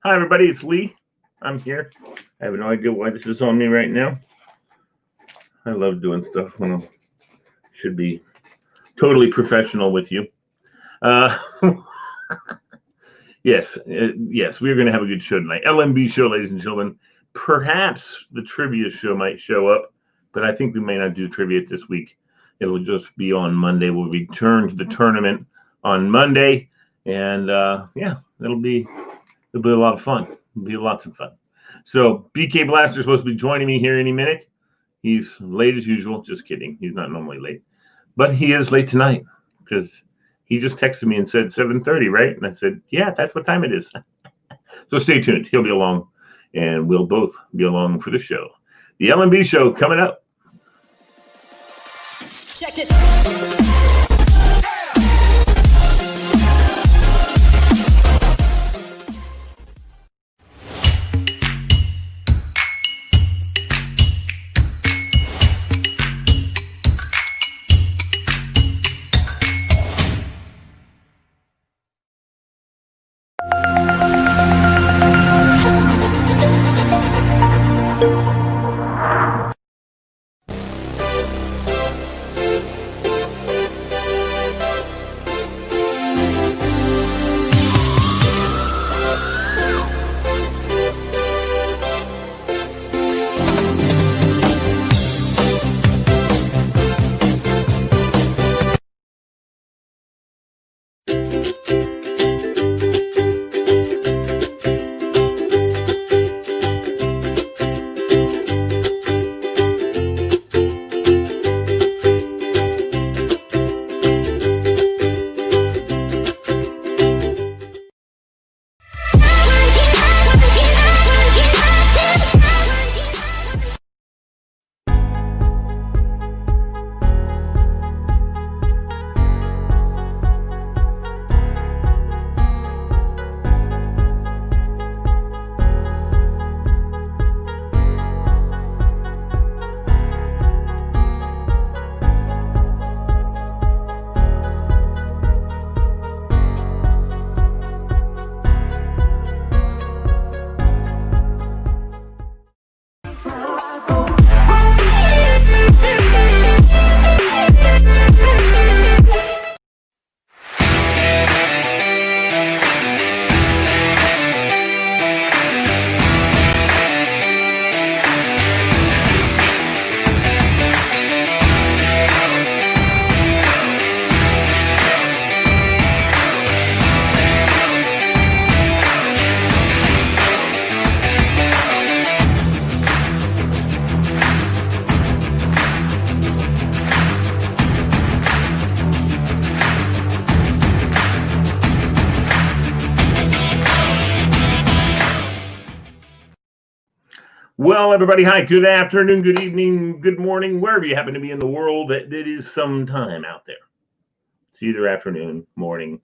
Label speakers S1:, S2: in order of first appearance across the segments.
S1: Hi, everybody. It's Lee. I'm here. I have no idea why this is on me right now. I love doing stuff when I should be totally professional with you. Uh, yes, we're going to have a good show tonight. LMB show, ladies and gentlemen. Perhaps the trivia show might show up, but I think we may not do trivia this week. It will just be on Monday. We'll return to the tournament on Monday, and it'll be a lot of fun. It'll be lots of fun. So BK Blaster is supposed to be joining me here any minute. He's late as usual. Just kidding. He's not normally late, but he is late tonight because he just texted me and said 7:30, right? And I said, yeah, that's what time it is. So stay tuned. He'll be along, and we'll both be along for the show. The LMB show coming up.
S2: Check it.
S1: Well, everybody, hi, good afternoon, good evening, good morning, wherever you happen to be in the world. It is some time out there. It's either afternoon, morning,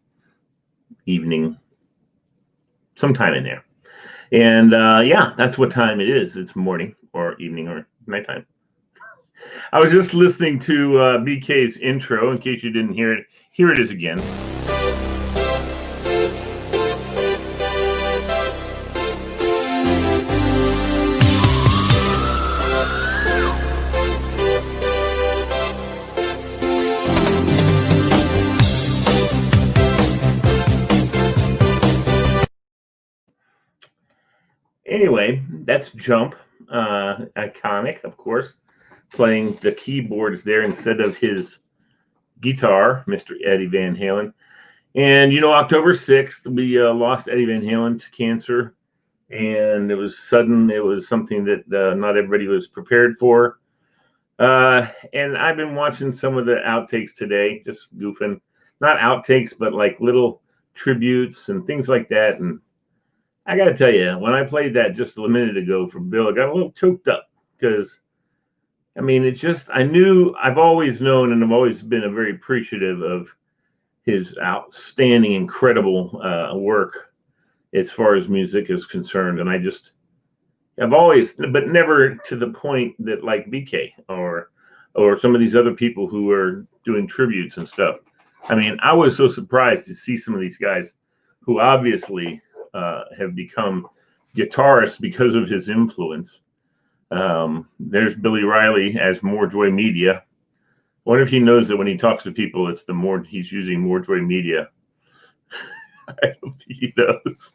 S1: evening, sometime in there. And that's what time it is. It's morning or evening or nighttime. I was just listening to BK's intro. In case you didn't hear it, here it is again. Anyway, that's Jump, iconic, of course, playing the keyboards there instead of his guitar, Mr. Eddie Van Halen. And, October 6th, we lost Eddie Van Halen to cancer, and it was sudden. It was something that not everybody was prepared for. And I've been watching some of the outtakes today, just goofing. Not outtakes, but like little tributes and things like that. And I got to tell you, when I played that just a minute ago for Bill, I got a little choked up because, I've always known and I've always been very appreciative of his outstanding, incredible work as far as music is concerned. And I've always, but never to the point that like BK or some of these other people who are doing tributes and stuff. I was so surprised to see some of these guys who obviously have become guitarists because of his influence. There's Billy Riley as MoreJoy Media. I wonder if he knows that when he talks to people, it's he's using MoreJoy Media. I don't think he does.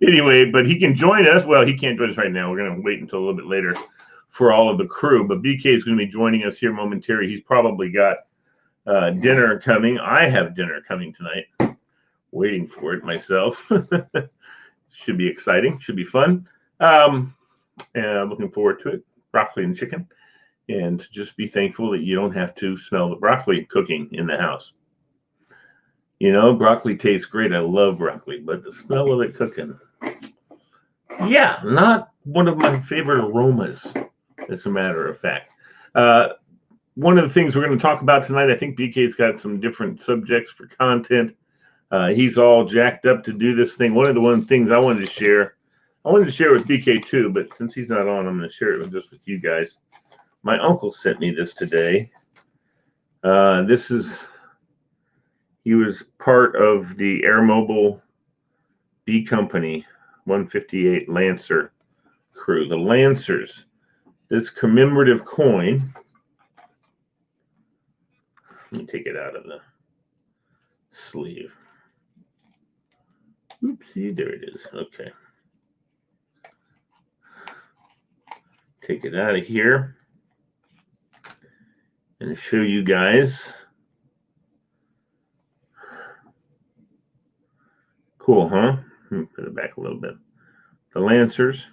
S1: Anyway, but he can join us. Well, he can't join us right now. We're going to wait until a little bit later for all of the crew. But BK is going to be joining us here momentarily. He's probably got dinner coming. I have dinner coming tonight. Waiting for it myself. Should be exciting. Should be fun. And I'm looking forward to it. Broccoli and chicken. And just be thankful that you don't have to smell the broccoli cooking in the house. You know, broccoli tastes great. I love broccoli, but the smell of it cooking, yeah, not one of my favorite aromas, as a matter of fact. One of the things we're going to talk about tonight, I think BK's got some different subjects for content. He's all jacked up to do this thing. One of the things I wanted to share with BK too, but since he's not on, I'm going to share it just with you guys. My uncle sent me this today. He was part of the Air Mobile B Company 158 Lancer crew. The Lancers, this commemorative coin. Let me take it out of the sleeve. Oopsie, there it is. Okay. Take it out of here and show you guys. Cool, huh? Put it back a little bit. The Lancers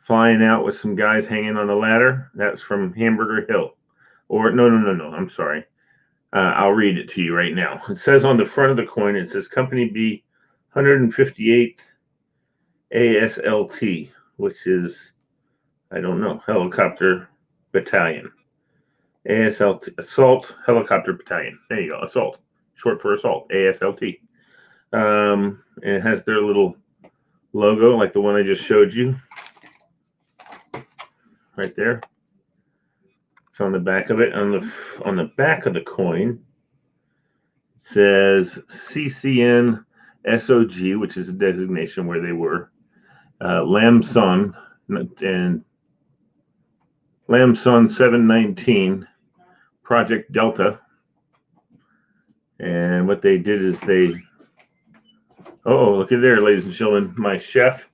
S1: flying out with some guys hanging on the ladder. That's from Hamburger Hill. Or no. I'm sorry. I'll read it to you right now. It says on the front of the coin, it says Company B 158th ASLT, which is, I don't know, Helicopter Battalion. ASLT, Assault Helicopter Battalion. There you go, Assault. Short for Assault, ASLT. It has their little logo, like the one I just showed you. Right there. It's on the back of it. On the back of the coin, it says CCN SOG, which is a designation where they were. Lamson and Lamson 719 Project Delta. And what they did is look at there, ladies and gentlemen. My chef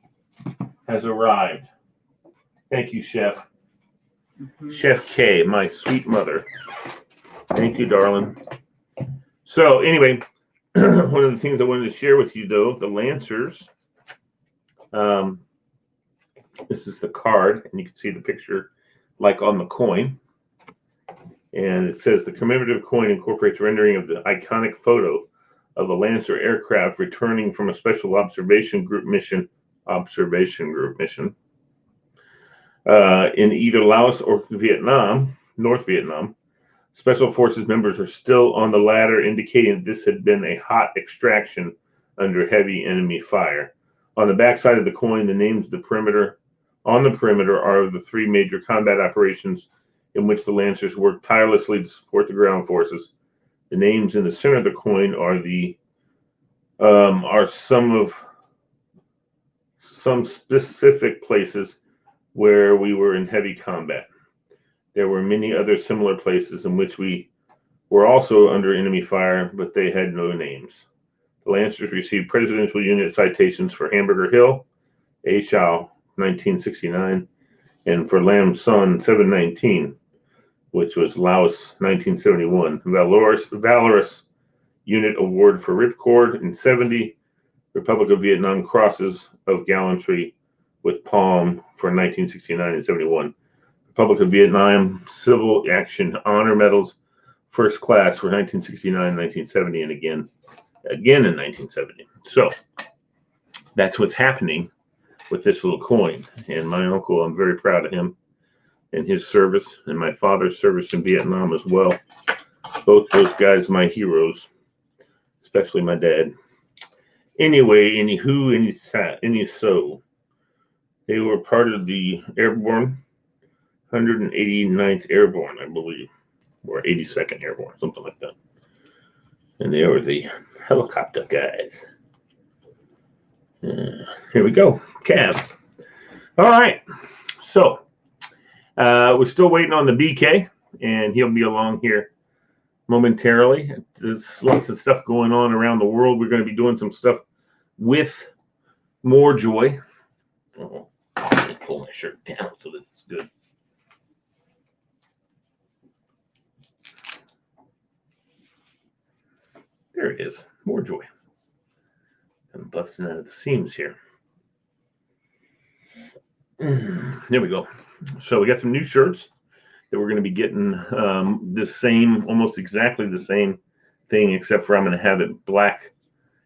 S1: has arrived. Thank you, Chef. Chef K, my sweet mother. Thank you, darling. So anyway, one of the things I wanted to share with you, though, the Lancers. This is the card, and you can see the picture like on the coin. And it says the commemorative coin incorporates rendering of the iconic photo of a Lancer aircraft returning from a special observation group mission in either Laos or Vietnam, North Vietnam. Special Forces members are still on the ladder, indicating this had been a hot extraction under heavy enemy fire. On the backside of the coin, the names of the perimeter are of the three major combat operations in which the Lancers worked tirelessly to support the ground forces. The names in the center of the coin are some specific places where we were in heavy combat. There were many other similar places in which we were also under enemy fire, but they had no names. The Lancers received Presidential Unit citations for Hamburger Hill, A. Shao, 1969, and for Lam Son 719, which was Laos, 1971. Valorous Unit Award for Ripcord in 70, Republic of Vietnam Crosses of Gallantry with Palm for 1969 and 71. Republic of Vietnam Civil Action Honor Medals, First Class for 1969, 1970, and again in 1970. So that's what's happening with this little coin. And my uncle, I'm very proud of him and his service, and my father's service in Vietnam as well. Both those guys, my heroes, especially my dad. Anyway, so they were part of the Airborne 189th Airborne, I believe, or 82nd Airborne, something like that. And they were the helicopter guys. Here we go. Cav. All right. So we're still waiting on the BK, and he'll be along here momentarily. There's lots of stuff going on around the world. We're going to be doing some stuff with MoreJoy. Oh, let me pull my shirt down so that it's good. There it is. MoreJoy. I'm busting out of the seams here. There we go. So we got some new shirts that we're going to be getting the same, almost exactly the same thing, except for I'm going to have it black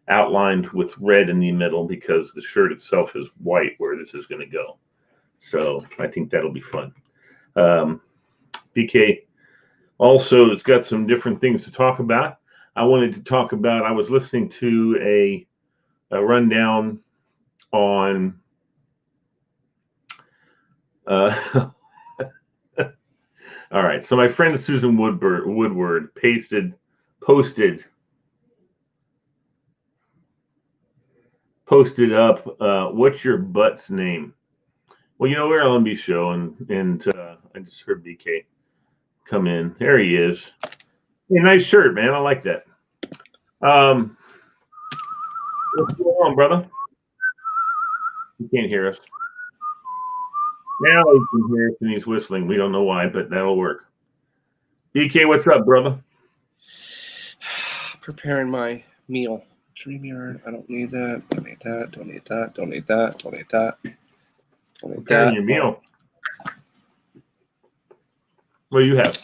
S1: outlined with red in the middle because the shirt itself is white where this is going to go. So I think that'll be fun. BK also has got some different things to talk about. I wanted to talk about, I was listening to a rundown on all right, so my friend Susan Woodward posted up what's your butt's name? Well, you know, we're LMB show, and I just heard BK come in. There he is. Hey, nice shirt, man. I like that. What's going on, brother? You can't hear us. Now he can hear us and he's whistling. We don't know why, but that'll work. BK, what's up, brother?
S2: Preparing my meal. StreamYard. I don't need that. Don't need that. Don't need that. Don't need that. Don't need that. Don't need
S1: Preparing your meal. What do you have?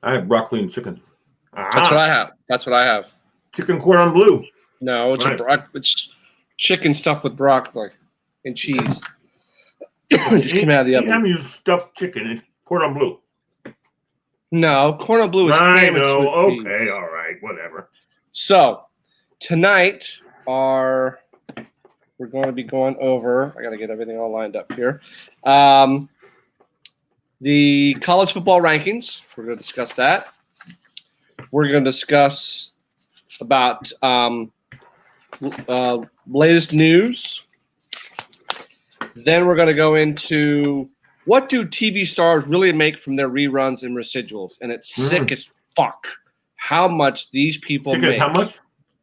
S1: I have broccoli and chicken.
S2: That's what I have. That's what I have.
S1: Chicken cordon bleu.
S2: No, it's it's chicken stuffed with broccoli and cheese. It just came out of the oven.
S1: I'm using stuffed chicken. It's cordon bleu.
S2: No, cordon bleu is
S1: I know. Okay, all right, whatever.
S2: So tonight, we're going to be going over. I got to get everything all lined up here. The college football rankings. We're going to discuss that. We're going to discuss about latest news. Then we're going to go into what do TV stars really make from their reruns and residuals, and it's sick as fuck how much these people make.
S1: How much?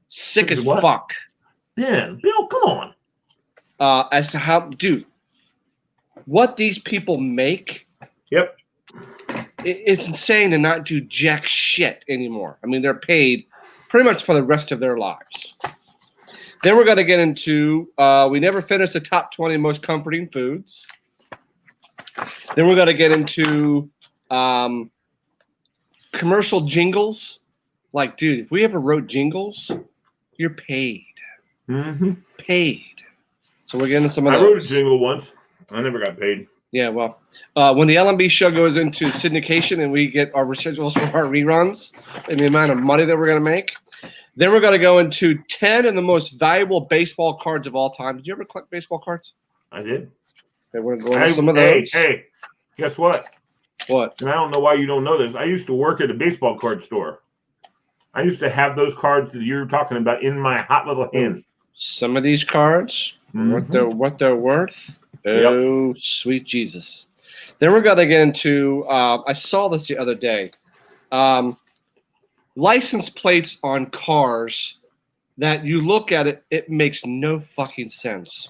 S2: Sick as fuck.
S1: Yeah, Bill, come on.
S2: As to how, dude, what these people make.
S1: Yep.
S2: It's insane to not do jack shit anymore. I mean, they're paid pretty much for the rest of their lives. Then we're going to get into, we never finished the top 20 most comforting foods. Then we're going to get into commercial jingles. Like, dude, if we ever wrote jingles, you're paid.
S1: Mm-hmm.
S2: Paid. So we're getting some of those.
S1: I wrote a jingle once. I never got paid.
S2: Yeah, well, when the LMB show goes into syndication and we get our residuals for our reruns and the amount of money that we're going to make, then we're going to go into 10 of the most valuable baseball cards of all time. Did you ever collect baseball cards?
S1: I did.
S2: Okay, we're going to go into some of those.
S1: Hey, guess what?
S2: What?
S1: And I don't know why you don't know this. I used to work at a baseball card store. I used to have those cards that you're talking about in my hot little hand.
S2: Some of these cards, what they're worth. Oh, yep. Sweet Jesus. Then we're going to get into, I saw this the other day, license plates on cars that you look at it, it makes no fucking sense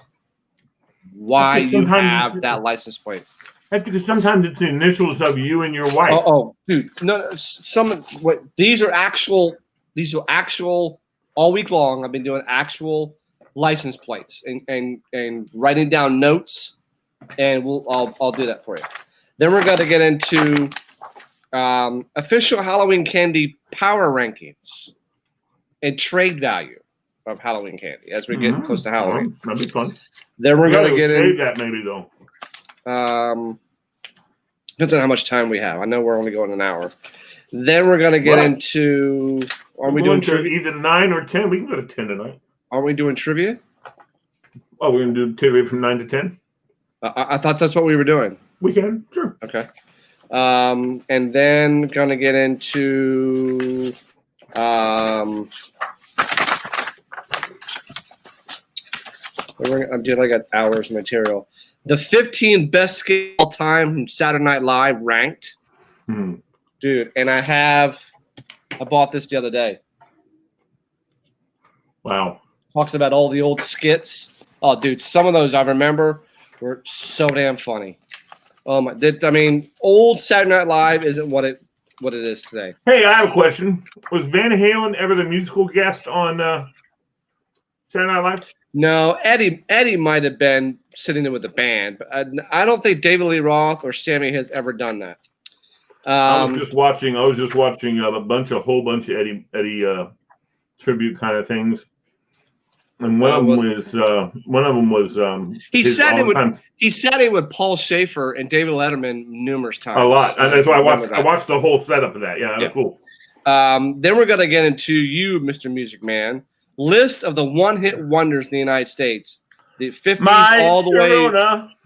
S2: why you have that license plate.
S1: That's because sometimes it's the initials of you and your wife.
S2: Oh, dude, no, these are actual all week long. I've been doing actual license plates and writing down notes, and I'll do that for you. Then we're going to get into official Halloween candy power rankings and trade value of Halloween candy as we get close to Halloween.
S1: That'd be fun.
S2: Then we're going to get in
S1: that maybe though.
S2: Depends on how much time we have. I know we're only going an hour. Then we're going to get into. Are we doing trivia?
S1: Either 9 or 10. We can go to 10 tonight.
S2: Are we doing trivia?
S1: Oh, we're going to do trivia from 9 to 10.
S2: I thought that's what we were doing.
S1: We can, sure.
S2: Okay. And then going to get into Dude, I got hours of material. The 15 best skits of all time from Saturday Night Live ranked. Dude, and I bought this the other day.
S1: Wow.
S2: Talks about all the old skits. Oh, dude, some of those I remember were so damn funny. Oh my! I mean, old Saturday Night Live isn't what it is today.
S1: Hey, I have a question. Was Van Halen ever the musical guest on Saturday Night Live?
S2: No, Eddie might have been sitting there with the band, but I don't think David Lee Roth or Sammy has ever done that.
S1: I was just watching a whole bunch of Eddie tribute kind of things, and one of them was
S2: he sat in with Paul Schaefer and David Letterman numerous times.
S1: A lot, and that's why I watched the whole setup of that. Yeah, cool.
S2: Then we're gonna get into you, Mr. Music Man. List of the one-hit wonders in the United States, the 50s all the way.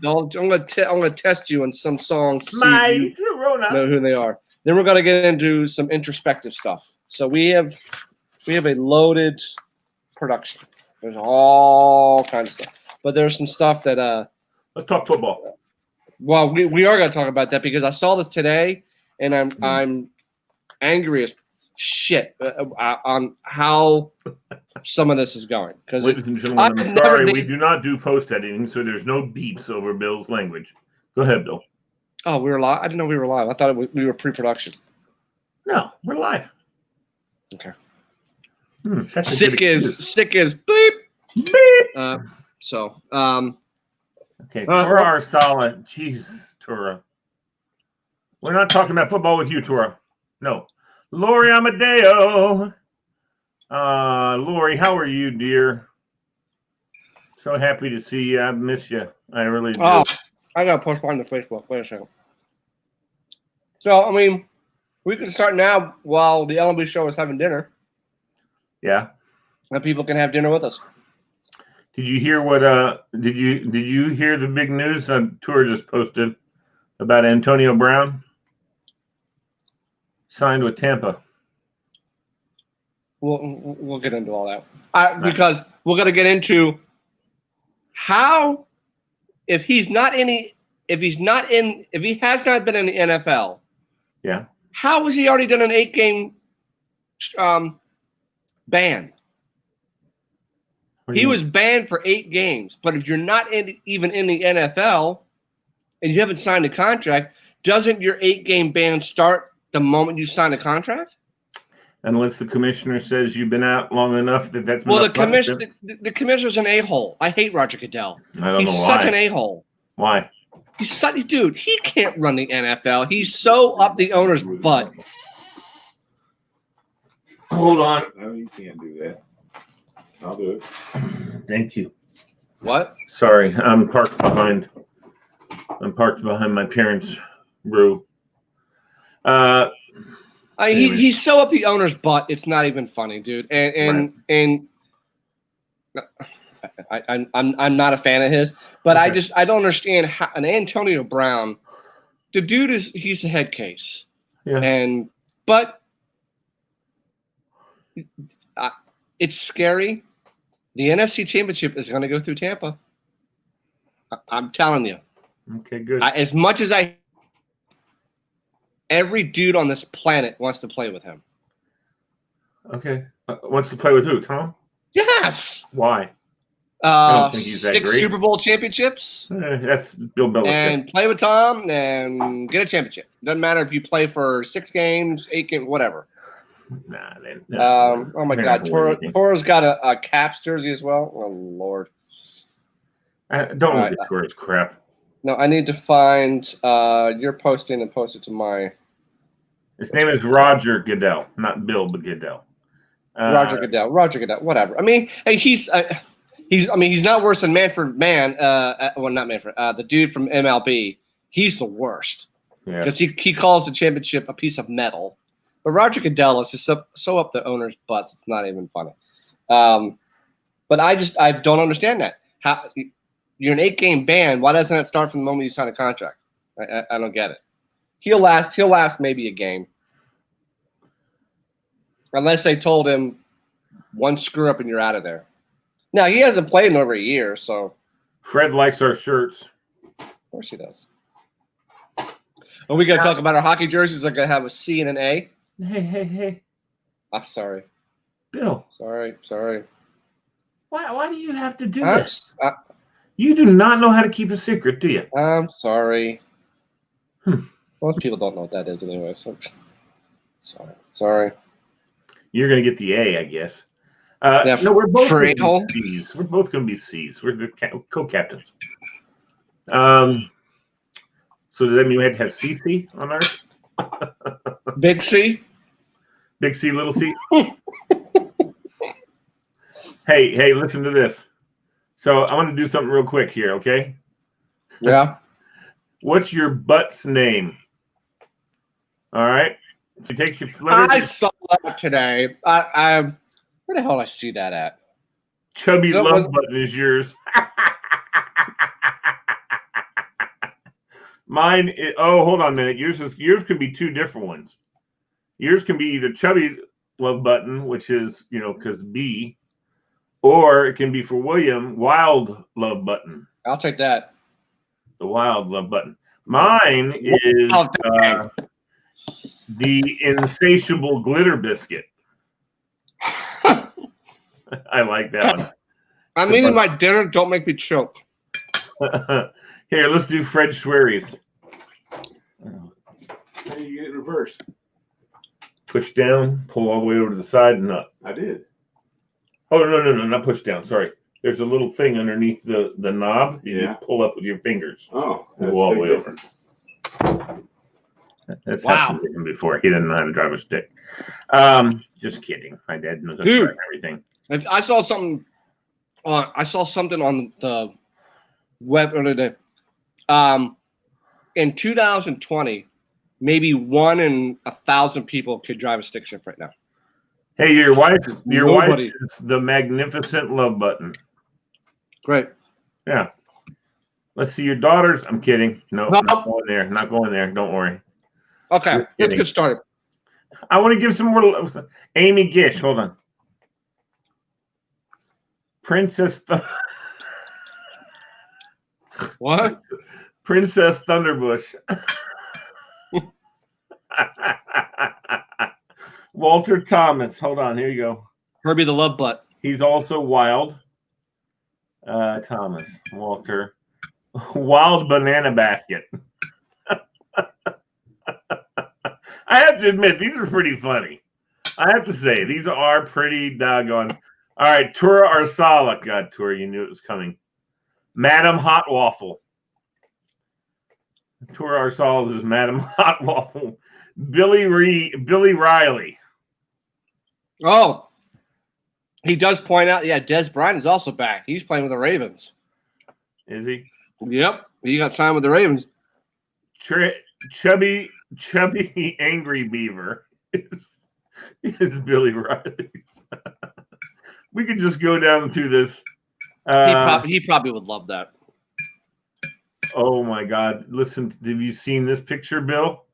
S2: I'm gonna test you on some songs to see if you know who they are. Then we're gonna get into some introspective stuff. So we have a loaded production. There's all kinds of stuff, but there's some stuff that
S1: let's talk football.
S2: Well, we are gonna talk about that because I saw this today, and I'm angry as shit on how some of this is going. Because
S1: ladies and gentlemen, I'm sorry, we do not do post editing, so there's no beeps over Bill's language. Go ahead, Bill.
S2: Oh, we were live. I didn't know we were live. I thought we were pre-production.
S1: No, we're live.
S2: Okay.
S1: Sick
S2: is bleep.
S1: Beep.
S2: Okay.
S1: Tora Arsala. Jesus, Tora. We're not talking about football with you, Tora. No. Lori Amadeo. Lori, how are you, dear? So happy to see you. I miss you. I really do.
S2: Oh, I got to post mine to Facebook. Wait a second. So, I mean, we can start now while the LMB show is having dinner.
S1: Yeah.
S2: And people can have dinner with us.
S1: Did you hear what? Did you hear the big news on Tour just posted about Antonio Brown signed with Tampa?
S2: We'll get into all that because we're going to get into how if he has not been in the NFL.
S1: Yeah.
S2: How has he already done an 8-game ban? He was banned for 8 games, but if you're not even in the NFL and you haven't signed a contract, doesn't your 8-game ban start the moment you sign a contract?
S1: Unless the commissioner says you've been out long enough that's
S2: the commissioner's an a-hole. I hate Roger Goodell.
S1: I don't know why.
S2: He's such an a-hole.
S1: Why?
S2: He's such a dude. He can't run the NFL. He's so up the owner's butt.
S1: Hold on.
S3: No, you can't do that. I'll do it.
S1: Thank you.
S2: What?
S1: Sorry, I'm parked behind my parents' brew.
S2: He's so up the owner's butt. It's not even funny, dude. And I'm not a fan of his, but okay. I don't understand how an Antonio Brown, the dude he's a head case.
S1: Yeah.
S2: But it's scary. The NFC Championship is going to go through Tampa. I'm telling you.
S1: Okay, good.
S2: As much as every dude on this planet wants to play with him.
S1: Okay. Wants to play with who? Tom?
S2: Yes.
S1: Why? I don't think he's that
S2: 6
S1: great.
S2: Super Bowl championships.
S1: That's Bill Belichick.
S2: And play with Tom and get a championship. Doesn't matter if you play for 6 games, 8 games, whatever.
S1: Nah.
S2: Oh my God, Toro's got a Caps jersey as well. Oh Lord.
S1: Don't look at Toro's crap.
S2: No, I need to find your posting and post it to my.
S1: His name is Roger Goodell, not Bill, but Goodell.
S2: Roger Goodell, whatever. I mean, he's not worse than Manfred Mann. Well, not Manfred. The dude from MLB. He's the worst because he calls the championship a piece of metal. But Roger Goodell is just so up the owner's butts. It's not even funny. But I don't understand that. How you're an 8-game ban? Why doesn't it start from the moment you sign a contract? I don't get it. He'll last maybe a game, unless they told him one screw up and you're out of there. Now he hasn't played in over a year, so
S1: Fred likes our shirts.
S2: of course he does. Are we gonna talk about our hockey jerseys? Are gonna have a C and an A?
S1: Hey.
S2: I'm sorry.
S1: Bill,
S2: Sorry.
S1: why do you have to do
S2: I'm,
S1: this? You do not know how to keep a secret, do you?
S2: I'm sorry. Most people don't know what that is anyway, so sorry.
S1: You're going to get the A, I guess. No, we're both going to be C's. We're both going to be C's. We're the co-captains. So does that mean we had to have CC on ours?
S2: Big C?
S1: Big C, little C? Hey, listen to this. So I want to do something real quick here, okay?
S2: Yeah.
S1: What's your butt's name? All right. She takes your letters.
S2: I saw that today. Where the hell did I see that at?
S1: Chubby Love Button is yours. Mine is, hold on a minute. Yours could be two different ones. Yours can be either Chubby Love Button, which is, because B, or it can be for William, Wild Love Button.
S2: I'll take that.
S1: The Wild Love Button. Mine is the Insatiable Glitter Biscuit. I like that one.
S2: I'm eating my dinner. Don't make me choke.
S1: Here, let's do Fred Schwery's.
S3: How do you get it in reverse?
S1: Push down, pull all the way over to the side and up.
S3: I did.
S1: Oh, no, not push down. Sorry. There's a little thing underneath the knob. You pull up with your fingers.
S3: Oh.
S1: Go all the way over. That's happened to him before. He didn't know how to drive a stick. Just kidding. My dad knows how to drive everything.
S2: I saw something on the web earlier today. In 2020, maybe 1 in 1,000 people could drive a stick shift right now.
S1: Hey, your wife is the Magnificent Love Button.
S2: Great.
S1: Yeah. Let's see your daughters. I'm kidding. No, not going there. Not going there. Don't worry.
S2: Okay, let's get started.
S1: I want to give some more. Amy Gish, hold on.
S2: What?
S1: Princess Thunderbush. Walter Thomas. Hold on. Here you go.
S2: Herbie the Love Butt.
S1: He's also wild. Thomas. Walter. Wild Banana Basket. I have to admit, these are pretty funny. I have to say, these are pretty doggone. All right. Tura Arsala. God, Tura, you knew it was coming. Madam Hot Waffle. Tura Arsala is Madam Hot Waffle. Billy Riley.
S2: Oh, he does point out, Des Bryant is also back. He's playing with the Ravens.
S1: Is he?
S2: Yep, he got signed with the Ravens.
S1: Chubby Angry Beaver is Billy Riley. We could just go down through this.
S2: He probably would love that.
S1: Oh my God! Listen, have you seen this picture, Bill?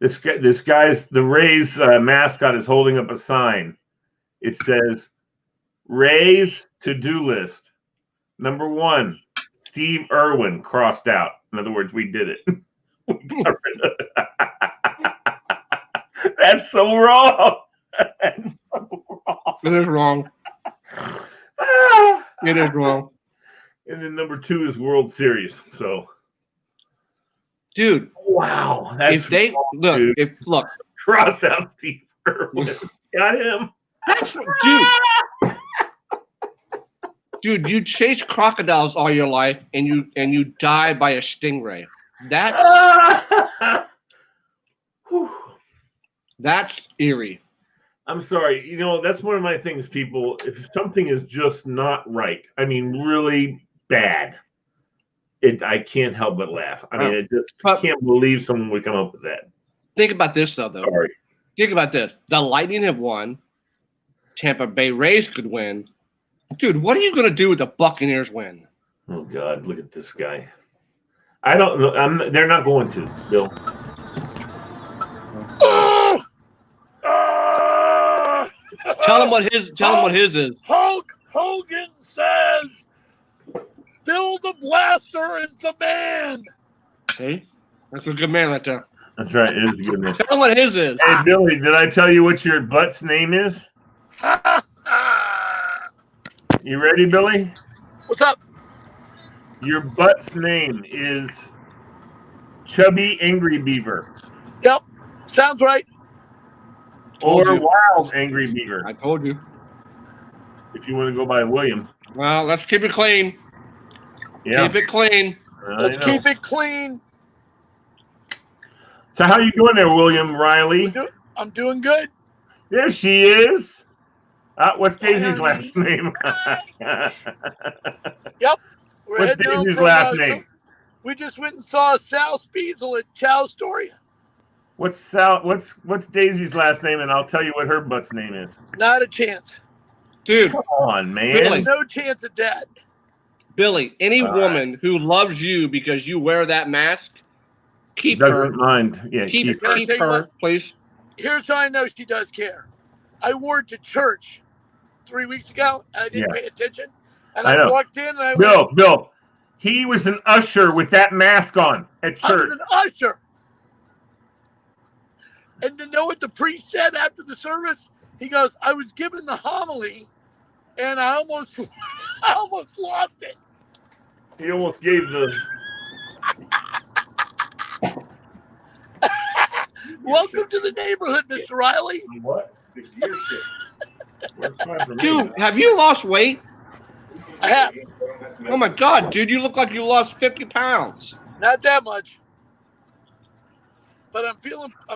S1: This guy's the Rays mascot is holding up a sign. It says, "Rays to-do list. Number 1, Steve Irwin crossed out. In other words, we did it. We got rid of it. That's so wrong. That's so wrong.
S2: It is wrong. It is wrong.
S1: And then number 2 is World Series. So,
S2: dude,
S1: wow, that's
S2: if they
S1: wrong,
S2: look,
S1: cross out Steve Irwin. Got him.
S2: That's dude, you chase crocodiles all your life and you die by a stingray. That's eerie.
S1: I'm sorry. That's one of my things, people. If something is just not right, I mean, really bad, I can't help but laugh. I mean, I can't believe someone would come up with that.
S2: Think about this, though.
S1: Sorry.
S2: Think about this. The Lightning have won. Tampa Bay Rays could win. Dude, what are you going to do if the Buccaneers win?
S1: Oh, God. Look at this guy. I don't know. They're not going to, Bill.
S2: Tell him what his is.
S4: Hulk Hogan says Bill the Blaster is the man.
S2: See? That's a good man right there.
S1: That's right. It is a good man.
S2: Tell him what his is.
S1: Hey, Billy, did I tell you what your butt's name is? You ready, Billy?
S4: What's up?
S1: Your butt's name is Chubby Angry Beaver.
S4: Yep. Sounds right.
S2: Told
S1: Or
S2: you.
S1: Wild Angry Beaver,
S2: I told you.
S1: if you want to go by William.
S2: Well, let's keep it clean.
S1: Yeah.
S2: Keep it clean.
S4: Let's keep it clean.
S1: So how you doing there, William Riley?
S4: I'm doing good.
S1: There she is. What's Daisy's
S4: Hi,
S1: last name?
S4: Yep. We're
S1: What's
S4: heading home
S1: Daisy's
S4: from,
S1: last name?
S4: we just went and saw Sal Spiesel at Chow Story.
S1: What's Daisy's last name? And I'll tell you what her butt's name is.
S4: Not a chance.
S2: Dude,
S1: Come on, man.
S2: Really?
S4: No chance at that.
S2: Billy, any
S1: All
S2: woman who loves you because you wear that mask, keep her.
S1: Doesn't mind. Yeah,
S2: Keep
S4: Can I tell you
S2: her,
S4: what?
S2: please.
S4: Here's how I know she does care. I wore it to church 3 weeks ago, and I didn't pay attention. And
S1: I
S4: I
S1: know.
S4: walked in, and I went,
S1: Bill, he was an usher with that mask on at
S4: I was
S1: church.
S4: an usher. And to know what the priest said after the service, he goes, I was given the homily, and I almost lost it.
S1: He almost gave the.
S4: Welcome to the neighborhood, Mr. Riley.
S1: What? The gear shift. Works fine for me.
S2: Dude, have you lost weight?
S4: I have.
S2: Oh my God, dude, you look like you lost 50 pounds.
S4: Not that much. But I'm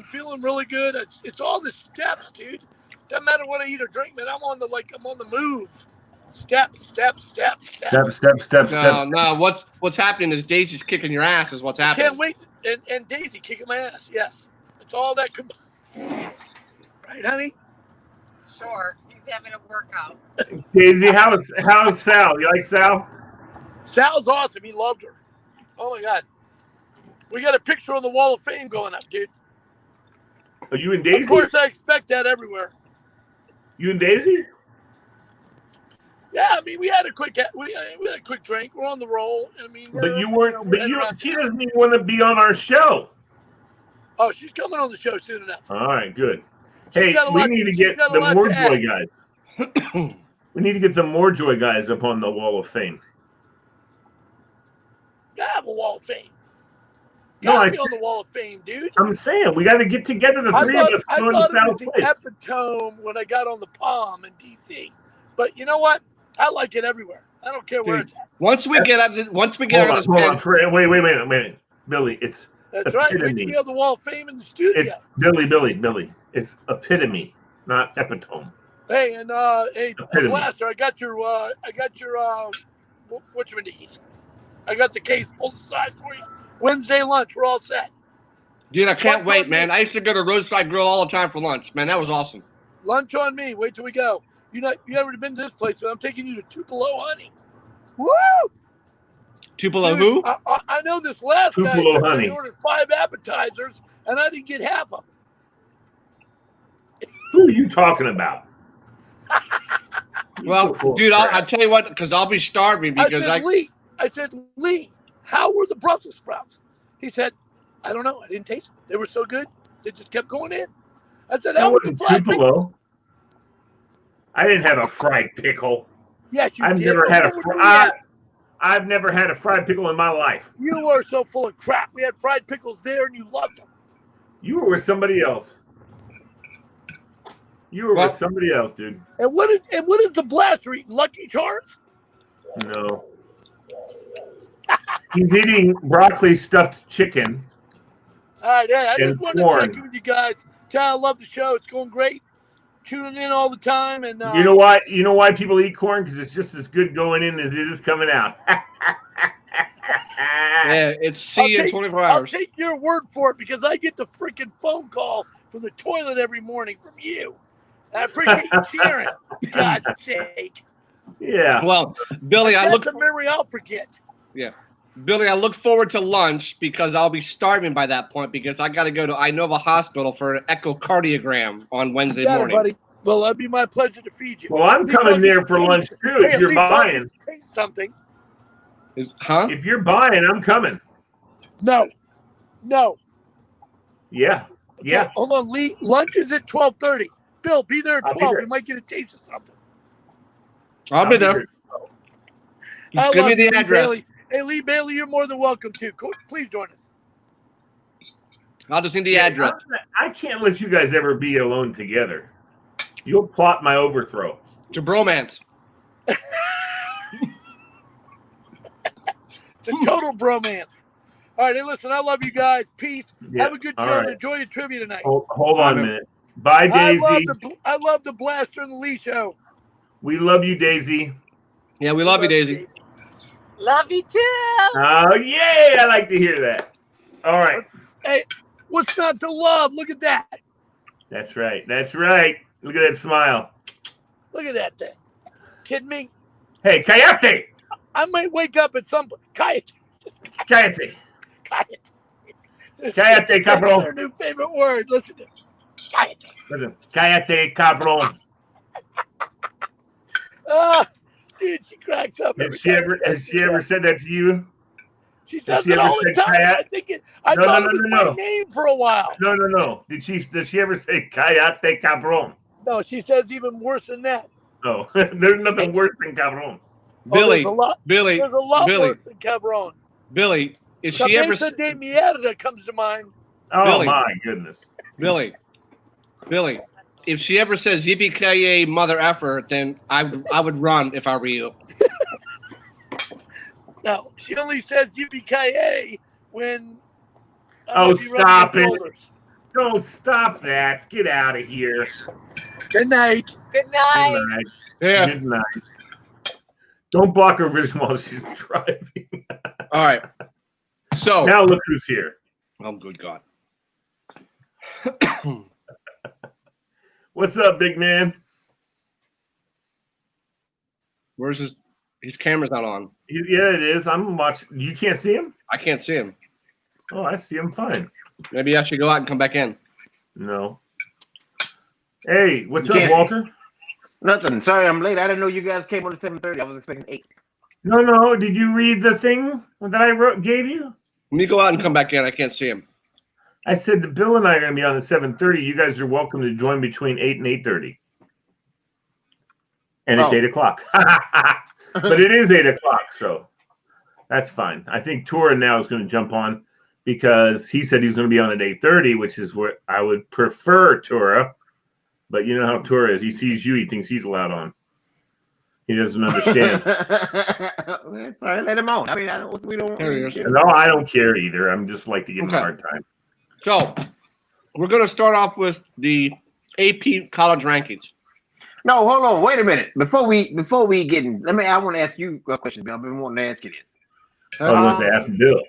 S4: feeling really good. It's all the steps, dude. Doesn't matter what I eat or drink, man. I'm on the move. Steps.
S1: Step.
S2: No, what's happening is Daisy's kicking your ass is what's happening.
S4: Can't wait. And Daisy kicking my ass. Yes. It's all that. Right, honey?
S5: Sure. He's having a workout.
S1: Daisy, how's Sal? You like Sal?
S4: Sal's awesome. He loved her. Oh, my God. We got a picture on the Wall of Fame going up, dude.
S1: Are you and Daisy?
S4: Of course, I expect that everywhere.
S1: You and Daisy?
S4: Yeah, I mean, we had a quick drink. We're on the roll. I mean,
S1: But you weren't. She doesn't even want to be on our show.
S4: Oh, she's coming on the show soon enough.
S1: All right, good. Hey,
S4: got a
S1: we
S4: lot
S1: need
S4: to-
S1: to
S4: she's
S1: get
S4: got a
S1: the
S4: lot to
S1: MoreJoy guys. We need to get the MoreJoy guys up on the Wall of Fame.
S4: Gotta have a Wall of Fame.
S1: No,
S4: Gotta be on the Wall of Fame, dude.
S1: I'm saying we got to get together, the
S4: I
S1: three of us,
S4: thought
S1: going
S4: it
S1: to
S4: was
S1: South
S4: the
S1: Place.
S4: epitome when I got on the Palm in D.C. But you know what? I like it everywhere. I don't care where
S2: Dude,
S4: it's at.
S2: Once we get out of this
S1: Hold on,
S2: pit,
S1: wait a minute, Billy. It's
S4: That's right. Wait
S1: epitome.
S4: till we have the Wall of Fame in the studio.
S1: It's Billy. It's epitome, not epitome.
S4: Hey, and
S1: Epitome.
S4: Blaster, I got your what you needs. I got the case pulled aside for you. Wednesday lunch, we're all set.
S2: dude, I can't
S4: Lunch
S2: wait,
S4: on
S2: man.
S4: me.
S2: I used to go to Roadside Grill all the time for lunch, man. That was awesome.
S4: Lunch on me. Wait till we go. You never been to this place, but I'm taking you to Tupelo Honey. Woo!
S2: Tupelo
S4: Dude,
S2: who?
S4: I know this last guy.
S1: Tupelo
S4: took me,
S1: Honey.
S4: He ordered 5 appetizers, and I didn't get half of them.
S1: Who are you talking about?
S2: Well, dude, I'll tell you what, because I'll be starving because
S4: I said, Lee, how were the Brussels sprouts? He said, I don't know. I didn't taste them. They were so good. They just kept going in. I said,
S1: That
S4: how was the
S1: wasn't
S4: fried pickle?
S1: Tupelo. I didn't have a fried pickle.
S4: Yes, you
S1: I've
S4: did.
S1: never had
S4: Where were you at?
S1: I've never had a fried pickle in my life.
S4: You were so full of crap. We had fried pickles there, and you loved them.
S1: You were with somebody else. You were with somebody else, dude.
S4: And what is the Blaster eating? Lucky Charms?
S1: No. He's eating broccoli stuffed chicken.
S4: All right, yeah, I
S1: And
S4: just wanted
S1: corn.
S4: to check in with you guys. Tell you I love the show. It's going great. Tuning in all the time, and
S1: You know why? You know why people eat corn? Because it's just as good going in as it is coming out.
S2: Yeah, it's see in 24
S4: I'll
S2: hours.
S4: take your word for it because I get the freaking phone call from the toilet every morning from you. And I appreciate you sharing. For God's sake.
S1: Yeah.
S2: Well, Billy,
S4: That's a memory I'll forget.
S2: Billy, I look forward to lunch because I'll be starving by that point because I got to go to Inova Hospital for an echocardiogram on Wednesday
S4: You got
S2: morning.
S4: it, buddy. Well, that'd be my pleasure to feed you.
S1: Well, I'm
S4: At least
S1: coming
S4: I'll
S1: there
S4: get
S1: for
S4: to
S1: lunch
S4: taste
S1: too.
S4: it. Hey,
S1: If
S4: at
S1: you're
S4: least I'll
S1: buying,
S4: get to taste something.
S2: Huh?
S1: if you're buying, I'm coming.
S4: No.
S1: Yeah,
S4: Okay,
S1: yeah.
S4: hold on, Lee. Lunch is at 12:30. Bill, be there at
S1: I'll be
S4: 12.
S1: there.
S4: We might get a taste of something.
S2: I'll be there. Just give me
S4: love you,
S2: the
S4: Lee
S2: address.
S4: Bailey. Hey, Lee Bailey, you're more than welcome to. Please join us.
S2: I'll just need the address.
S1: I can't let you guys ever be alone together. You'll plot my overthrow.
S2: It's a bromance.
S4: It's a total bromance. All right, hey, listen, I love you guys. Peace.
S1: Yeah,
S4: Have a good
S1: all
S4: show and
S1: right.
S4: enjoy your trivia tonight.
S1: Hold on a minute. Bye, Daisy.
S4: I love the Blaster and the Lee show.
S1: We love you, Daisy.
S2: Yeah, we love you, Daisy.
S5: Love you too.
S1: Oh, yay! I like to hear that. All right.
S4: Hey, what's not to love? Look at that.
S1: That's right. That's right. Look at that smile.
S4: Look at that thing. Kidding me?
S1: Hey, Coyote!
S4: I might wake up at some point. Coyote.
S1: Coyote.
S4: Coyote.
S1: Cállate,
S4: That's
S1: cabrón.
S4: their new favorite word. Listen to it. Coyote.
S1: Listen. Cállate, cabrón.
S4: Ah, dude, she cracks up.
S1: Has she ever said that to you?
S4: She says
S1: she
S4: it
S1: ever
S4: all the
S1: said
S4: time.
S1: Coyote?
S4: I think I
S1: No,
S4: thought
S1: no,
S4: it was
S1: no,
S4: my
S1: no.
S4: name for a while.
S1: No. Does she ever say Cállate, cabrón?
S4: No, she says even worse than that.
S1: No. There's nothing worse than cabrón.
S2: Billy,
S4: there's a lot worse than Cabron.
S2: Billy, is she ever
S4: Cabeza de Mierda comes to mind.
S1: Oh,
S2: Billy.
S1: my goodness.
S2: Billy, if she ever says yippee-ki-yay mother effer, then I would run if I were you.
S4: No, she only says yippee-ki-yay when
S1: Oh, stop it.
S4: Shoulders.
S1: Don't stop that. Get out of here.
S4: Good night.
S5: Good
S1: Good
S5: night.
S1: night.
S2: Yeah.
S1: Good night. Don't block her vision while she's driving.
S2: All right. So
S1: Now look who's here.
S2: oh, good God.
S1: What's up, big man?
S2: Where's his camera's not on.
S1: Yeah, it is. I'm watching. You can't see him?
S2: I can't see him.
S1: Oh, I see him fine.
S2: Maybe I should go out and come back in.
S1: No. Hey, what's
S6: You
S1: up,
S6: can't-
S1: Walter?
S6: Nothing. Sorry, I'm late. I didn't know you guys came on at 7:30. I was expecting 8.
S1: No. Did you read the thing that I gave you?
S2: Let me go out and come back in. I can't see him.
S1: I said that Bill and I are going to be on at 7:30. You guys are welcome to join between 8 and 8:30. And it's 8 o'clock. But it is 8 o'clock, so that's fine. I think Tora now is going to jump on because he said he's going to be on at 8:30, which is what I would prefer, Tora. But you know how Tora is. He sees you, he thinks he's allowed on. He doesn't understand.
S6: Sorry, let him on. I mean, we don't.
S2: There he is.
S1: No, I don't care either. I'm just like to give him a hard time.
S2: So we're going to start off with the AP college rankings.
S6: No, hold on. Wait a minute. Before we get in, I want to ask you a question, Bill. I've been wanting to ask you this.
S1: I want to ask Bill.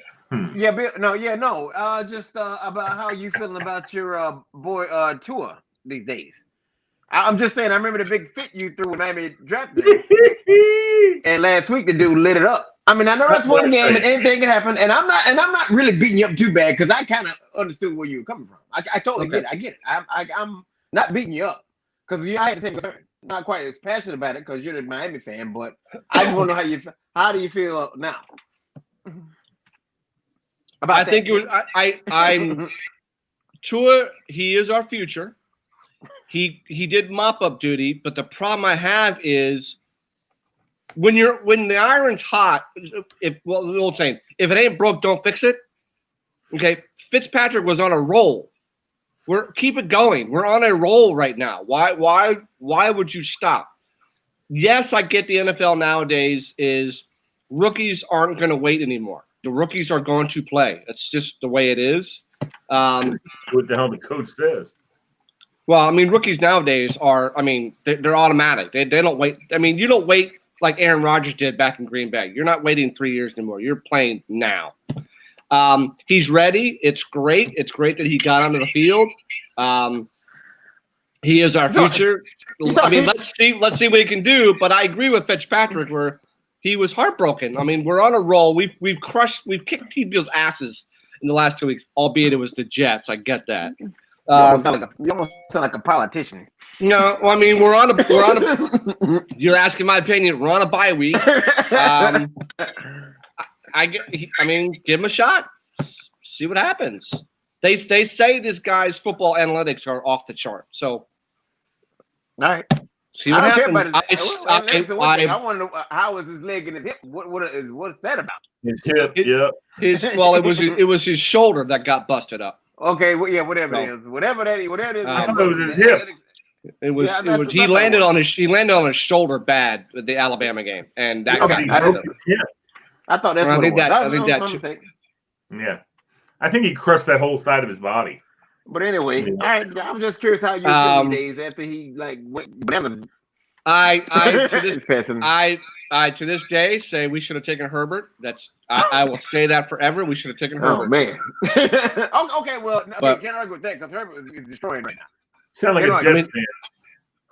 S6: Yeah, Bill. No. Just about how you feeling about your boy Tua these days. I'm just saying. I remember the big fit you threw when Miami drafted him, and last week the dude lit it up. I mean, I know that's one game and anything can happen, and I'm not really beating you up too bad because I kind of understood where you were coming from. I totally get it. I get it. I'm not beating you up because I had the same concern. Not quite as passionate about it because you're the Miami fan, but I just want to know how do you feel now?
S2: I think it was I'm Tua. He is our future. He did mop up duty, but the problem I have is when the iron's hot. The old saying, if it ain't broke, don't fix it. Okay, Fitzpatrick was on a roll. Keep it going. We're on a roll right now. Why would you stop? Yes, I get the NFL nowadays is rookies aren't going to wait anymore. The rookies are going to play. That's just the way it is.
S1: What the hell the coach says.
S2: Well, I mean, rookies nowadays are. I mean, they're automatic. They don't wait. I mean, you don't wait like Aaron Rodgers did back in Green Bay. You're not waiting 3 years anymore. You're playing now. He's ready. It's great. It's great that he got onto the field. He is our future. I mean, let's see what he can do. But I agree with Fitzpatrick where he was heartbroken. I mean, we're on a roll. We've kicked people's asses in the last 2 weeks, albeit it was the Jets. I get that.
S6: You almost sound like a politician.
S2: No, well, I mean we're on a. You're asking my opinion. We're on a bye week. I mean, give him a shot. See what happens. They say this guy's football analytics are off the chart. So,
S6: All right.
S2: see what
S6: I don't care
S2: happens.
S6: about his legs. I want to know how is his leg and his hip? What's that about?
S1: His hip, yep.
S2: It was his shoulder that got busted up.
S6: Okay, well, yeah, whatever it is, whatever it is.
S1: I thought it was his hip.
S2: It was. He landed on his shoulder bad at the Alabama game, and that got
S6: I thought that's what it was.
S2: I think that.
S6: Yeah.
S2: I
S1: think he crushed that whole side of his body.
S6: But anyway, all right. I'm just curious how you feel these days after he went bananas.
S2: To this day say we should have taken Herbert. I will say that forever. We should have taken Herbert.
S6: Oh man. Okay, well, can't argue with that because Herbert is destroying right now.
S1: Sound like a Jets fan.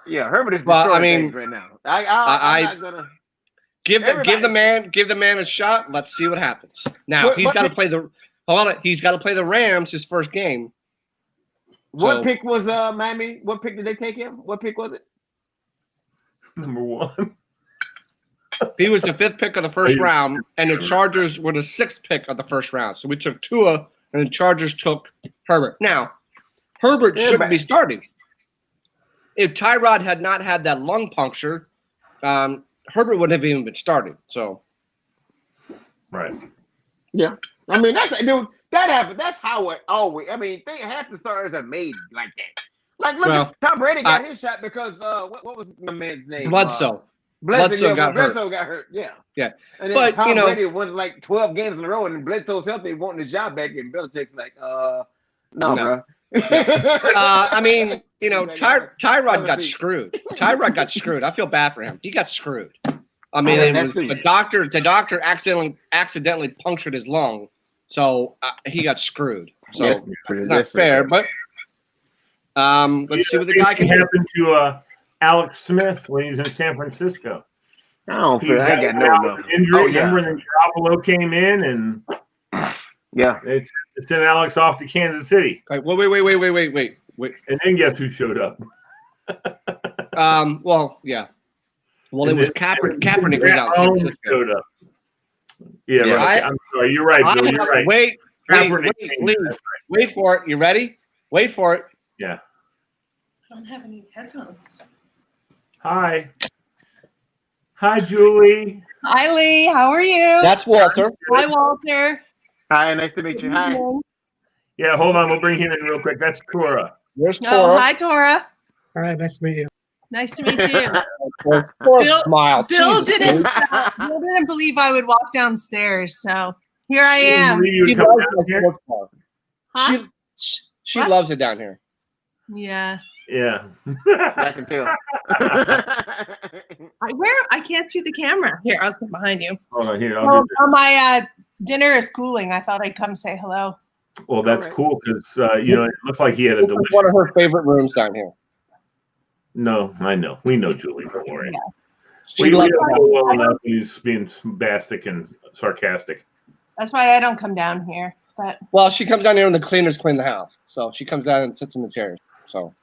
S6: Yeah, Herbert is destroying things right now. I'm not gonna
S2: give the man a shot. Let's see what happens. Now he's got to play the. Hold on, he's got to play the Rams his first game.
S6: What pick was Miami? What pick did they take him? What pick was it?
S1: Number 1.
S2: He was the 5th pick of the first round, and the Chargers were the 6th pick of the first round. So we took Tua, and the Chargers took Herbert. Now, Herbert shouldn't be starting. If Tyrod had not had that lung puncture, Herbert wouldn't have even been starting. So,
S1: right.
S6: Yeah. I mean, that happened. That's how it always. I mean, half the starters are made like that. Like, look, at Tom Brady got his shot because what was my man's name?
S2: Bledsoe.
S6: Bledsoe got hurt. Yeah.
S2: Yeah.
S6: And then Tom Brady won like 12 games in a row, and Bledsoe's healthy, wanting his job back, and Belichick's like, no. Bro.
S2: I mean, Tyrod got screwed. Tyrod got screwed. I feel bad for him. He got screwed. I mean, it was the doctor accidentally punctured his lung, so he got screwed. So that's fair, but let's see what the guy can do.
S1: Happen to Alex Smith when he's in San Francisco.
S6: I got no
S1: injury. Remember when Garoppolo came in and it's sent Alex off to Kansas City.
S2: Wait.
S1: And then guess who showed up?
S2: Well, it was Kaepernick was out.
S1: Showed up. Yeah, right. I'm sorry. You're right, Bill. You're right.
S2: Wait for it. You ready? Wait for it.
S1: Yeah.
S5: I don't have any headphones.
S1: Hi, Julie.
S5: Hi, Lee. How are you?
S2: That's Walter.
S5: Hi, Walter.
S6: Hi, nice to meet you. Hi.
S1: Yeah, hold on. We'll bring him in real quick. That's Tora.
S2: Where's Tora?
S5: Hi, Tora.
S7: All right, nice to meet you.
S5: Nice to meet you.
S2: Smile.
S5: Bill didn't believe I would walk downstairs, so here I am. Huh?
S2: She loves it down here.
S5: Yeah.
S1: Yeah.
S6: I can tell.
S5: I can't see the camera. Here, I'll sit behind you.
S1: Hold on, here.
S5: My dinner is cooling. I thought I'd come say hello.
S1: Well, that's cool because it looked like he had a delicious.
S2: One of her favorite rooms down here.
S1: No, I know. We know Julie. Don't worry.
S5: Yeah.
S1: We know well enough. He's being bombastic and sarcastic.
S5: That's why I don't come down here. But
S2: she comes down here and the cleaners clean the house. So she comes down and sits in the chairs. So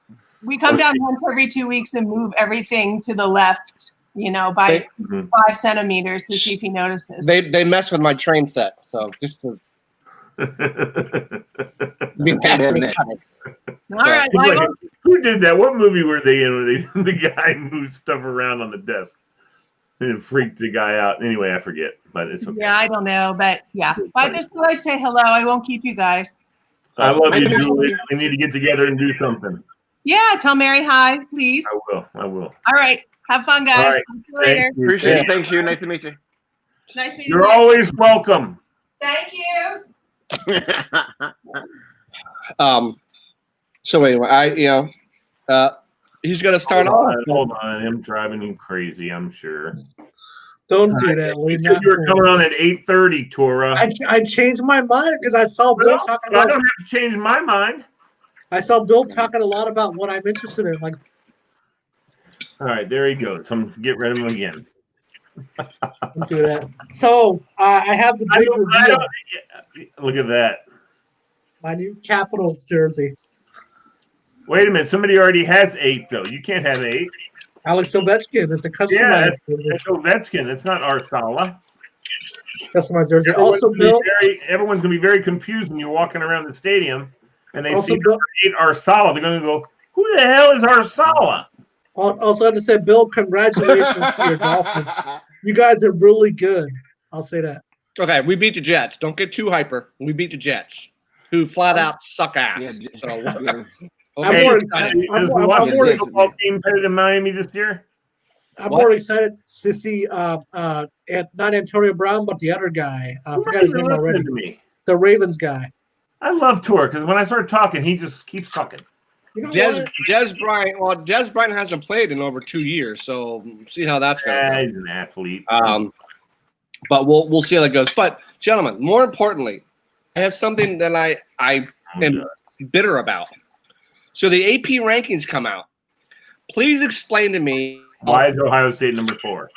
S5: we come down once every 2 weeks and move everything to the left, by 5 centimeters to see if he notices.
S2: They mess with my train set. So just to be
S5: All right.
S1: Who did that? What movie were they in where the guy moved stuff around on the desk and it freaked the guy out? Anyway, I forget, but it's okay.
S5: Yeah, I don't know, but yeah. I just thought I'd say hello. I won't keep you guys.
S1: I love you, Julie. We need to get together and do something.
S5: Yeah, tell Mary hi, please.
S1: I will.
S5: All right. Have fun, guys.
S1: All right.
S5: See you later.
S6: Appreciate it. Thank you. Nice to meet you.
S5: Nice meeting you.
S1: You're always welcome.
S5: Thank you.
S2: So anyway, he's gonna start off.
S1: Hold on, I'm driving you crazy. I'm sure.
S7: Don't do that.
S1: You were coming on at 8:30, Tora.
S7: I changed my mind because I saw Bill talking about.
S1: I don't have to change my mind.
S7: I saw Bill talking a lot about what I'm interested in. Like,
S1: all right, there he goes. I'm get rid of him again.
S7: Don't do that. So I have the big reveal.
S1: Look at that.
S7: My new Capitals jersey.
S1: Wait a minute. Somebody already has 8, though. You can't have 8.
S7: Alex Ovechkin is the
S1: Yeah,
S7: customized
S1: that's Ovechkin. That's not Arsala.
S7: customized jersey. Also, Bill.
S1: Everyone's going to be very confused when you're walking around the stadium and they
S7: Also,
S1: see
S7: Bill,
S1: 8 Arsala. They're going to go, who the hell is Arsala?
S7: also, I have to say, Bill, congratulations to your Dolphins. You guys are really good. I'll say that.
S2: Okay, we beat the Jets. Don't get too hyper. We beat the Jets, who flat out suck ass.
S6: Yeah,
S2: So,
S7: I'm
S2: okay.
S7: more excited.
S1: Does the Washington football team play in Miami this year?
S7: I'm more excited to see not Antonio Brown, but the other guy. I forgot his name already.
S1: To me.
S7: The Ravens guy.
S1: I love Tor because when I start talking, he just keeps talking.
S7: You know
S2: Des Bryant. Well, Des Bryant hasn't played in over 2 years, so see how that's going.
S1: Yeah, he's an athlete.
S2: But we'll see how that goes. But gentlemen, more importantly, I have something that I am bitter about. So the AP rankings come out. Please explain to me
S1: why is Ohio State number 4?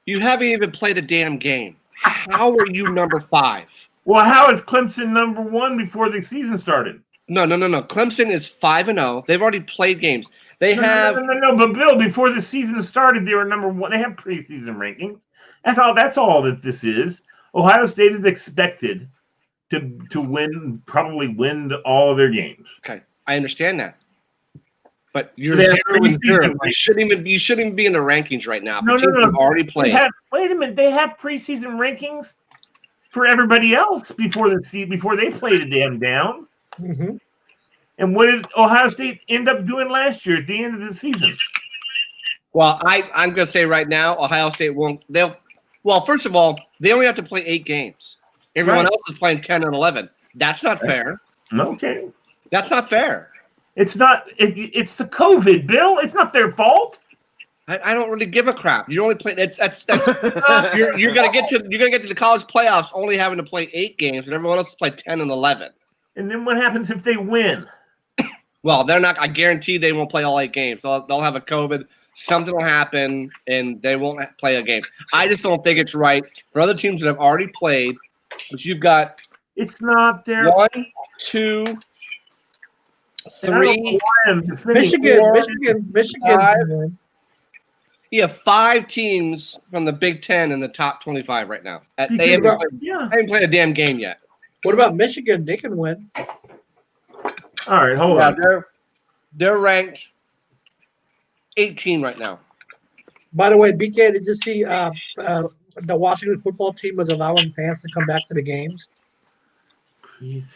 S2: You haven't even played a damn game. How are you number 5?
S1: Well, how is Clemson number 1 before the season started?
S2: No. Clemson is 5-0. They've already played games.
S1: No. But Bill, before the season started, they were number 1. They have preseason rankings. That's all that this is. Ohio State is expected to probably win all of their games.
S2: Okay, I understand that. But you're 0-0. You shouldn't even be in the rankings right now.
S1: No.
S2: Have already played.
S1: Wait a minute. They have preseason rankings for everybody else before they played a damn down.
S7: Mm-hmm.
S1: And what did Ohio State end up doing last year at the end of the season?
S2: Well, I'm going to say right now, Ohio State won't. Well, first of all, they only have to play 8 games. Everyone else is playing 10 and 11. That's not fair.
S1: Okay.
S2: That's not fair.
S1: It's not. It's the COVID, Bill. It's not their fault.
S2: I don't really give a crap. You only play. That's. you're gonna get to the college playoffs only having to play 8 games, and everyone else is play 10 and 11.
S1: And then what happens if they win?
S2: Well, they're not. I guarantee they won't play all 8 games. They'll have a COVID. Something will happen, and they won't play a game. I just don't think it's right for other teams that have already played. But you've got.
S1: It's not their
S2: 1, 2, 3.
S7: Michigan.
S2: 5. You have 5 teams from the Big Ten in the top 25 right now. They haven't played a damn game yet.
S7: What about Michigan? They can win.
S1: All right, hold on.
S2: They're ranked 18 right now.
S7: By the way, BK, did you see the Washington football team was allowing fans to come back to the games?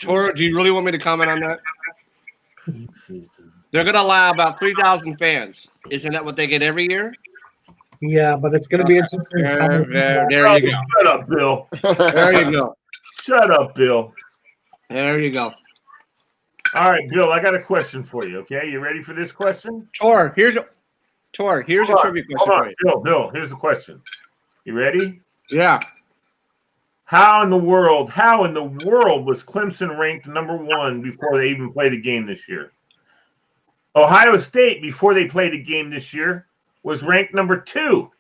S2: Tor, do you really want me to comment on that? They're going to allow about 3,000 fans. Isn't that what they get every year?
S7: Yeah, but it's going to be interesting.
S2: There you go.
S1: Shut up, Bill.
S2: There you go.
S1: Shut up, Bill.
S2: There you go.
S1: All right, Bill, I got a question for you, okay? You ready for this question?
S2: Tor, here's a trivia question for you.
S1: Bill, here's the question. You ready?
S2: Yeah.
S1: How in the world was Clemson ranked number 1 before they even played a game this year? Ohio State, before they played a game this year, was ranked number 2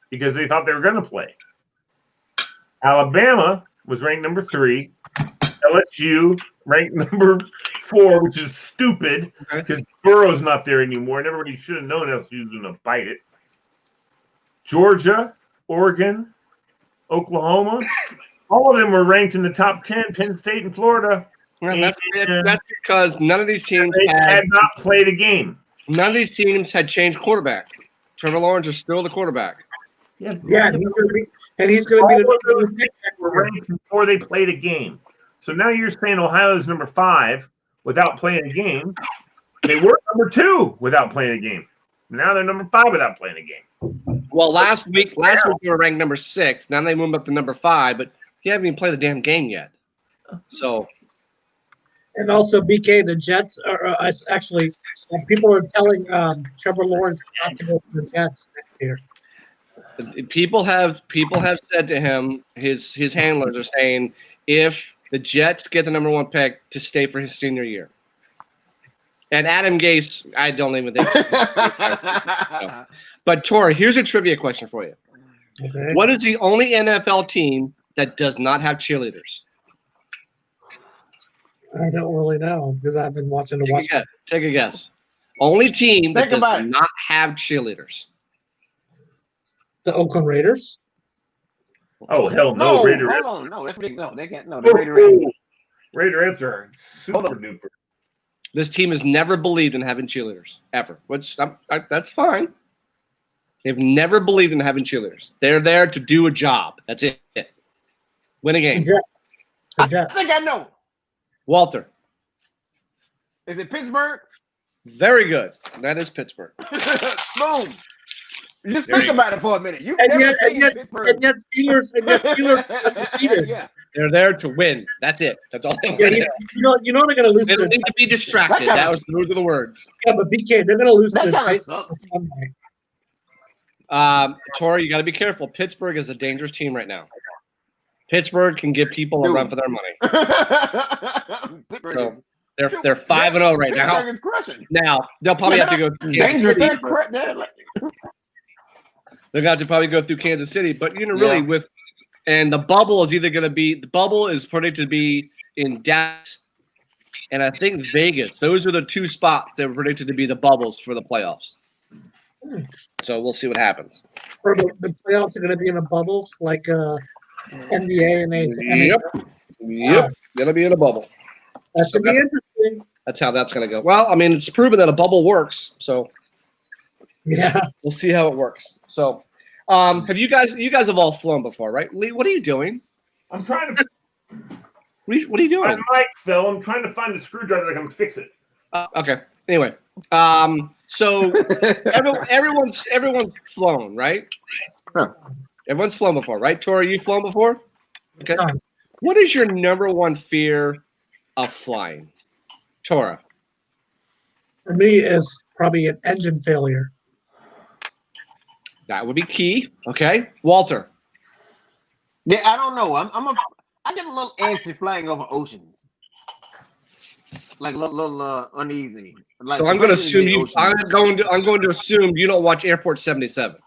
S1: because they thought they were going to play. Alabama was ranked number 3. LSU ranked number 4, which is stupid because Burrow's not there anymore, and everybody should have known LSU was going to bite it. Georgia, Oregon, Oklahoma, all of them were ranked in the top 10. Penn State and Florida.
S2: Well, that's because none of these teams
S1: had not played a game.
S2: None of these teams had changed quarterback. Trevor Lawrence is still the quarterback.
S7: Yeah, and he's going to be the pick
S1: ranked before they played a game. So now you're saying Ohio is number 5 without playing a game. They were number 2 without playing a game. Now they're number 5 without playing a game.
S2: Well, last week they were ranked number 6. Now they moved up to number 5, but you haven't even played a damn game yet. So.
S7: And also, BK, the Jets are actually people are telling Trevor Lawrence not to go to the Jets next year.
S2: People have said to him, his handlers are saying, if the Jets get the number 1 pick, to stay for his senior year. And Adam Gase, I don't even think. So. But Tor, here's a trivia question for you.
S7: Okay.
S2: What is the only NFL team that does not have cheerleaders?
S7: I don't really know because I've been watching the watch.
S2: Take a guess. Only team that
S6: Think
S2: does
S6: about it.
S2: not have cheerleaders.
S7: The Oakland Raiders.
S1: Oh hell
S6: No,
S1: no, Raider.
S6: hold on. No, that's ridiculous. No, they can't. No, the Raider.
S1: Raiderettes are super duper.
S2: This team has never believed in having cheerleaders ever, which that's fine. They've never believed in having cheerleaders. They're there to do a job. That's it. Win a game.
S6: I think I know.
S2: Walter.
S6: Is it Pittsburgh?
S2: Very good. That is Pittsburgh.
S6: Boom. Just
S2: There
S6: think
S2: you
S6: about it for a minute. You've
S7: And
S6: never
S7: yet,
S6: seen
S7: and yet,
S6: Pittsburgh.
S7: and yet Steelers undefeated.
S6: Yeah.
S2: They're there to win. That's it. That's all they
S7: Yeah,
S2: want.
S7: you know they're gonna lose.
S2: They
S7: To
S2: don't need to be distracted. Those are the words.
S7: yeah, but BK, they're gonna lose
S6: That
S7: to the
S6: kind of
S7: Titans
S6: sucks.
S7: Sunday.
S2: Tori, you got to be careful. Pittsburgh is a dangerous team right now. Pittsburgh can give people a run for their money. So they're 5-0 right now.
S6: Pittsburgh is crushing.
S2: Now they'll probably have to go through Kansas
S6: Dangerous.
S2: City. They're going to have to probably go through Kansas City, but really and the bubble is either going to be predicted to be in Dallas, and I think Vegas. Those are the two spots that were predicted to be the bubbles for the playoffs. So we'll see what happens.
S7: Or the playoffs are gonna be in a bubble like NBA and NHL.
S2: Yep. Gonna be in a bubble.
S7: That should be interesting.
S2: That's how that's gonna go. Well, I mean, it's proven that a bubble works, so
S7: Yeah.
S2: we'll see how it works. So, have you guys have all flown before, right? Lee, what are you doing?
S1: I'm trying to.
S2: What are you doing?
S1: My mic fell. I'm trying to find a screwdriver that can fix it.
S2: Okay. Anyway, so everyone's flown, right?
S6: Huh.
S2: Everyone's flown before, right? Tori, you flown before? Okay.
S7: Time.
S2: What is your number one fear of flying, Tora?
S7: For me, is probably an engine failure.
S2: That would be key. Okay, Walter.
S6: Yeah, I don't know. I get a little antsy flying over oceans. Like a little uneasy. Like,
S2: So I'm going to
S6: especially
S2: assume
S6: the ocean.
S2: I'm going to assume you don't watch Airport 77.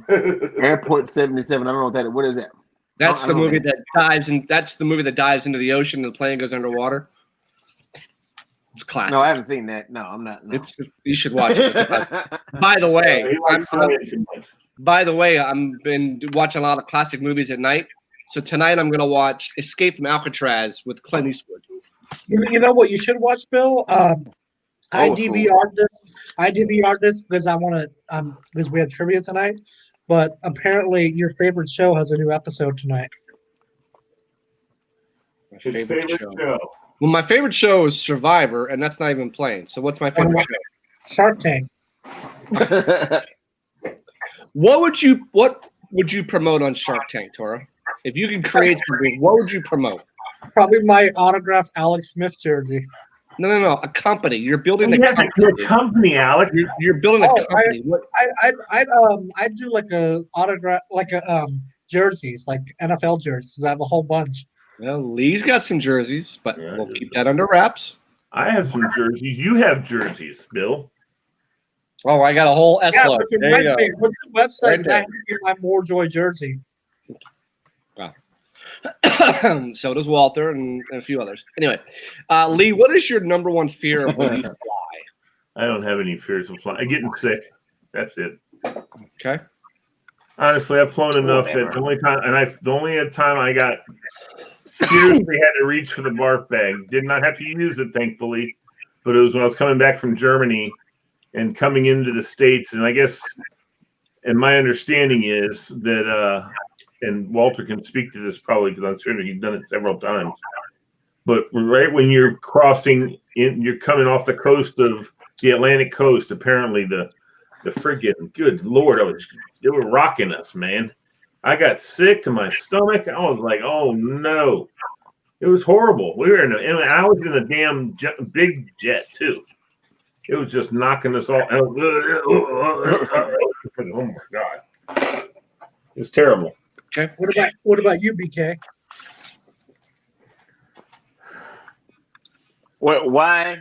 S6: Airport 77. I don't know what that is. What is that?
S2: That's
S6: I
S2: the
S6: don't
S2: movie
S6: know.
S2: that dives in. That's the movie that dives into the ocean and the plane goes underwater. It's classic.
S6: No, I haven't seen that. No, I'm not. No.
S2: You should watch it. By the way,
S1: He likes flying too much.
S2: I've been watching a lot of classic movies at night. So tonight I'm going to watch Escape from Alcatraz with Clint Eastwood.
S7: You know what you should watch, Bill? I DVR'd this because I want to because we had trivia tonight. But apparently, your favorite show has a new episode tonight.
S2: My
S1: His
S2: favorite show.
S1: show.
S2: Well, my favorite show is Survivor, and that's not even playing. So what's my favorite show?
S7: Shark Tank.
S2: What would you promote on Shark Tank, Tora? If you could create something, what would you promote?
S7: Probably my autographed Alex Smith jersey.
S2: No. A company. You're building
S1: You
S2: a
S1: have
S2: company.
S1: a company, Alex.
S2: You're building a
S7: Oh,
S2: company.
S7: I'd do like a autograph, like a jerseys, like NFL jerseys. I have a whole bunch.
S2: Well, Lee's got some jerseys, but
S1: Yeah,
S2: we'll keep that under wraps.
S1: I have some jerseys. You have jerseys, Bill.
S2: Oh, I got a whole S
S7: Yeah,
S2: load.
S7: but the
S2: There you go.
S7: what's the website?
S2: Right
S7: 'Cause I have to get my MoreJoy jersey.
S2: So does Walter and a few others. Anyway, Lee, what is your number one fear of when you fly?
S1: I don't have any fears of flying. I'm getting sick. That's it.
S2: Okay.
S1: Honestly, I've flown enough that the only time I got seriously had to reach for the barf bag. Did not have to use it, thankfully, but it was when I was coming back from Germany and coming into the States. And I guess, and my understanding is that, and Walter can speak to this probably because I'm sure he's done it several times. But right when you're crossing in, you're coming off the coast of the Atlantic coast. Apparently, the freaking good Lord, they were rocking us, man. I got sick to my stomach. I was like, oh no, it was horrible. We were I was in a damn big jet too. It was just knocking us all out. Oh my god, it was terrible.
S2: Okay.
S7: What about you, BK?
S6: Why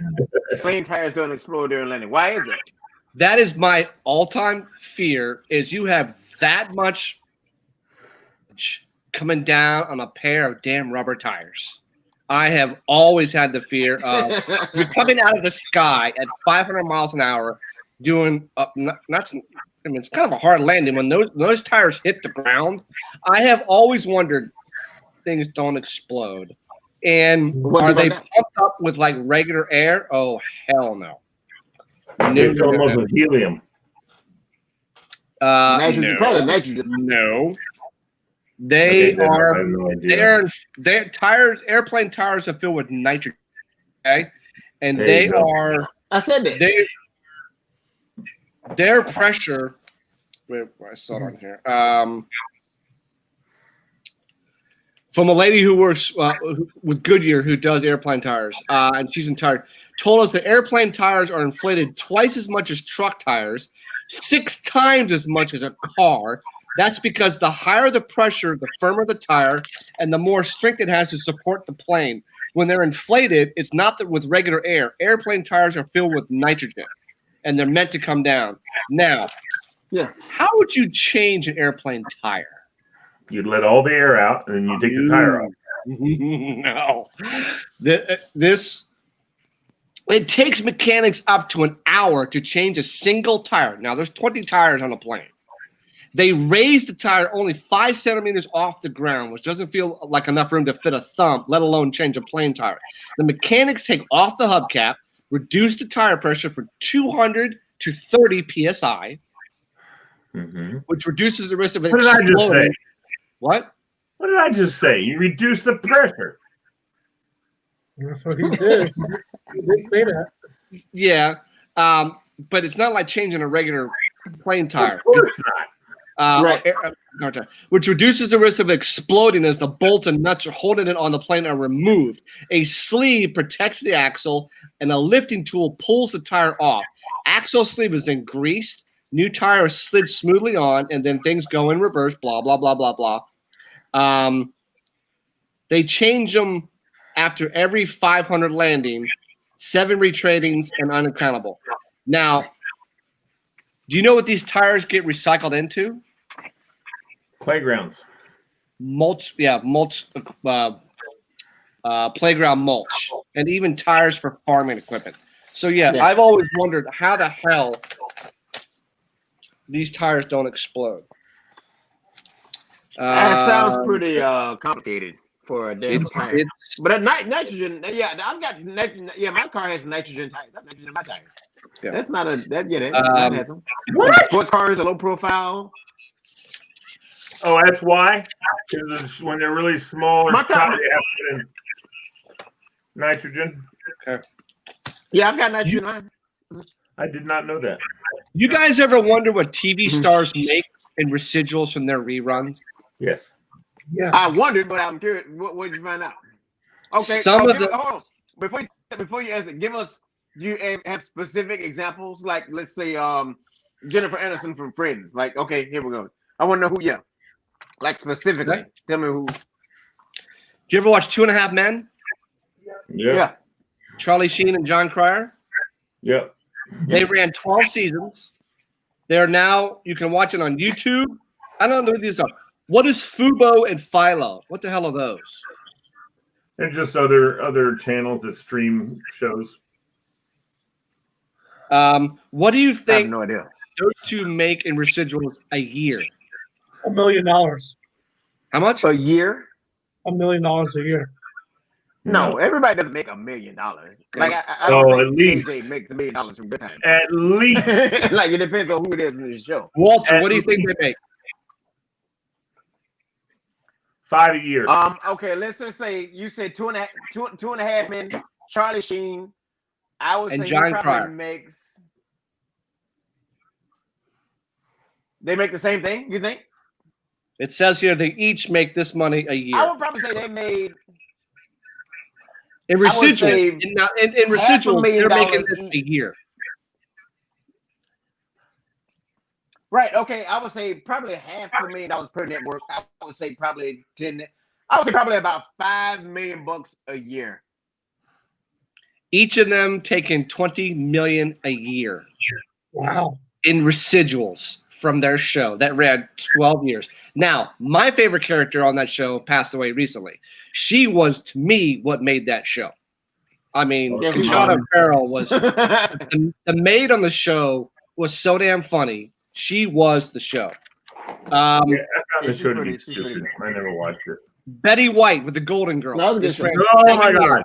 S6: plane tires don't explode during landing? Why is it?
S2: That is my all-time fear. Is you have that much coming down on a pair of damn rubber tires. I have always had the fear of you're coming out of the sky at 500 miles an hour, doing it's kind of a hard landing when those tires hit the ground. I have always wondered things don't explode, and are they pumped up with like regular air? Oh hell no!
S1: It's almost with helium.
S6: Nitrogen, probably nitrogen.
S2: No. They are.
S1: I have no idea.
S2: Their tires. Airplane tires are filled with nitrogen. Okay, and they are.
S6: I said that.
S2: Their pressure. Wait, I saw it on here. From a lady who works with Goodyear, who does airplane tires, and she's retired, told us that airplane tires are inflated twice as much as truck tires, 6 times as much as a car. That's because the higher the pressure, the firmer the tire, and the more strength it has to support the plane. When they're inflated, it's not that with regular air. Airplane tires are filled with nitrogen, and they're meant to come down. Now, how would you change an airplane tire?
S1: You'd let all the air out, and then you take the tire off.
S2: No. It takes mechanics up to an hour to change a single tire. Now, there's 20 tires on a plane. They raise the tire only 5 centimeters off the ground, which doesn't feel like enough room to fit a thumb, let alone change a plane tire. The mechanics take off the hubcap, reduce the tire pressure from 200 to 30 psi, which reduces the risk of it exploding.
S1: What did I just say?
S2: What?
S1: What did I just say? You reduce the pressure.
S7: That's what he did. He did say that.
S2: Yeah, but it's not like changing a regular plane tire.
S1: Of course not.
S2: Which reduces the risk of exploding as the bolts and nuts are holding it on the plane are removed. A sleeve protects the axle, and a lifting tool pulls the tire off. Axle sleeve is then greased. New tire is slid smoothly on, and then things go in reverse, blah, blah, blah, blah, blah. They change them after every 500 landing, 7 retradings, and unaccountable. Now, do you know what these tires get recycled into?
S1: Playgrounds.
S2: Mulch, playground mulch, and even tires for farming equipment. So, I've always wondered how the hell these tires don't explode.
S6: That sounds pretty complicated for a damn tire. But nitrogen, I've got nitrogen. Yeah, my car has nitrogen tires. That's nitrogen in my tires. Yeah. That's not a that has them. What? Sports cars are low profile.
S1: Oh, that's why? Because when they're really small,
S6: my car,
S1: they have nitrogen.
S2: Okay.
S6: Yeah, I've got nitrogen.
S1: I did not know that.
S2: You guys ever wonder what TV stars make in residuals from their reruns?
S1: Yes.
S7: Yeah.
S6: I wondered, but I'm curious. What did you find out? Okay. Hold on. Before you answer, give us. You have specific examples, like let's say Jennifer Aniston from Friends. Like, okay, here we go. I want to know who. Yeah. Like specifically, okay. Tell me who.
S2: Did you ever watch 2.5 Men?
S1: Yeah.
S2: Charlie Sheen and John Cryer.
S1: Yeah.
S2: They ran 12 seasons. They are now. You can watch it on YouTube. I don't know what these are. What is Fubo and Philo? What the hell are those?
S1: They're just other channels that stream shows.
S2: What do you think?
S6: I have no idea.
S2: Those two make in residuals a year?
S7: $1 million.
S2: How much?
S6: A year?
S7: $1 million a year.
S6: No, everybody doesn't make $1 million. Like I don't think
S1: at least
S6: AJ makes $1 million from good time.
S1: At least.
S6: Like it depends on who it is in the show.
S2: Walter, what do you think they make?
S1: 5 a year.
S6: Okay, let's just say you said 2.5 Men, Charlie Sheen. I would say
S2: John
S6: he probably
S2: Cryer
S6: makes. They make the same thing, you think?
S2: It says here they each make this money a year.
S6: I would probably say they made
S2: in residuals. In residuals, they're making this a year.
S6: Right. Okay. I would say probably $500,000 per network. I would say probably 10. I would say probably about $5 million a year.
S2: Each of them taking $20 million a year.
S7: Wow.
S2: In residuals, from their show that ran 12 years. Now, my favorite character on that show passed away recently. She was, to me, what made that show. I mean,
S6: Yeah, she
S2: Conchata
S6: was.
S2: Farrell was the maid on the show was so damn funny. She was the show.
S1: I found the
S6: she's
S1: show to
S6: pretty-
S1: be
S6: she's pretty
S1: stupid. I never watched it.
S2: Betty White with the Golden Girls.
S6: No, that was a
S2: This
S6: good
S2: ran
S6: show.
S1: Oh
S2: 7
S1: my
S2: years.
S1: God.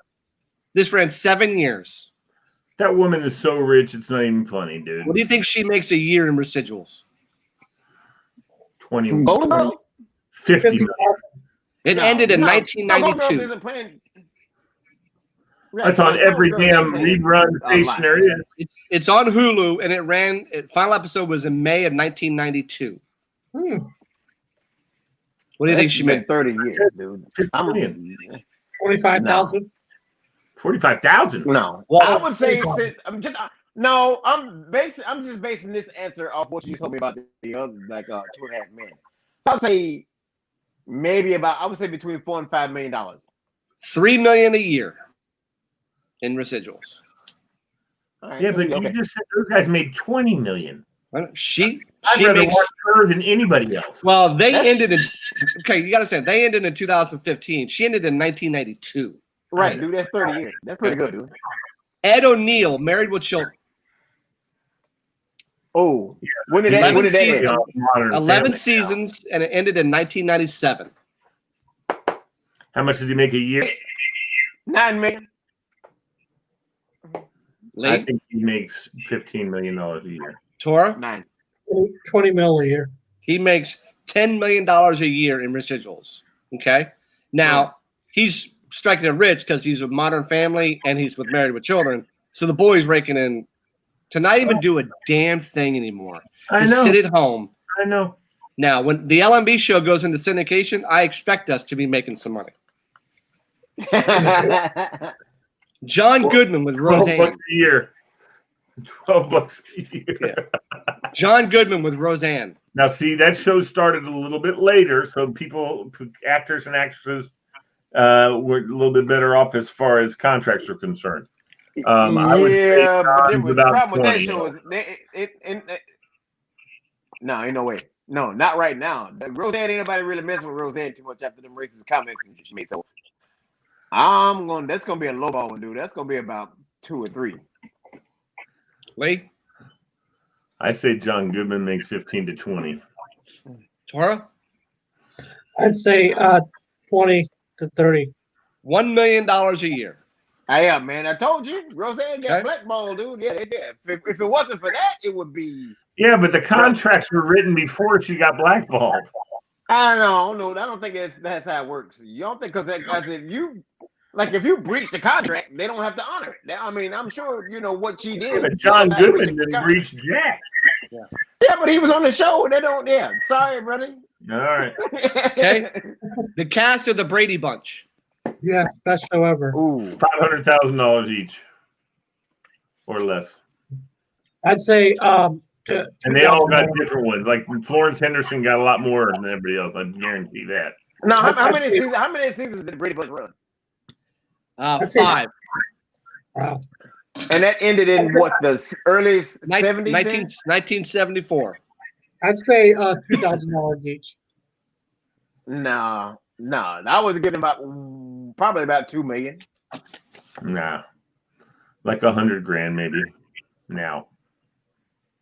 S2: This ran 7 years.
S1: That woman is so rich, it's not even funny, dude.
S2: What do you think she makes a year in residuals?
S1: 20,
S6: Golden Girls?
S1: 50
S7: 50,000.
S2: It
S6: No,
S2: ended in
S6: no, Golden Girls
S2: 1992.
S6: isn't playing.
S1: That's on every damn rerun stationary.
S2: It's on Hulu, and it ran. Final episode was in May of 1992.
S7: Hmm.
S2: What do you think she made?
S6: 30 years, dude.
S1: 50 million.
S7: 45,000.
S1: 45,000.
S6: No,
S2: Well,
S6: I would say I'm just no. I'm just basing this answer off what you told me about the other 2.5 men. So I'd say maybe about I would say between $4 and $5 million.
S2: $3 million a year in residuals.
S6: All right,
S1: Yeah, but
S6: okay.
S1: you just said those guys made 20 million.
S2: She
S1: I'd rather
S2: makes.
S1: watch her than anybody else.
S2: Well, they
S6: That's-
S2: ended in. Okay, you got to say they ended in 2015. She ended in 1992.
S6: Right, dude. That's 30 years. That's pretty good, dude.
S2: Ed O'Neill, Married with Children.
S6: Oh, when did that
S2: 11
S6: end?
S2: seasons.
S1: Modern
S2: 11
S1: Family.
S2: seasons, and it ended in 1997.
S1: How much does he make a year?
S6: $9 million.
S1: I
S2: Lee,
S1: think he makes $15 million a year.
S2: Tora,
S6: 9.
S7: 20 mil a year.
S2: he makes $10 million a year in residuals. Okay, now he's striking it rich because he's with Modern Family and he's with Married with Children. So the boy's raking in to not even do a damn thing anymore.
S1: I
S2: To
S1: know.
S2: sit at home.
S1: I know.
S2: Now, when the LMB show goes into syndication, I expect us to be making some money. John Goodman with
S1: 12
S2: Roseanne.
S1: bucks a year. 12 bucks a year.
S2: John Goodman with Roseanne.
S1: Now, see, that show started a little bit later, so actors and actresses were a little bit better off as far as contracts are concerned. I would say
S6: yeah, but
S1: John's
S6: the
S1: about
S6: problem with that
S1: 20.
S6: show is no, ain't no way. No, not right now. Roseanne ain't nobody really messing with Roseanne too much after them racist comments she made. So that's gonna be a low ball one, dude. That's gonna be about 2 or 3.
S2: Lee,
S1: I say John Goodman makes 15 to 20.
S2: Tora,
S7: I'd say 20 to 30.
S2: $1 million a year.
S6: Yeah, man. I told you, Roseanne got
S2: Okay.
S6: blackballed, dude. Yeah, they did. If it wasn't for that, it would be.
S1: Yeah, but the contracts were written before she got blackballed.
S6: I don't know. I don't think that's how it works. You don't think because if you breach the contract, they don't have to honor it. I mean, I'm sure you know what she did.
S1: But John
S6: Not
S1: Goodman
S6: breaching the
S1: didn't
S6: contract.
S1: reach Jack.
S6: Yeah, but he was on the show. They don't. Yeah, sorry, brother.
S1: All right.
S2: Okay. The cast of the Brady Bunch.
S7: Yeah, best show ever.
S6: Ooh.
S1: $500,000 each or less.
S7: I'd say
S1: And they all got
S7: 2,000.
S1: different ones. Like Florence Henderson got a lot more than everybody else. I guarantee that.
S6: No, how many seasons? How many seasons did Brady Bunch run?
S7: I'd say-
S2: 5.
S7: Wow.
S6: And that ended in what the early 70s.
S2: 1974.
S7: I'd say $2,000 each.
S6: No. I was getting probably about 2 million.
S1: Nah. Like $100,000 maybe. Now.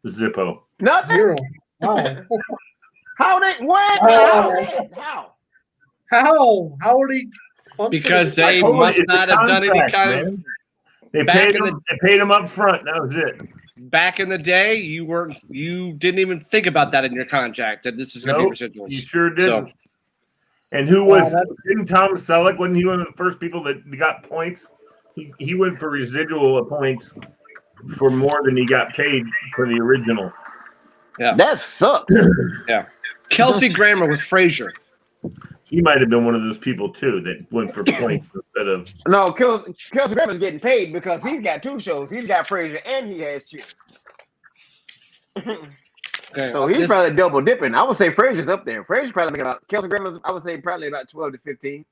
S1: Zippo.
S6: Nothing.
S7: 0. Wow.
S6: How they? What?
S7: Oh.
S6: How?
S7: How are they functioning?
S2: Because
S1: I
S2: they
S1: told you,
S2: must
S1: it's
S2: not
S1: a
S2: have done any
S1: contract,
S2: kind of.
S1: man. They
S2: back
S1: paid him up front. That was it.
S2: Back in the day, you didn't even think about that in your contract that this is going to
S1: Nope,
S2: be residuals.
S1: You sure didn't.
S2: So,
S1: And who
S7: Wow,
S1: was didn't Tom Selleck? Wasn't he one of the first people that got points? He went for residual points for more than he got paid for the original.
S6: That sucks.
S2: Kelsey Grammer with Frasier.
S1: He might have been one of those people too that went for points instead of.
S6: No, Kelsey Grammer's getting paid because he's got 2 shows. He's got Frasier and he has Cheers.
S2: Okay,
S6: So he's
S2: this-
S6: probably double dipping. I would say Frasier's up there. Frasier's probably making about Kelsey Grammer's. I would say probably about 12 to 15.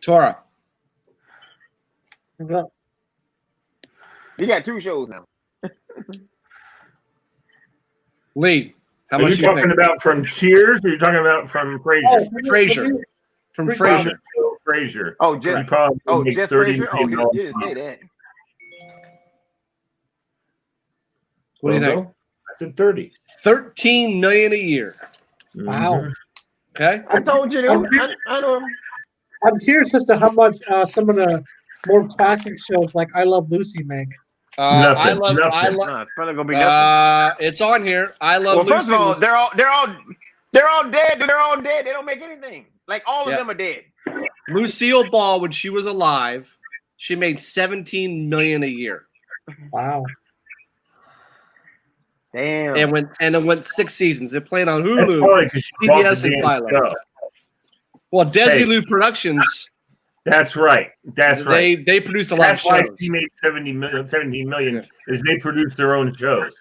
S2: Tora.
S6: He got 2 shows now.
S2: Lee. How
S1: Are
S2: much
S1: you
S2: do you
S1: talking
S2: think?
S1: about from Cheers or are you talking about from Frasier?
S7: Oh,
S2: Frazier. From Frazier.
S1: Frasier.
S6: Oh,
S1: He
S6: just
S1: probably makes
S6: just
S1: 30
S6: Frazier. Oh,
S1: million
S6: you didn't say that.
S2: What do you think?
S1: Bill? I said 30.
S2: 13 million a year.
S7: Wow.
S1: Mhm.
S2: Okay.
S6: I told you. I know.
S7: I'm curious as to how much some of the more classic shows like I Love Lucy make.
S2: I
S1: Nothing,
S2: love. I
S1: nothing.
S2: love.
S6: No, it's probably gonna be nothing.
S2: It's on here. I love
S6: Well,
S2: Lucy.
S6: first of all,
S2: was-
S6: they're all dead. They're all dead. They don't make anything. Like all of
S2: Yeah.
S6: them are dead.
S2: Lucille Ball, when she was alive, she made 17 million a year,
S7: Wow.
S6: Damn.
S2: and it went 6 seasons. It played on
S1: That's
S2: Hulu,
S1: probably because she bought
S2: CBS,
S1: the
S2: and
S1: damn
S2: Philo.
S1: show.
S2: Well,
S1: Hey.
S2: Desilu Productions.
S1: That's right. That's right.
S2: They produced a lot
S1: That's
S2: of
S1: why
S2: shows.
S1: she made 17 million is they produce their own shows.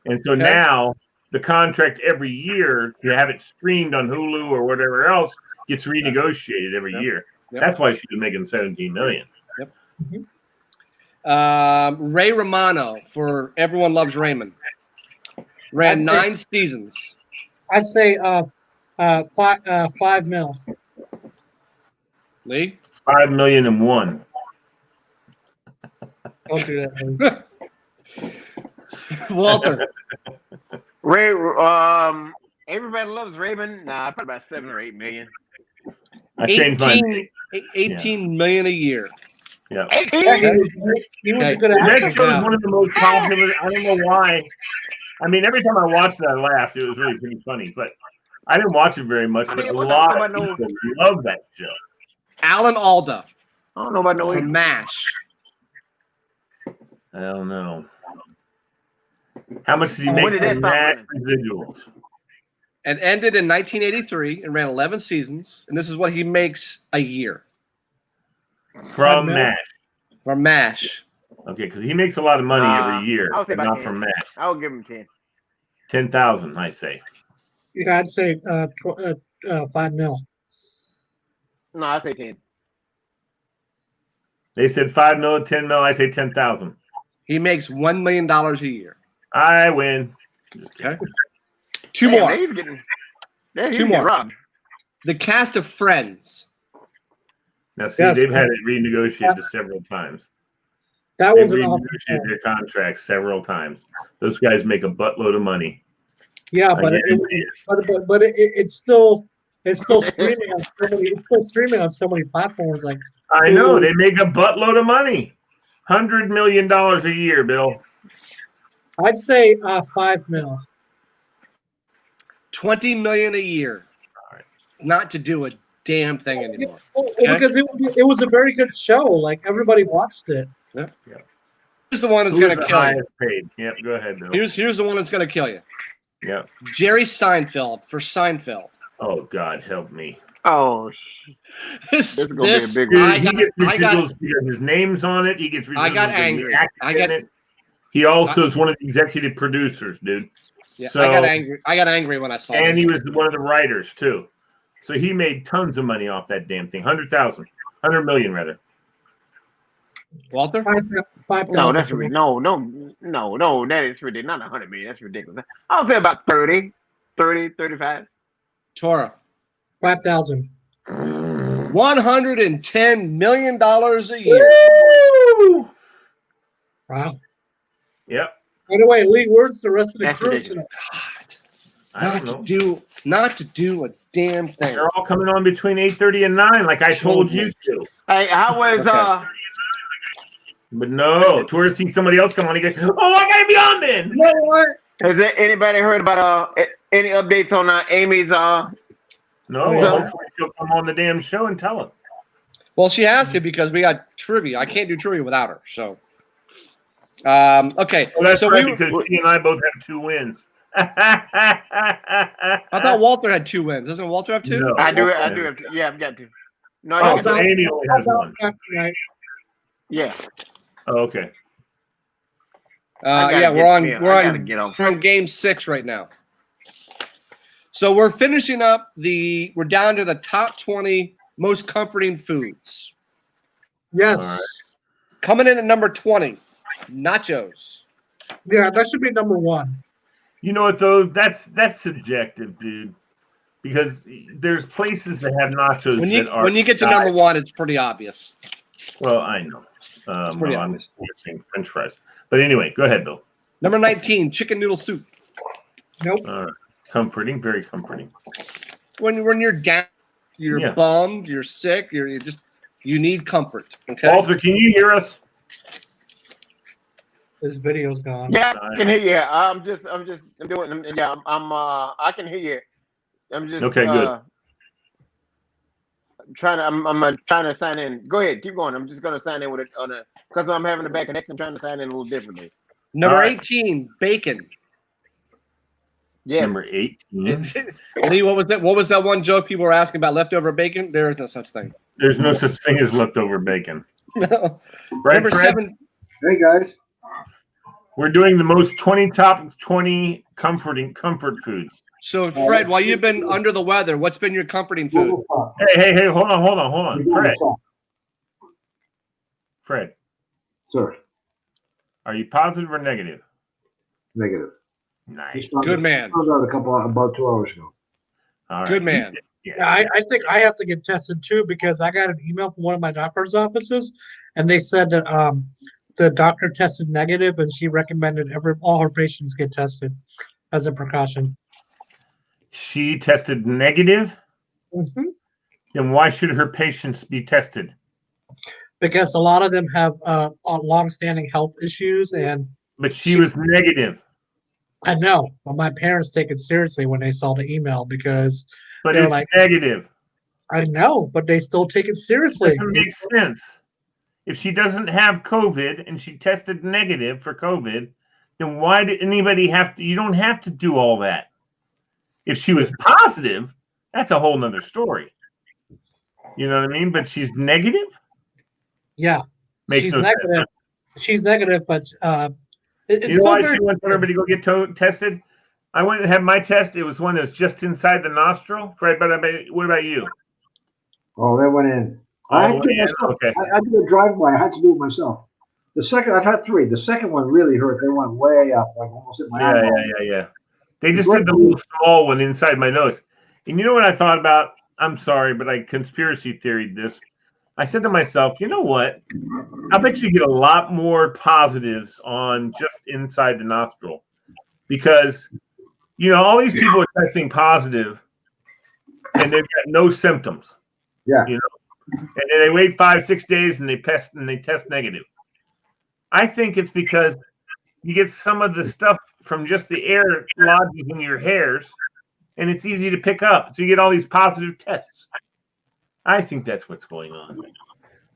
S1: And so
S2: Okay.
S1: now the contract every year to have it streamed on Hulu or whatever else gets renegotiated every year.
S2: Yep.
S1: That's why she's making 17 million.
S2: Ray Romano for Everyone Loves Raymond. Ran
S7: I'd say-
S2: 9 seasons.
S7: I'd say 5 mil.
S2: Lee?
S1: 5,000,001.
S7: Don't do that. Lee.
S2: Walter.
S6: Ray, everybody loves Raymond. Nah, probably about 7 or 8 million.
S1: I changed mine.
S2: 18 million a year.
S1: Yeah.
S6: 18?
S7: Yeah, he was a good actor.
S1: That show is one of the most popular. I don't know why. I mean, every time I watched it, I laughed. It was really pretty funny, but I didn't watch it very much. But a lot of people love that show.
S2: Alan Alda
S6: I don't know about no
S2: from MASH.
S1: I don't know. How much did he
S6: When
S1: make
S6: did that
S1: from
S6: stop
S1: that
S6: running?
S1: residuals?
S2: And ended in 1983 and ran 11 seasons. And this is what he makes a year
S1: From
S7: $5 million?
S1: MASH.
S2: from MASH.
S1: Okay, because he makes a lot of money every year,
S6: I would say
S1: but
S6: about
S1: not
S6: 10.
S1: from MASH.
S6: I'll give him 10.
S1: 10,000, I say.
S7: Yeah, I'd say 5 mil.
S6: No, I say 10.
S1: They said 5 mil, 10 mil. I say 10,000.
S2: He makes $1 million a year.
S1: I win.
S2: Okay. Two
S6: Damn,
S2: more.
S6: He's getting, he's
S2: Two
S6: getting
S2: more.
S6: robbed.
S2: The cast of Friends.
S1: Now, see,
S7: Yes.
S1: they've had it renegotiated several times.
S7: That
S1: They've
S7: was an awesome show.
S1: renegotiated their contracts several times. Those guys make a buttload of money.
S7: Yeah, but it's still streaming on so many platforms. Like
S1: I know they make a buttload of money. $100 million a year, Bill.
S7: I'd say 5 mil.
S2: 20 million a year. Not to do a damn thing anymore.
S7: Because it was a very good show. Like everybody watched it.
S2: Here's the one that's
S1: Who
S2: going
S1: is
S2: to
S1: the
S2: kill you.
S1: highest paid? Yep, go ahead, Bill.
S2: Here's the one that's going to kill you.
S1: Yep.
S2: Jerry Seinfeld for Seinfeld.
S1: Oh, God, help me.
S6: Oh,
S2: This
S6: is gonna be a big
S1: Dude,
S6: one.
S2: I
S1: he
S2: got-
S1: gets
S2: I got-
S1: residuals because his name's on it. He gets residuals.
S2: I got
S1: because he
S2: angry.
S1: acted
S2: I got-
S1: in it. He also is one of the executive producers, dude.
S2: Yeah,
S1: So-
S2: I got angry. I got angry when I saw
S1: And
S2: this.
S1: he was one of the writers, too. So he made tons of money off that damn thing. 100 million, rather.
S2: Walter?
S7: 5,000.
S6: No, that's no. That is ridiculous. Not 100 million. That's ridiculous. I'll say about 30, 35.
S2: Tora.
S7: 5,000.
S2: $110 million a year.
S1: Woo!
S7: Wow.
S1: Yep.
S7: By the way, Lee, where's the rest of the
S6: That's
S7: crew
S6: ridiculous.
S7: tonight?
S1: I don't know.
S2: Not to do a damn thing.
S1: They're all coming on between 8:30 and 9, like I told you to.
S6: Hey, how was
S1: But no, tourists see somebody else come on, he goes, "Oh, I gotta be on then."
S7: You know what?
S6: Has there anybody heard about any updates on Amy's
S1: No,
S6: So-
S1: hopefully she'll come on the damn show and tell us.
S2: Well, she has to because we got trivia. I can't do trivia without her. So, okay.
S1: Well, that's
S2: so
S1: right,
S2: we,
S1: because she and I both have 2 wins.
S2: I thought Walter had 2 wins. Doesn't Walter have 2?
S1: No,
S6: I do
S1: Walter
S6: have to. Yeah, I've got to. No,
S1: Oh,
S6: I
S1: so
S6: got to.
S1: Amy only has 1.
S7: Tonight.
S6: Yeah.
S1: Oh, okay.
S6: I gotta
S2: Yeah,
S6: get-
S2: we're
S6: I gotta
S2: on
S6: get off.
S2: we're on game 6 right now. So we're finishing up we're down to the top 20 most comforting foods.
S7: Yes.
S1: All right.
S2: Coming in at number 20, nachos.
S7: Yeah, that should be number 1.
S1: You know what though? That's subjective, dude. Because there's places that have nachos that are.
S2: When you get to number one, it's pretty obvious.
S1: Well, I know.
S2: It's pretty
S1: I'm
S2: obvious.
S1: saying French fries. But anyway, go ahead, Bill.
S2: Number 19, chicken noodle soup.
S7: Nope.
S1: Comforting, very comforting.
S2: When you're down, you're bummed, you're sick, you need comfort. Okay.
S1: Walter, can you hear us?
S7: This video's gone.
S6: Yeah, I can hear you. I'm doing. Yeah, I can hear you. I'm just
S1: okay. Good.
S6: I'm trying to sign in. Go ahead, keep going. I'm just gonna sign in with it because I'm having a bad connection. I'm trying to sign in a little differently.
S2: Number 18, bacon.
S6: Yes.
S1: Number 18.
S2: Lee, what was that one joke people were asking about leftover bacon? There is no such thing.
S1: There's no such thing as leftover bacon.
S2: No.
S1: Right,
S2: Number
S1: Fred?
S2: 7.
S8: Hey guys.
S1: We're doing the most top 20 comfort foods.
S2: So Fred, while you've been under the weather, what's been your comforting food?
S1: Hey, hold on. Fred.
S8: Sir.
S1: Are you positive or negative?
S8: Negative.
S1: Nice.
S2: Good man.
S8: I found out about 2 hours ago.
S1: All right.
S2: Good man.
S7: Yeah, I think I have to get tested too because I got an email from one of my doctor's offices, and they said that the doctor tested negative, and she recommended all her patients get tested as a precaution.
S1: She tested negative?
S7: Mm-hmm.
S1: Then why should her patients be tested?
S7: Because a lot of them have long-standing health issues,
S1: but she was negative.
S7: I know, but my parents take it seriously when they saw the email because
S1: but
S7: they're
S1: it's
S7: like
S1: negative.
S7: I know, but they still take it seriously.
S1: It doesn't make sense. If she doesn't have COVID and she tested negative for COVID, then why did anybody have to? You don't have to do all that. If she was positive, that's a whole nother story. You know what I mean? But she's negative?
S7: Yeah. She's negative. Sense. She's negative, but it's
S1: you know why she wants everybody to go get tested? I went and had my test. It was one that was just inside the nostril. Fred, but what about you?
S8: Oh, that went in. I had to do it myself. Okay. I did a drive-by. I had to do it myself. The second, I've had 3. The second one really hurt. They went way up, like almost in my eyeball.
S1: Yeah. They just did the little small one inside my nose. And you know what I thought about? I'm sorry, but I conspiracy theoried this. I said to myself, you know what? I bet you get a lot more positives on just inside the nostril. Because, all these people are testing positive and they've got no symptoms.
S8: Yeah.
S1: And then they wait 5-6 days and they test negative. I think it's because you get some of the stuff from just the air lodges in your hairs, and it's easy to pick up. So you get all these positive tests. I think that's what's going on.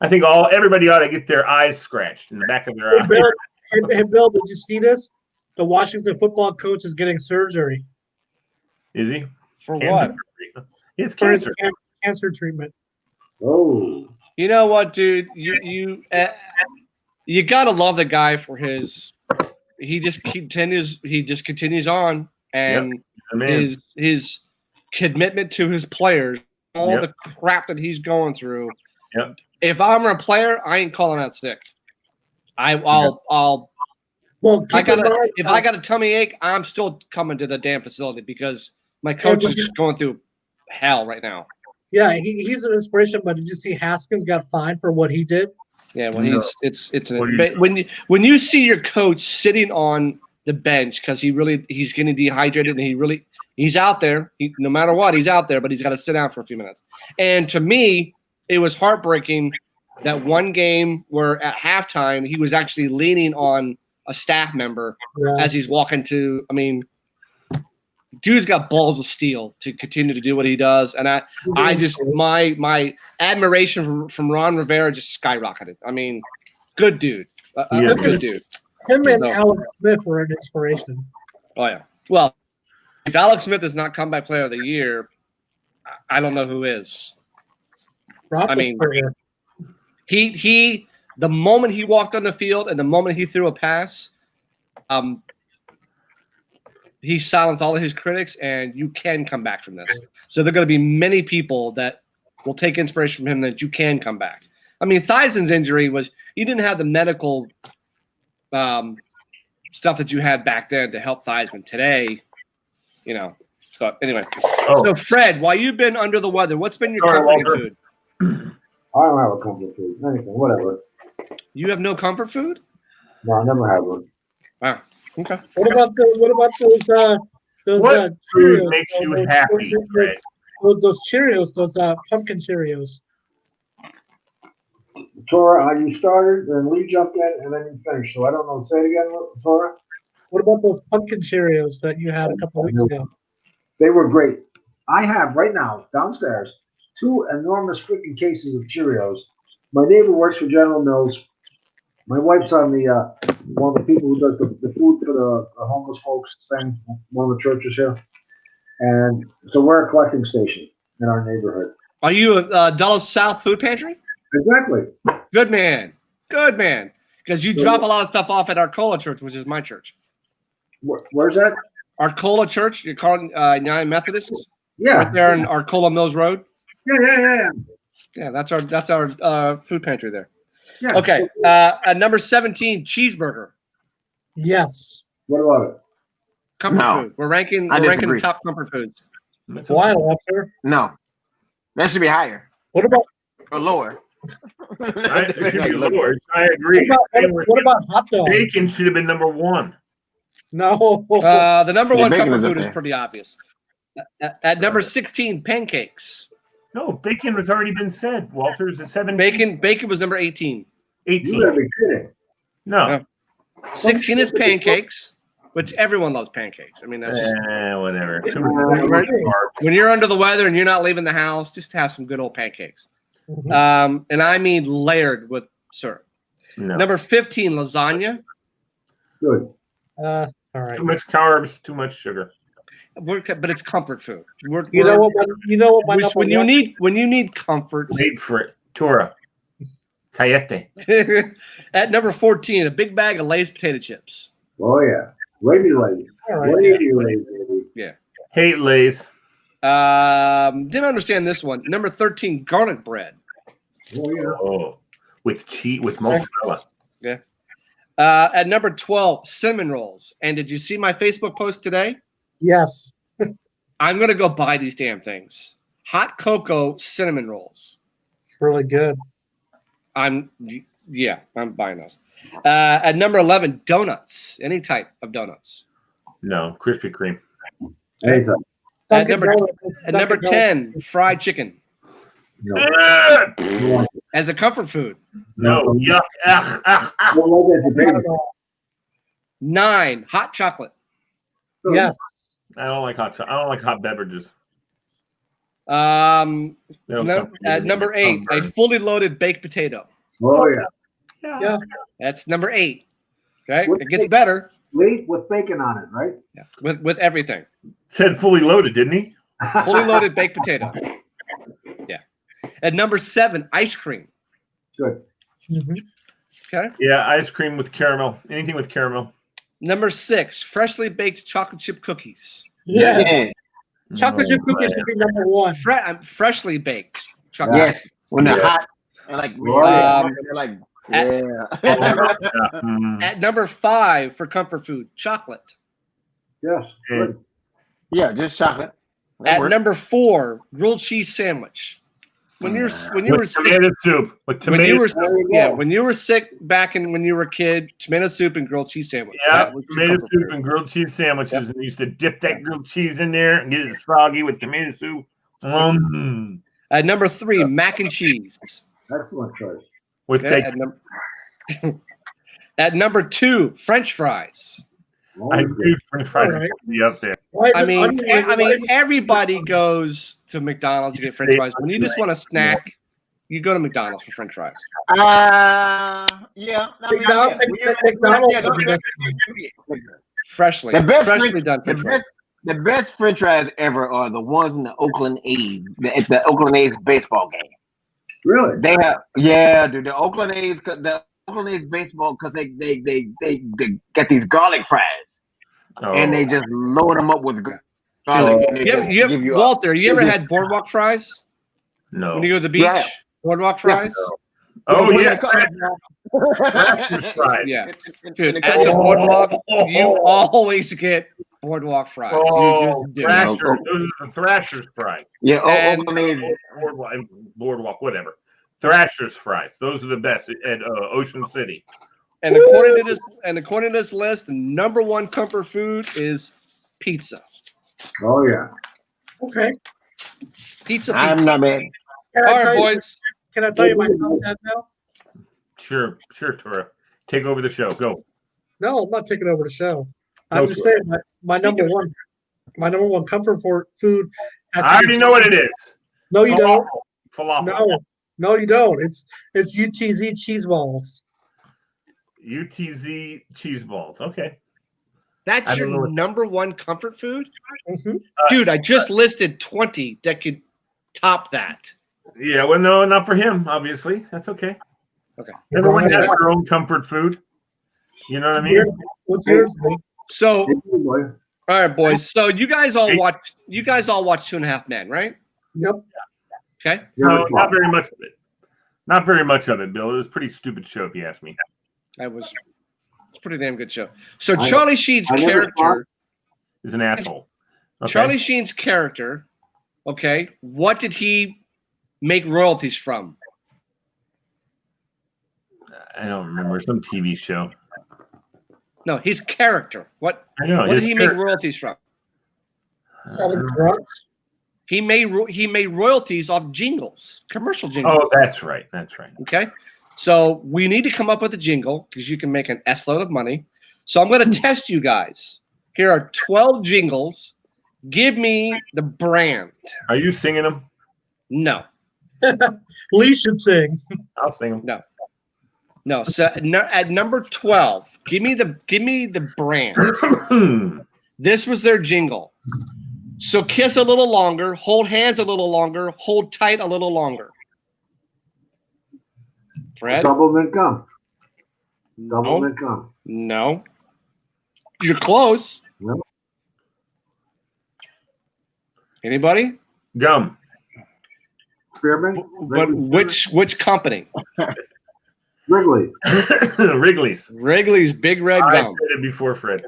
S1: I think everybody ought to get their eyes scratched in the back of their eyes.
S7: Hey, Bill, did you see this? The Washington football coach is getting surgery.
S1: Is he?
S2: For what?
S1: It's cancer.
S7: Cancer treatment.
S8: Oh.
S2: You know what, dude? You gotta love the guy for his. He just continues on, and his commitment to his players, all the crap that he's going through.
S1: Yep.
S2: If I'm a player, I ain't calling out sick. I'll.
S7: Well,
S2: if I got a tummy ache, I'm still coming to the damn facility because my coach is just going through hell right now.
S7: Yeah, he's an inspiration. But did you see Haskins got fined for what he did?
S2: Yeah, well, when you see your coach sitting on the bench because he's getting dehydrated and he's out there. No matter what, he's out there, but he's got to sit down for a few minutes. And to me, it was heartbreaking that one game where at halftime he was actually leaning on a staff member as he's walking to. I mean, dude's got balls of steel to continue to do what he does, and I just my admiration from Ron Rivera just skyrocketed. I mean, good dude, good dude.
S7: Him and Alex Smith were an inspiration.
S2: Oh yeah. Well, if Alex Smith is not comeback player of the year, I don't know who is. I mean, he the moment he walked on the field and the moment he threw a pass, he silenced all of his critics, and you can come back from this. So there are going to be many people that will take inspiration from him that you can come back. I mean, Thyson's injury was – you didn't have the medical stuff that you had back then to help Theismann. Today, you know. So anyway, so Fred, while you've been under the weather, what's been your comforting food?
S8: I don't have a comfort food. Anything, whatever.
S2: You have no comfort food?
S8: No, I never had one.
S2: Wow. Okay.
S7: What about those
S1: What food
S7: Cheerios?
S1: makes you happy, Fred?
S7: Those Cheerios, those pumpkin Cheerios.
S8: Tora, you started, and Lee jumped in, and then you finished. So I don't know. Say it again, Tora.
S7: What about those pumpkin Cheerios that you had a couple of weeks ago?
S8: They were great. I have right now downstairs 2 enormous freaking cases of Cheerios. My neighbor works for General Mills. My wife's on the one of the people who does the food for the homeless folks thing, one of the churches here. And so we're a collecting station in our neighborhood.
S2: Are you a Dulles South Food Pantry?
S8: Exactly.
S2: Good man. Good man. Because you drop a lot of stuff off at Arcola Church, which is my church.
S8: Where's that?
S2: Arcola Church. You're calling United Methodists?
S8: Yeah.
S2: Right there in Arcola Mills Road.
S8: Yeah.
S2: Yeah, that's our food pantry there.
S8: Yeah.
S2: Okay. At number 17, cheeseburger.
S7: Yes.
S8: What about it?
S2: Comfort food. We're ranking the top comfort foods.
S7: Why, Walter?
S6: No, that should be higher
S7: What about
S6: or lower.
S1: It should be lower. I agree.
S7: what about hot dogs?
S1: Bacon should have been number 1.
S7: No.
S2: The number one
S6: bacon
S2: comfort
S6: is up
S2: food is
S6: there.
S2: pretty obvious. At number 16, pancakes.
S1: No, bacon has already been said. Walter's at 17.
S2: Bacon was number 18.
S1: 18.
S8: You gotta be kidding.
S1: No.
S2: 16 is pancakes, which everyone loves pancakes. I mean, that's just
S1: Whatever.
S2: when you're under the weather and you're not leaving the house, just have some good old pancakes. And I mean layered with syrup.
S1: No.
S2: Number 15, lasagna.
S8: Good.
S7: All right.
S1: Too much carbs, too much sugar.
S2: But it's comfort food.
S7: You know what? My number
S2: when you
S7: one-
S2: need comfort.
S1: Wait for it. Tora. Cayete.
S2: At number 14, a big bag of Lay's potato chips.
S8: Oh yeah. Wavy lady.
S7: All right.
S8: Wavy lady.
S2: Yeah.
S1: Hate Lay's.
S2: Didn't understand this one. Number 13, garlic bread.
S8: Oh yeah.
S1: Oh, with cheese, with mozzarella.
S2: Yeah. At number 12, cinnamon rolls. And did you see my Facebook post today?
S7: Yes.
S2: I'm going to go buy these damn things. Hot cocoa cinnamon rolls.
S7: It's really good.
S2: I'm buying those. At number 11, donuts. Any type of donuts.
S1: No, Krispy Kreme.
S8: Anytime.
S2: At
S7: Dunkin'
S2: number
S7: Donuts.
S2: 10, fried chicken.
S8: No.
S2: As a comfort food.
S1: No, yuck.
S8: Well, like that, baby.
S2: 9, hot chocolate.
S7: Yes.
S1: I don't like hot. I don't like hot beverages.
S2: At number 8, a fully loaded baked potato.
S8: Oh yeah.
S7: Yeah.
S2: That's number 8. Okay, it gets better.
S8: Wheat with bacon on it, right?
S2: Yeah, with everything.
S1: Said fully loaded, didn't he?
S2: Fully loaded baked potato. Yeah. At number 7, ice cream.
S8: Good.
S2: Okay.
S1: Yeah, ice cream with caramel. Anything with caramel.
S2: Number 6, freshly baked chocolate chip cookies.
S7: Yeah.
S6: Yeah.
S7: Chocolate chip cookies should be number 1.
S2: Freshly baked chocolate.
S6: Yes. When they're
S2: Yeah.
S6: hot, and like they're like
S2: At number 5 for comfort food, chocolate.
S8: Yes. Good.
S6: Yeah, just chocolate.
S2: At number 4, grilled cheese sandwich. When you were
S1: tomato soup with tomato.
S2: When you were sick back when you were a kid, tomato soup and grilled cheese sandwich.
S1: Yeah, tomato soup and grilled cheese sandwiches, and you used to dip that grilled cheese in there and get it soggy with tomato soup.
S2: At number 3, mac and cheese.
S8: Excellent choice.
S1: With
S2: bacon. At number 2, French fries.
S1: I do French fries would be up there.
S2: I mean, everybody goes to McDonald's to get French fries. When you just want a snack, you go to McDonald's for French fries.
S6: Yeah.
S7: McDonald's.
S2: Freshly done French fries.
S6: The best French fries ever are the ones in the Oakland A's, at the Oakland A's baseball game.
S8: Really?
S6: They have, dude. The Oakland A's baseball, because they get these garlic fries, and they just load them up with garlic.
S2: Walter, you ever had boardwalk fries?
S1: No.
S2: When you go to the beach, boardwalk fries.
S1: Oh
S6: Put it in
S1: yeah,
S6: a cup.
S1: Thrasher's fries.
S2: Yeah,
S6: In
S2: dude.
S6: a
S2: At
S6: cup.
S2: the boardwalk, you always get boardwalk fries.
S1: Oh,
S2: You just do.
S1: Thrasher. Those are the Thrasher's fries.
S6: Yeah,
S2: And-
S1: Boardwalk, whatever. Thrasher's fries. Those are the best at Ocean City.
S2: And according to this list, the number one comfort food is pizza.
S8: Oh yeah.
S7: Okay.
S2: Pizza.
S6: I'm not mad.
S7: Can I
S2: All right,
S7: tell you-
S2: boys.
S7: Can I tell you my top 10 now?
S1: Sure, Tora. Take over the show. Go.
S7: No, I'm not taking over the show.
S1: No,
S7: I'm just
S1: sure.
S7: saying my number one comfort food. has to
S1: I
S7: be
S1: already know what it is.
S7: No, you don't.
S1: Falafel.
S7: No, you don't. It's UTZ cheese balls.
S1: UTZ cheese balls. Okay. I
S2: That's
S1: don't know
S2: your
S1: what-
S2: number one comfort food,
S7: Mhm.
S2: dude. I just listed 20 that could top that.
S1: Yeah, well, no, not for him, obviously. That's okay.
S2: Okay.
S1: Everyone has
S7: What's
S1: their own comfort food. You know what I mean?
S7: yours, Lee?
S2: So,
S8: Hey, boy.
S2: all right, boys. So you guys all watch 2.5 Men, right?
S7: Yep.
S2: Okay.
S1: No, not very much of it. Not very much of it, Bill. It was a pretty stupid show, if you ask me.
S2: It's a pretty damn good show. So
S8: I-
S2: Charlie Sheen's
S8: I never
S2: character,
S1: He's an asshole. Okay.
S2: Charlie Sheen's character, okay, what did he make royalties from?
S1: I don't remember. Some TV show.
S2: No, his character. What
S1: I know.
S2: what did
S1: his
S2: he make
S1: character-
S2: royalties from?
S7: Selling drugs.
S2: He made royalties off jingles, commercial jingles.
S1: Oh, that's right. That's right.
S2: Okay. So we need to come up with a jingle because you can make an S load of money. So I'm going to test you guys. Here are 12 jingles. Give me the brand.
S1: Are you singing them?
S2: No.
S7: Lee should sing.
S1: I'll sing them.
S2: No. So at number 12, give me the brand. This was their jingle. So kiss a little longer, hold hands a little longer, hold tight a little longer. Fred?
S8: Double mint gum. Double
S2: No.
S8: mint gum.
S2: No. You're close.
S8: No.
S2: Anybody?
S1: Gum.
S8: Spearmint.
S2: But which company?
S8: Wrigley.
S1: Wrigley's.
S2: Wrigley's Big Red
S1: I
S2: Gum.
S1: said it before, Fred.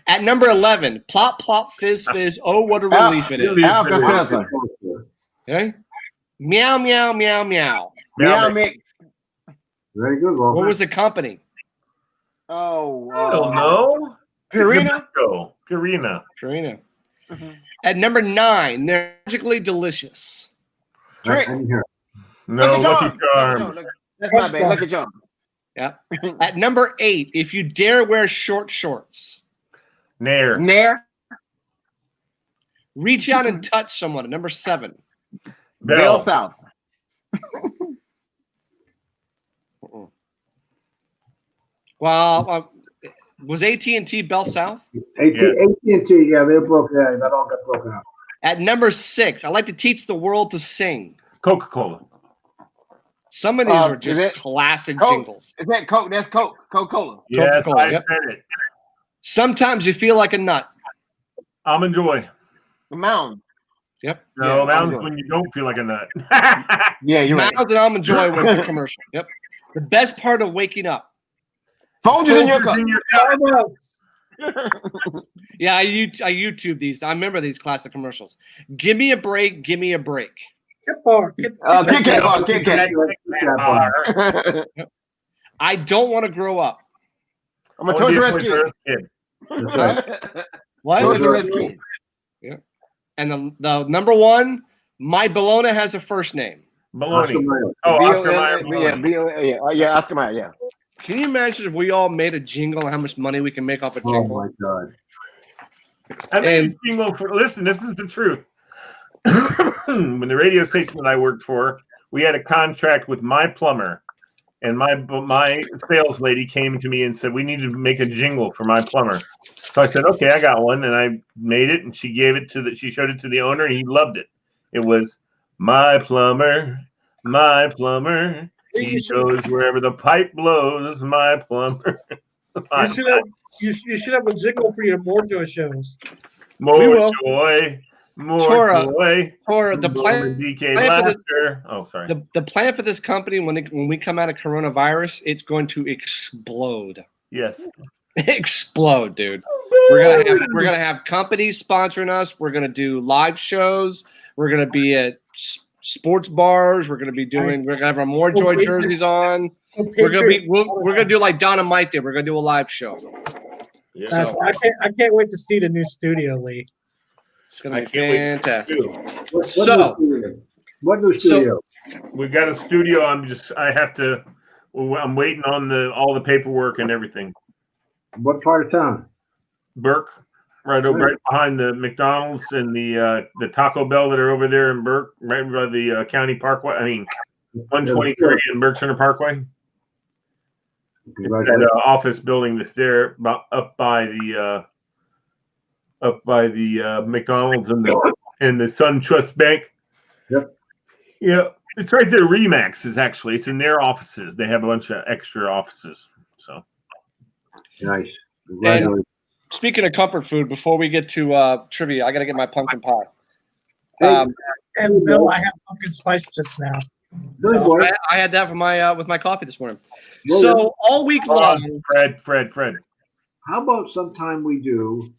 S2: At number 11, Plop Plop Fizz Fizz. Oh, what a relief it is.
S6: Alka-Seltzer.
S2: Okay. Meow meow meow meow.
S6: Meow mix.
S8: Very good, Walter.
S2: What was the company?
S6: Oh,
S1: I don't know.
S6: Purina.
S1: Purina.
S2: Trina.
S6: Mhm.
S2: At number 9, they're magically delicious.
S8: I didn't hear it.
S1: No,
S6: Lucky
S1: Lucky
S6: Charms.
S1: Charms.
S6: That's my bad. Lucky Charms.
S2: Yeah. At number 8, if you dare wear short shorts,
S1: Nair.
S6: Nair.
S2: reach out and touch someone. At number 7.
S6: Bell
S1: Bell.
S6: South.
S2: Well, was AT&T Bell South?
S8: AT&T, yeah, they broke. Yeah, that all got broken up.
S2: At number 6, I like to teach the world to sing.
S1: Coca-Cola.
S2: Some of these are
S6: Is
S2: just
S6: it
S2: classic
S6: Coke?
S2: jingles.
S6: Is that Coke? That's Coke. Coca-Cola.
S1: Yes,
S2: Coca-Cola,
S1: I
S2: yep.
S1: said it.
S2: Sometimes you feel like a nut.
S1: Almond Joy.
S6: The Mounds.
S2: Yep.
S1: No,
S6: Yeah,
S1: that
S6: Almond
S1: was
S6: Joy.
S1: when you don't feel like a nut.
S6: Yeah, you're right.
S2: Mounds and Almond Joy was the commercial. Yep. The best part of waking up.
S6: Folgers in your cup.
S7: Starbucks.
S2: Yeah, I YouTube these. I remember these classic commercials. Give me a break. Give me a break.
S7: Kit bar. Kit
S6: Kit Kat bar. Kit Kat.
S8: Bar.
S2: I don't want to grow up.
S6: I'm a Toys R Us kid.
S8: That's right.
S2: What?
S6: Toys R Us kid.
S2: And the number 1, my bologna has a first name.
S8: Oscar
S1: Bologna.
S8: Mayer.
S1: Oh, Oscar
S6: B-O-L-
S1: Mayer.
S6: yeah,
S1: Bologna.
S6: B-O-L- yeah, Oscar Mayer, yeah.
S2: Can you imagine if we all made a jingle and how much money we can make off a
S8: Oh
S2: jingle?
S8: my God.
S1: I
S2: And-
S1: made a jingle for. Listen, this is the truth. When the radio station that I worked for, we had a contract with My Plumber, and my sales lady came to me and said we need to make a jingle for My Plumber. So I said, okay, I got one, and I made it, and she showed it to the owner, and he loved it. It was My Plumber, he goes wherever the pipe blows. My plumber.
S7: You should have a jingle for your MoreJoy shows.
S1: MoreJoy,
S2: Tora,
S1: MoreJoy.
S2: the plan
S1: DK
S2: plan for this-
S1: Laughter. Oh, sorry.
S2: the plan for this company when we come out of coronavirus, it's going to explode.
S1: Yes.
S2: Explode, dude. We're gonna have companies sponsoring us. We're gonna do live shows. We're gonna be at sports bars. We're gonna have our MoreJoy jerseys on. We're gonna do like Don and Mike did. We're gonna do a live show.
S1: Yeah.
S2: So-
S7: I can't wait to see the new studio, Lee.
S2: It's gonna be fantastic.
S8: What new studio?
S1: We got a studio. I'm waiting on all the paperwork and everything.
S8: What part of town?
S1: Burke, right behind the McDonald's and the Taco Bell that are over there in Burke, right by the county parkway. I mean, 123 in Burke Center Parkway. That office building that's there, up by the McDonald's and the SunTrust Bank.
S8: Yep.
S1: Yeah, it's right there. Remax is actually. It's in their offices. They have a bunch of extra offices. So
S8: nice.
S2: And speaking of comfort food, before we get to trivia, I got to get my pumpkin pie.
S7: And Bill, I have pumpkin spice just now.
S2: I had that for my with my coffee this morning. So all week long,
S1: Fred.
S8: How about sometime we do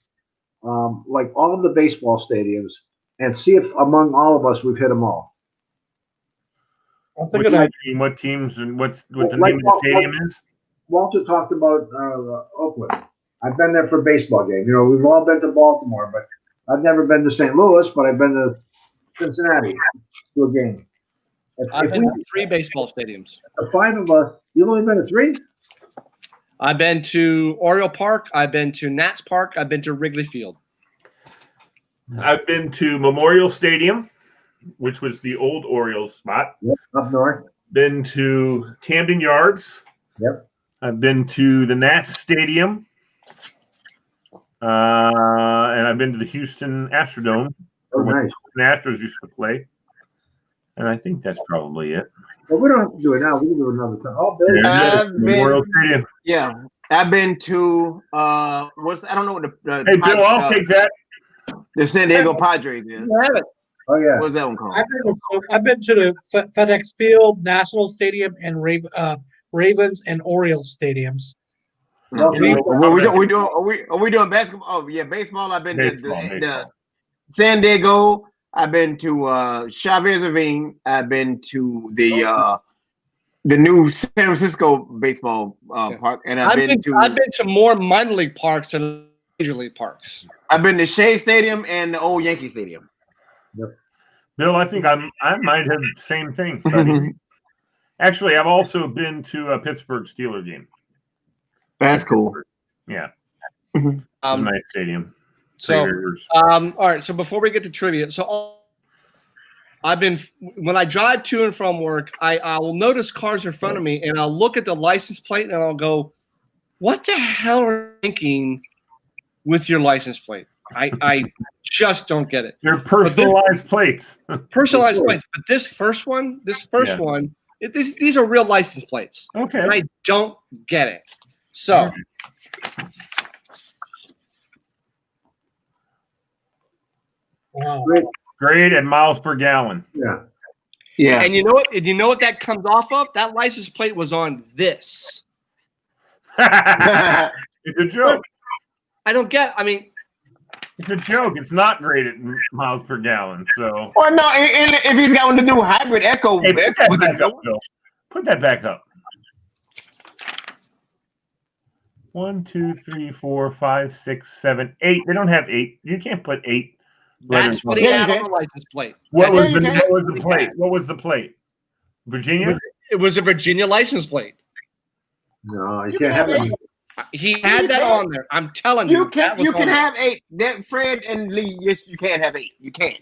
S8: like all of the baseball stadiums and see if among all of us we've hit them all.
S7: That's a good idea.
S1: What teams and what the name of the stadium is?
S8: Walter talked about Oakland. I've been there for a baseball game. You know, we've all been to Baltimore, but I've never been to St. Louis, but I've been to Cincinnati to a game.
S2: I've been to 3 baseball stadiums.
S8: The 5 of us, you've only been to 3?
S2: I've been to Oriole Park. I've been to Nats Park. I've been to Wrigley Field.
S1: I've been to Memorial Stadium, which was the old Orioles spot.
S8: Yep, up north.
S1: Been to Camden Yards.
S8: Yep.
S1: I've been to the Nats Stadium. And I've been to the Houston Astrodome.
S8: Oh, nice.
S1: The Astros used to play. And I think that's probably it.
S8: Well, we don't have to do it now. We can do it another time. Oh,
S1: Memorial Stadium.
S6: Yeah, I've been to I don't know what the
S1: Hey, Bill, I'll take that.
S6: The San Diego Padres is.
S8: Oh yeah.
S6: What's that one called?
S7: I've been to the FedEx Field, National Stadium, and Ravens and Orioles stadiums.
S6: Are we doing basketball? Oh yeah, baseball. I've been to the San Diego. I've been to Chavez Ravine. I've been to the new San Francisco baseball park, and I've been
S2: to more minor league parks than major league parks.
S6: I've been to Shea Stadium and the old Yankee Stadium.
S8: Yep.
S1: Bill, I think I might have the same thing. Buddy. Actually, I've also been to a Pittsburgh Steelers game.
S6: That's cool.
S1: Yeah. It's a nice stadium.
S2: So, all right. So before we get to trivia, when I drive to and from work, I will notice cars in front of me, and I'll look at the license plate, and I'll go, "What the hell are you thinking with your license plate?" I just don't get it.
S1: They're personalized plates.
S2: Personalized plates, but this first one, these are real license plates.
S1: Okay.
S2: And I don't get it. So.
S7: Wow.
S1: Great at miles per gallon.
S8: Yeah.
S2: And you know what that comes off of? That license plate was on this.
S1: It's a joke.
S2: I don't get. I mean,
S1: it's a joke. It's not great at miles per gallon. So.
S6: Or no, if he's got one to do hybrid echo.
S1: Hey, put that back up, Bill. Put that back up. 1, 2, 3, 4, 5, 6, 7, 8. They don't have 8. You can't put 8.
S2: That's what he had on the license plate.
S1: What was the plate? What was the plate? Virginia?
S2: It was a Virginia license plate.
S8: No, you can't have it.
S2: He had that on there. I'm telling you.
S6: You can have 8. That Fred and Lee, yes, you can have 8. You can.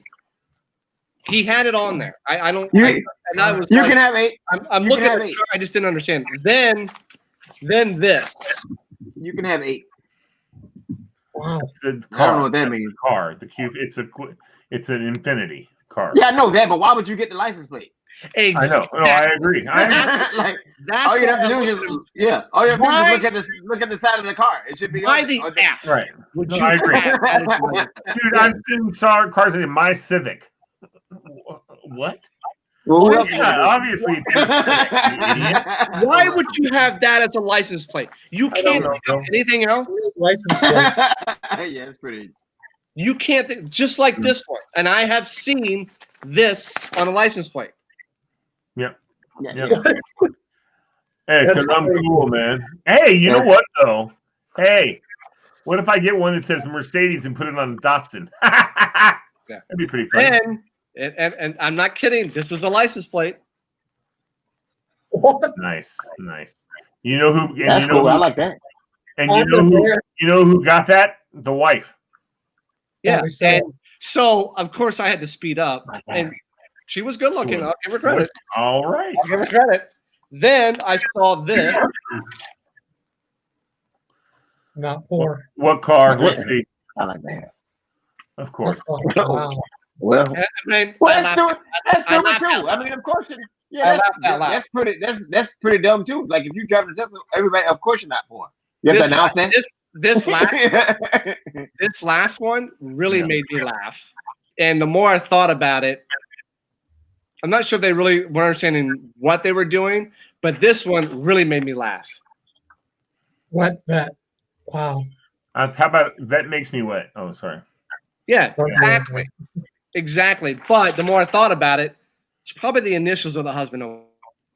S2: He had it on there. I don't.
S6: You can have 8.
S2: I'm looking at it. I just didn't understand. Then this.
S6: You can have 8.
S7: Wow.
S6: I don't know what that means.
S1: Car. The cube. It's an Infinity car.
S6: Yeah, I know that, but why would you get the license plate?
S2: Exactly.
S1: I know. No, I agree.
S6: Like,
S2: That's
S6: all you have to
S2: why
S6: do is just, yeah. All you have to do is just look at the side of the car. It should be
S2: Why
S6: on
S2: the
S6: it.
S2: F?
S1: Right.
S2: Would
S1: No,
S2: you
S1: I agree.
S2: have that as your license plate?
S1: Dude, I've seen cars in my Civic. What?
S6: Well, who
S2: Why-
S6: else is
S1: Yeah,
S6: gonna
S1: obviously.
S6: do it?
S2: Why would you have that as a license plate? You
S1: I don't
S2: can't
S1: know,
S2: think of
S1: bro.
S2: anything else.
S7: License plate.
S6: Yeah, it's pretty.
S2: You can't think, just like this one. And I have seen this on a license plate.
S6: Yeah,
S1: Yeah.
S6: yeah.
S1: Hey,
S7: That's
S1: because I'm
S7: crazy.
S1: cool, man. Hey, you know what, though? Hey, what if I get one that says Mercedes and put it on Datsun? That'd be pretty funny.
S2: And I'm not kidding. This was a license plate.
S7: What?
S1: Nice. You know who? And
S6: That's
S1: you know
S6: cool. I
S1: who,
S6: like that.
S1: and you know who got that? The wife.
S2: Yeah.
S7: we saw
S2: And so, of course, I had to speed up. And she was good looking. I'll give her credit.
S1: All right.
S2: I'll give her credit. Then I saw this.
S7: Not poor.
S1: What car? Let's see.
S6: I like that.
S1: Of course.
S7: Wow.
S6: Well,
S2: I mean,
S6: well,
S2: I
S6: that's
S2: laughed-
S6: stupid. That's
S2: I
S6: stupid
S2: laughed out
S6: too. I mean, of course.
S2: I
S6: Yeah,
S2: laughed out loud.
S6: that's pretty. That's pretty dumb too. Like if you drive a Tesla, everybody, of course, you're not poor. You have to announce that.
S2: This last one really
S1: Yeah.
S2: made me laugh. And the more I thought about it, I'm not sure they really were understanding what they were doing, but this one really made me laugh.
S7: Wet vet. Wow.
S1: How about that makes me wet? Oh, sorry.
S2: Yeah,
S7: Okay.
S2: exactly. Exactly. But the more I thought about it, it's probably the initials of the husband.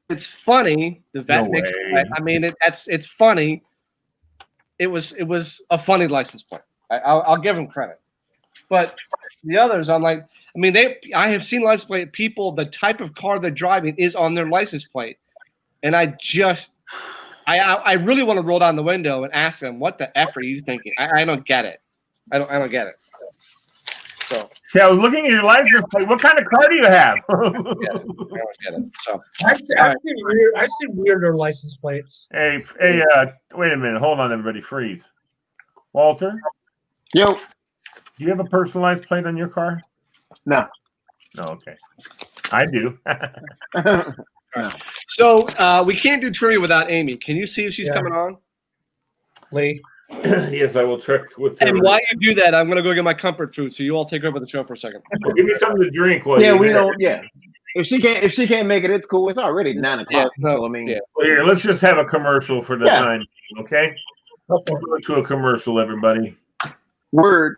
S2: It's funny. The vet
S1: No
S2: makes
S1: way.
S2: it wet. I mean, it's funny. It was a funny license plate. I'll give them credit. But the others, I'm like, I mean, I have seen license plate people, the type of car they're driving is on their license plate. And I really want to roll down the window and ask them, what the F are you thinking? I don't get it. I don't get it. So
S1: See, I was looking at your license plate. What kind of car do you have?
S2: yeah, I don't get it. So
S7: I've seen weirder license plates.
S1: Hey, wait a minute. Hold on, everybody. Freeze. Walter,
S6: Yo,
S1: do you have a personalized plate on your car?
S6: no.
S1: No, okay. I do.
S2: So we can't do trivia without Amy. Can you see if she's
S7: Yeah.
S2: coming on?
S7: Lee.
S1: Yes, I will check with
S2: And while you do that, I'm going to go get my comfort food. So you all take over the show for a second.
S1: Well, give me something to drink. While
S6: Yeah,
S1: you're
S6: we
S1: there.
S6: don't. Yeah, if she can't make it, it's cool. It's already 9 o'clock. So I mean,
S2: yeah.
S1: Well, here, let's just have a commercial for the
S6: Yeah.
S1: time, okay?
S7: Okay.
S1: Go to a commercial, everybody.
S6: word.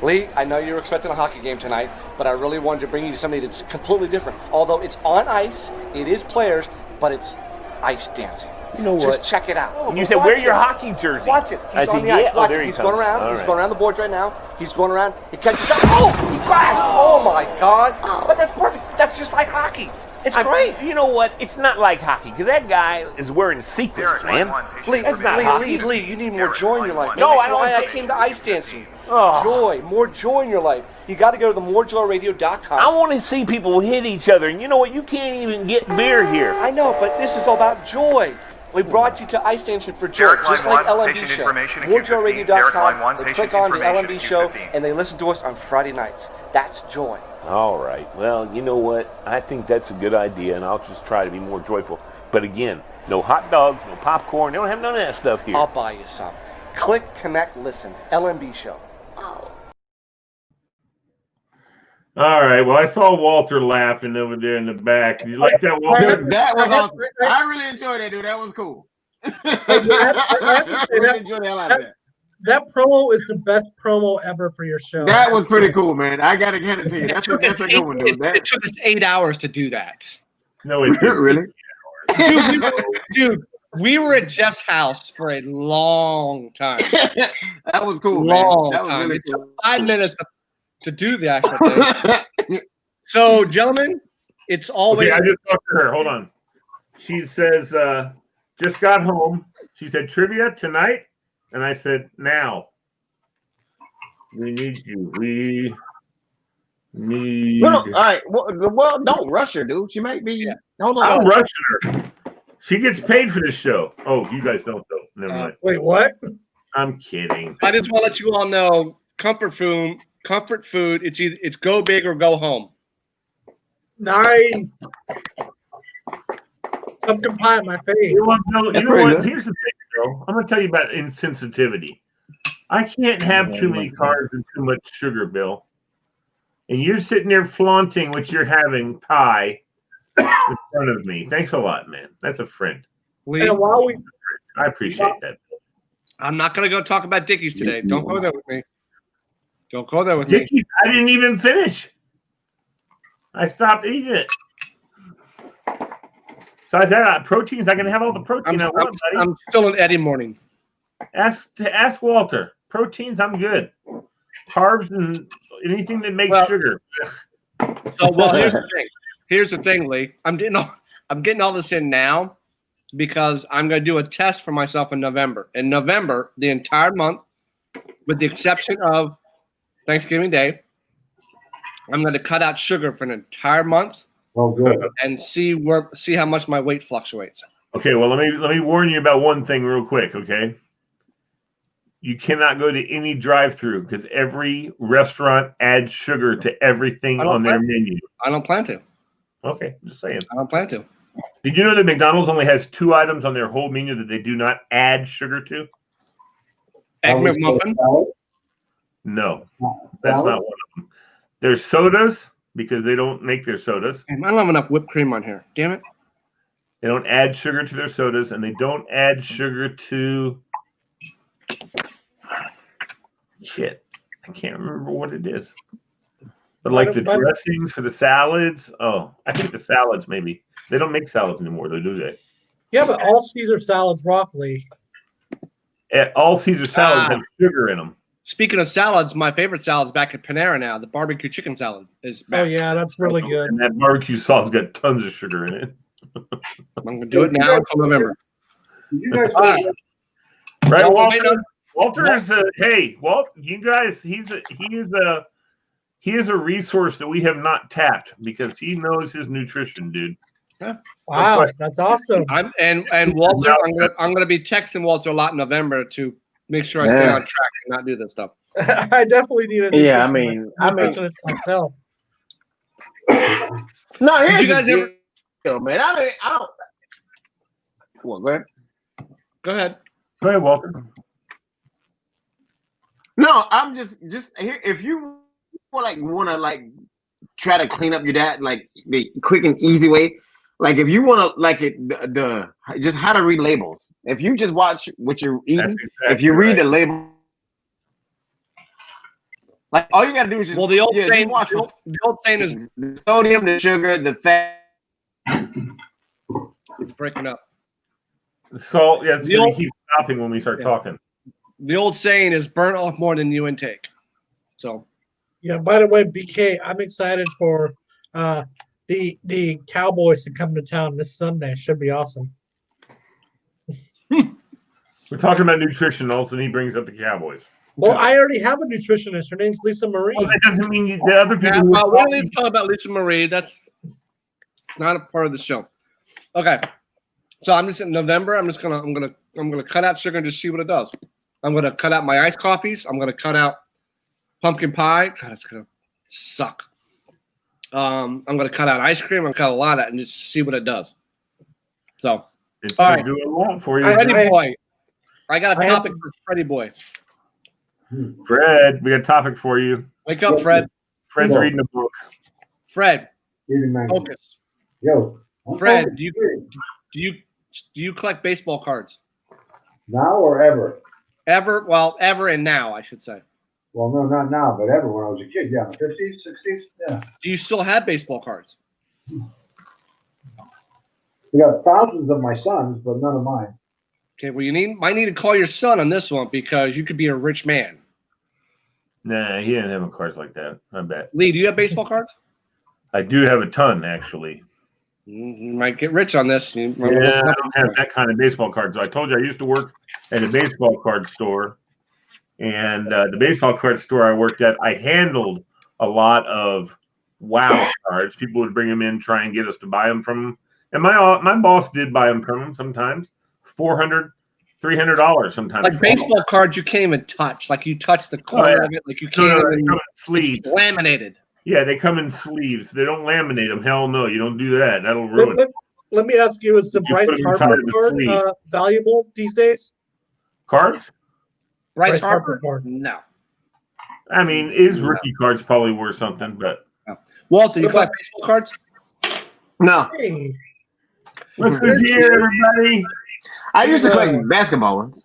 S2: Lee, I know you were expecting a hockey game tonight, but I really wanted to bring you something that's completely different. Although it's on ice, it is players, but it's ice dancing.
S9: You know what?
S2: Just check it out.
S9: And you said,
S2: Watch
S9: wear your
S2: it.
S9: hockey jersey.
S2: Watch it.
S9: I
S2: He's on
S9: said,
S2: the
S9: yeah.
S2: ice.
S9: Oh,
S2: Watch
S9: there
S2: it.
S9: he
S2: He's
S9: comes.
S2: going around.
S9: All
S2: He's
S9: right.
S2: going around the boards right now. He's going around. He catches up. Oh, he crashed. Oh, my God. But that's perfect. That's just like hockey. It's great.
S9: You know what? It's not like hockey because that guy is wearing sequins, man.
S2: Lee,
S9: That's not hockey.
S2: Lee, you need more joy in your life.
S9: No,
S2: Maybe
S9: I
S2: that's why
S9: don't
S2: I came to ice dancing.
S9: Oh.
S2: Joy, more joy in your life. You got to go to the MoreJoyRadio.com.
S9: I want to see people hit each other, and you know what? You can't even get beer here.
S2: I know, but this is all about joy. We brought you to Ice Dancing for Joy, just like LMB Show. MoreJoyRadio.com. They click on the LMB Show, and they listen to us on Friday nights. That's joy.
S9: All right. Well, you know what? I think that's a good idea, and I'll just try to be more joyful. But again, no hot dogs, no popcorn. They don't have none of that stuff here.
S2: I'll buy you some. Click, connect, listen. LMB Show.
S1: All right. Well, I saw Walter laughing over there in the back. You like that, Walter?
S6: Dude, that was awesome. I really enjoyed that, dude. That was cool. Really enjoy the hell out of that.
S7: That promo is the best promo ever for your show.
S6: That was pretty cool, man. I gotta hand it to you. That's a good one, dude.
S2: It took us 8 hours to do that.
S1: No, it didn't.
S6: Really?
S2: Dude, we were at Jeff's house for a long time.
S6: That was cool,
S2: Long
S6: man. That was
S2: time.
S6: really
S2: It took
S6: cool.
S2: 5 minutes to do the actual thing. So, gentlemen, it's always.
S1: Okay, I just talked to her. Hold on. She says, just got home. She said, trivia tonight? And I said, now. We need you. We need.
S6: Well, all right. Well, don't rush her, dude. She might be.
S2: Yeah.
S6: Hold
S1: I'm
S6: on.
S1: rushing her. She gets paid for this show. Oh, you guys don't, though. Never mind.
S7: Wait, what?
S1: I'm kidding.
S2: I just want to let you all know, comfort food. It's go big or go home.
S7: Nice. Pumpkin pie in my face.
S1: You know
S6: That's
S1: what?
S6: pretty good.
S1: Here's the thing, Bill. I'm going to tell you about insensitivity. I can't have too many carbs and too much sugar, Bill. And you're sitting there flaunting what you're having pie in front of me. Thanks a lot, man. That's a friend.
S2: Lee,
S7: And while we
S1: I appreciate that.
S2: I'm not going to go talk about Dickies today. Don't go there with me. Don't go there with me.
S1: Dickies, I didn't even finish. I stopped eating it. Besides that, proteins, I can have all the protein I want, buddy.
S2: I'm still in Eddie morning.
S1: Ask Walter. Proteins, I'm good. Carbs and anything that makes sugar.
S2: So, here's the thing, Lee. I'm getting all this in now because I'm going to do a test for myself in November. In November, the entire month, with the exception of Thanksgiving Day, I'm going to cut out sugar for an entire month.
S8: Oh, good.
S2: And see how much my weight fluctuates.
S1: Okay, well, let me warn you about one thing real quick, okay? You cannot go to any drive-through because every restaurant adds sugar to everything on their menu.
S2: I don't plan to.
S1: Okay, just saying.
S2: I don't plan to.
S1: Did you know that McDonald's only has 2 items on their whole menu that they do not add sugar to?
S2: Egg McMuffin?
S1: No, that's not one of them. There's sodas because they don't make their sodas.
S2: I don't have enough whipped cream on here. Damn it.
S1: They don't add sugar to their sodas, and they don't add sugar to shit. I can't remember what it is. But like the dressings for the salads. Oh, I think the salads maybe. They don't make salads anymore, though, do they?
S7: Yeah, but all Caesar salads broccoli.
S1: All Caesar salads have sugar in them.
S2: Speaking of salads, my favorite salad's back at Panera now. The barbecue chicken salad is back.
S7: Oh, yeah, that's really good.
S1: And that barbecue sauce got tons of sugar in it.
S2: I'm going to do it now until November.
S8: You guys
S1: Right, Walter? Walter is hey, Walt, you guys, he is a resource that we have not tapped because he knows his nutrition, dude.
S2: Yeah.
S7: Wow, that's awesome.
S2: And Walter, I'm gonna be texting Walter a lot in November to make sure I stay on track and not do this stuff.
S7: I definitely need a nutritionist myself.
S6: No, here's
S2: you guys
S6: the deal, man. I don't. Well, go ahead.
S2: Go ahead.
S1: Go ahead, Walter.
S6: No, I'm just here. If you want to try to clean up your diet like the quick and easy way, like if you want to like it, the just how to read labels. If you just watch what you're eating, if you read the label, like all you gotta do is just
S2: the old saying.
S6: Watch
S2: the old saying is
S6: the sodium, the sugar, the fat.
S2: It's breaking up.
S1: So yeah, it's gonna keep stopping when we start talking.
S2: The old saying is burn off more than you intake. So
S7: yeah, by the way, BK, I'm excited for the Cowboys to come to town this Sunday. Should be awesome.
S1: We're talking about nutrition also, and he brings up the Cowboys.
S7: Well, I already have a nutritionist. Her name's Lisa Marie.
S1: Well, that doesn't mean the other people.
S2: we don't even talk about Lisa Marie. That's not a part of the show. Okay, so I'm just in November. I'm gonna cut out sugar and just see what it does. I'm gonna cut out my iced coffees. I'm gonna cut out pumpkin pie. God, it's gonna suck. I'm gonna cut out ice cream. I'm gonna cut a lot of that and just see what it does. So,
S1: it's
S2: all
S1: gonna
S2: right,
S1: do a lot for you.
S2: Freddie boy, I got a topic for Freddie boy.
S1: Fred, we got a topic for you.
S2: Wake up, Fred.
S1: Fred's reading a book.
S2: Fred, focus.
S8: Yo,
S2: Fred, do you collect baseball cards?
S8: Now or ever?
S2: Ever and now, I should say.
S8: Well, no, not now, but ever when I was a kid. Yeah, in the 50s, 60s. Yeah.
S2: Do you still have baseball cards?
S8: We got thousands of my sons, but none of mine.
S2: Okay, well, might need to call your son on this one because you could be a rich man.
S1: Nah, he didn't have cards like that. I bet.
S2: Lee, do you have baseball cards?
S1: I do have a ton, actually.
S2: You might get rich on this.
S1: I don't have that kind of baseball cards. I told you I used to work at a baseball card store, and the baseball card store I worked at, I handled a lot of wow cards. People would bring them in, try and get us to buy them from them. And my boss did buy them from them sometimes, $400, $300 sometimes.
S2: Like baseball cards, you can't even touch. Like you touch the corner of it, like you can't even.
S1: They come in sleeves.
S2: It's laminated.
S1: Yeah, they come in sleeves. They don't laminate them. Hell no, you don't do that. That'll ruin it.
S7: Let me ask you: is the Bryce
S1: put 'em inside
S7: Harper
S1: of the
S7: card
S1: sleeve.
S7: valuable these days?
S1: Cards?
S2: Bryce Harper?
S7: card.
S2: No.
S1: I mean, his rookie card's probably worth something, but
S2: Walter, you collect baseball cards?
S6: No,
S7: Hey,
S1: look who's here, everybody.
S6: I used to collect basketball ones.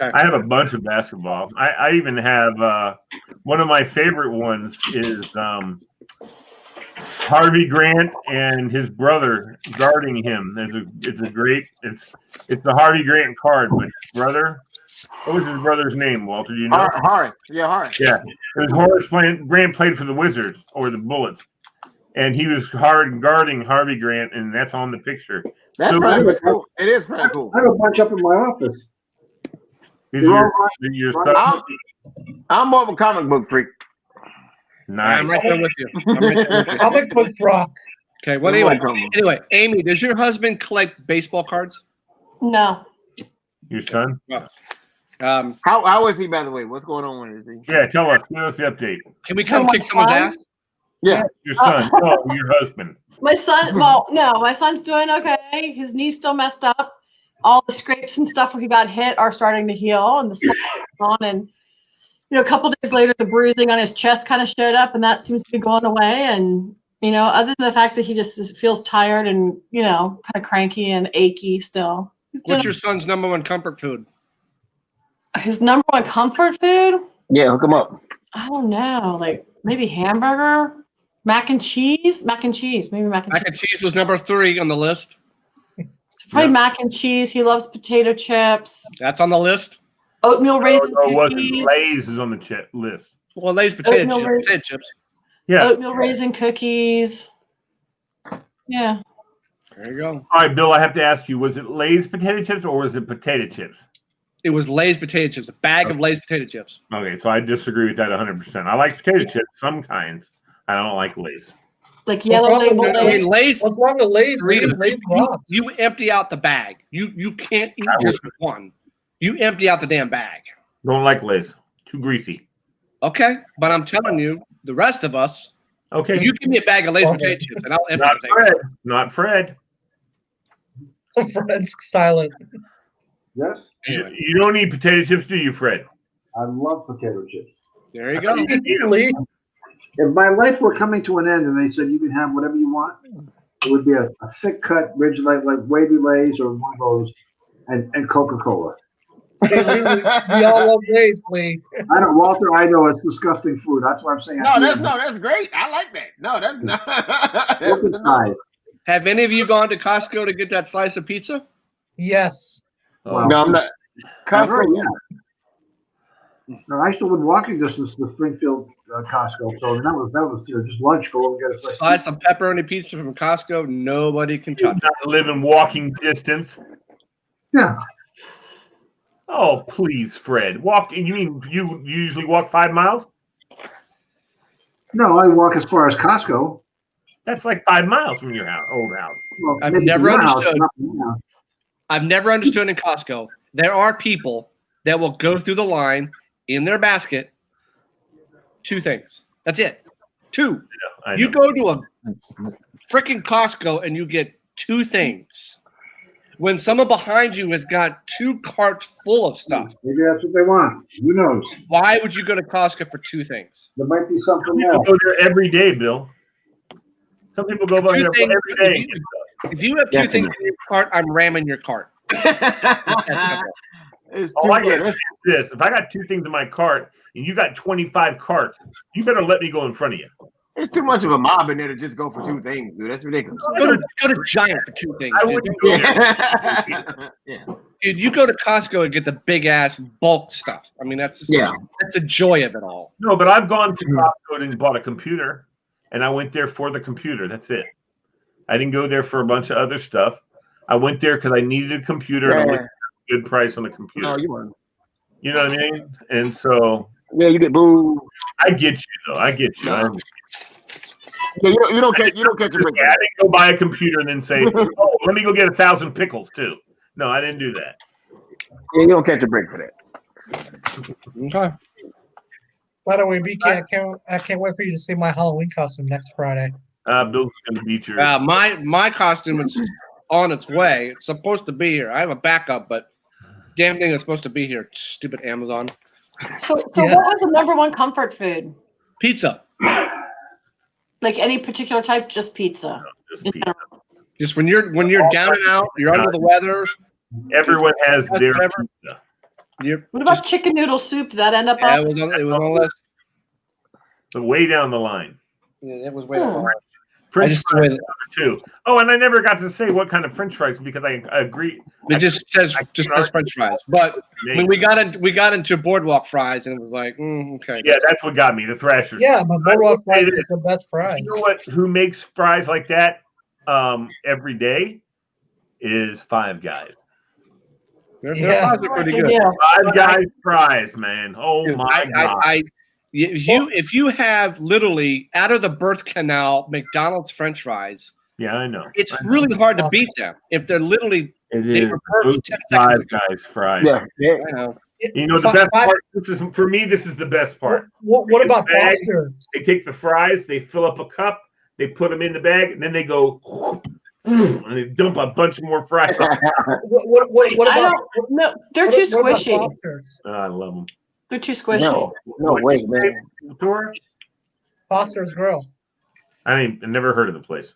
S1: I have a bunch of basketball. I even have one of my favorite ones is Harvey Grant and his brother guarding him. It's the Harvey Grant card, but his brother. What was his brother's name, Walter? Do you know?
S6: Horace. Yeah, Horace.
S1: Yeah, it was Horace Grant played for the Wizards or the Bullets, and he was guarding Harvey Grant, and that's on the picture.
S6: That's pretty cool. It is pretty cool.
S8: I have a bunch up in my office.
S6: I'm more of a comic book freak.
S1: Nice.
S2: I'm right there with you.
S7: comic book rock.
S2: Okay. Well, anyway, Amy, does your husband collect baseball cards?
S5: No.
S1: Your son?
S6: How is he, by the way? What's going on with him?
S1: Yeah, tell us. Give us the update.
S2: Can we come kick someone's ass?
S6: Yeah.
S1: Your son. No, your husband.
S5: My son, well, no, my son's doing okay. His knee's still messed up. All the scrapes and stuff where he got hit are starting to heal, and the swelling is gone. And a couple days later, the bruising on his chest kind of showed up, and that seems to be going away. And other than the fact that he just feels tired and kind of cranky and achy still.
S2: What's your son's number one comfort food?
S5: His number one comfort food?
S6: Yeah, hook him up.
S5: I don't know, like maybe hamburger, mac and cheese, maybe mac and cheese.
S2: Mac and cheese was number 3 on the list.
S5: Probably mac and cheese. He loves potato chips.
S2: That's on the list.
S5: Oatmeal raisin
S1: cookies. Lay's is on the list.
S2: Well, Lay's potato chips.
S1: Yeah.
S5: Oatmeal raisin cookies. Yeah.
S2: There you go.
S1: All right, Bill, I have to ask you, was it Lay's potato chips or was it potato chips?
S2: It was Lay's potato chips, a bag of Lay's potato chips.
S1: Okay, so I disagree with that 100%. I like potato chips, some kinds. I don't like Lay's.
S5: Like yellow label Lay's.
S2: Lay's.
S7: What's wrong with Lay's?
S2: You empty out the bag. You can't eat just one. You empty out the damn bag.
S1: Don't like Lay's. Too greasy.
S2: Okay, but I'm telling you, the rest of us.
S1: Okay.
S2: You give me a bag of Lay's potato chips, and I'll empty
S1: Not
S2: the
S1: Fred. Not Fred.
S7: Fred's silent.
S8: Yes.
S2: Anyway.
S1: You don't eat potato chips, do you, Fred?
S8: I love potato chips.
S2: There you go.
S8: If my life were coming to an end and they said you can have whatever you want, it would be a thick cut ridge like wavy Lay's or one of those, and Coca-Cola.
S7: We all love Lay's, Lee.
S8: I don't, Walter. I know it's disgusting food. That's why I'm saying.
S6: That's great. I like that. No, that's
S2: Have any of you gone to Costco to get that slice of pizza?
S7: Yes.
S8: Well,
S6: no, I'm not.
S8: Costco, yeah. No, I still within walking distance to Springfield Costco, so that was just lunch. Go over and get a
S2: slice of pepperoni pizza from Costco. Nobody can touch.
S1: Not live in walking distance.
S8: Yeah.
S1: Oh, please, Fred. You mean you usually walk 5 miles?
S8: No, I walk as far as Costco.
S1: That's like 5 miles from your old house.
S8: Well,
S2: I've never understood. I've never understood in Costco. There are people that will go through the line in their basket. 2 things. That's it. 2.
S1: I know.
S2: You go to a freaking Costco and you get 2 things. When someone behind you has got 2 carts full of stuff.
S8: Maybe that's what they want. Who knows?
S2: Why would you go to Costco for 2 things?
S8: There might be something
S1: People
S8: else.
S1: go there every day, Bill. Some people go by there every day.
S2: If you have 2 things in your cart, I'm ramming your cart.
S6: It's
S1: All
S6: too,
S1: I
S6: yeah,
S1: got
S6: that's,
S1: is this: if I got 2 things in my cart and you got 25 carts, you better let me go in front of you.
S6: it's too much of a mob in there to just go for 2 things, dude. That's ridiculous.
S2: Go to Giant for 2 things,
S1: I
S2: dude.
S1: wouldn't go there.
S6: Yeah. Yeah.
S2: Dude, you go to Costco and get the big ass bulk stuff. I mean, that's just, that's the joy of it all.
S1: No, but I've gone to Costco and bought a computer, and I went there for the computer. That's it. I didn't go there for a bunch of other stuff. I went there because I needed a computer and I looked at a good price on the computer.
S6: No, you weren't.
S1: You know what I mean? And so
S6: Yeah, you get booed.
S1: I get you though. I get you.
S6: No. Yeah, you don't catch a break.
S1: I didn't go buy a computer and then say, "Oh, let me go get 1,000 pickles too." No, I didn't do that.
S6: Yeah, you don't catch a break for that.
S2: Okay.
S7: By the way, BK, I can't wait for you to see my Halloween costume next Friday.
S1: Bill's gonna beat your.
S2: My costume is on its way. It's supposed to be here. I have a backup, but damn thing is supposed to be here. Stupid Amazon.
S5: So what was the number 1 comfort food?
S2: Pizza.
S5: Like any particular type, just pizza.
S1: Just pizza.
S2: Just when you're down and out, you're under the weather.
S1: Everyone has their
S2: whatever.
S1: pizza.
S5: What about chicken noodle soup? Did that end up
S2: Yeah,
S5: up?
S2: it was on the list.
S1: But way down the line.
S2: Yeah, it was way down the line.
S1: French
S2: just
S1: fries too. Oh, and I never got to say what kind of French fries because I agree.
S2: It just says French fries. But I mean, we got into boardwalk fries and it was like, okay.
S1: Yeah, that's what got me, the Thrashers.
S7: Yeah, but boardwalk fries is the best fries.
S1: You know what? Who makes fries like that every day is Five Guys.
S2: Their fries are pretty good.
S5: Yeah.
S1: Five Guys fries, man. Oh
S2: Dude,
S1: my god!
S2: If you have literally out of the birth canal McDonald's French fries,
S1: Yeah, I know.
S2: it's really hard to beat them if they're literally
S1: It
S2: they
S1: is
S2: were birthed 10
S1: Five
S2: seconds ago.
S1: Guys fries.
S6: Yeah, yeah.
S2: I know.
S1: You know the best part. For me, this is the best part.
S7: What about
S1: Bag,
S7: Foster's?
S1: They take the fries, they fill up a cup, they put them in the bag, and then they go and they dump a bunch of more fries.
S7: What
S5: I
S7: about?
S5: don't. No, they're
S7: what-
S5: too
S7: what about
S5: squishy.
S7: Foster's?
S1: I love them.
S5: They're too squishy.
S6: No way, man.
S7: Foster's Grill.
S1: I never heard of the place.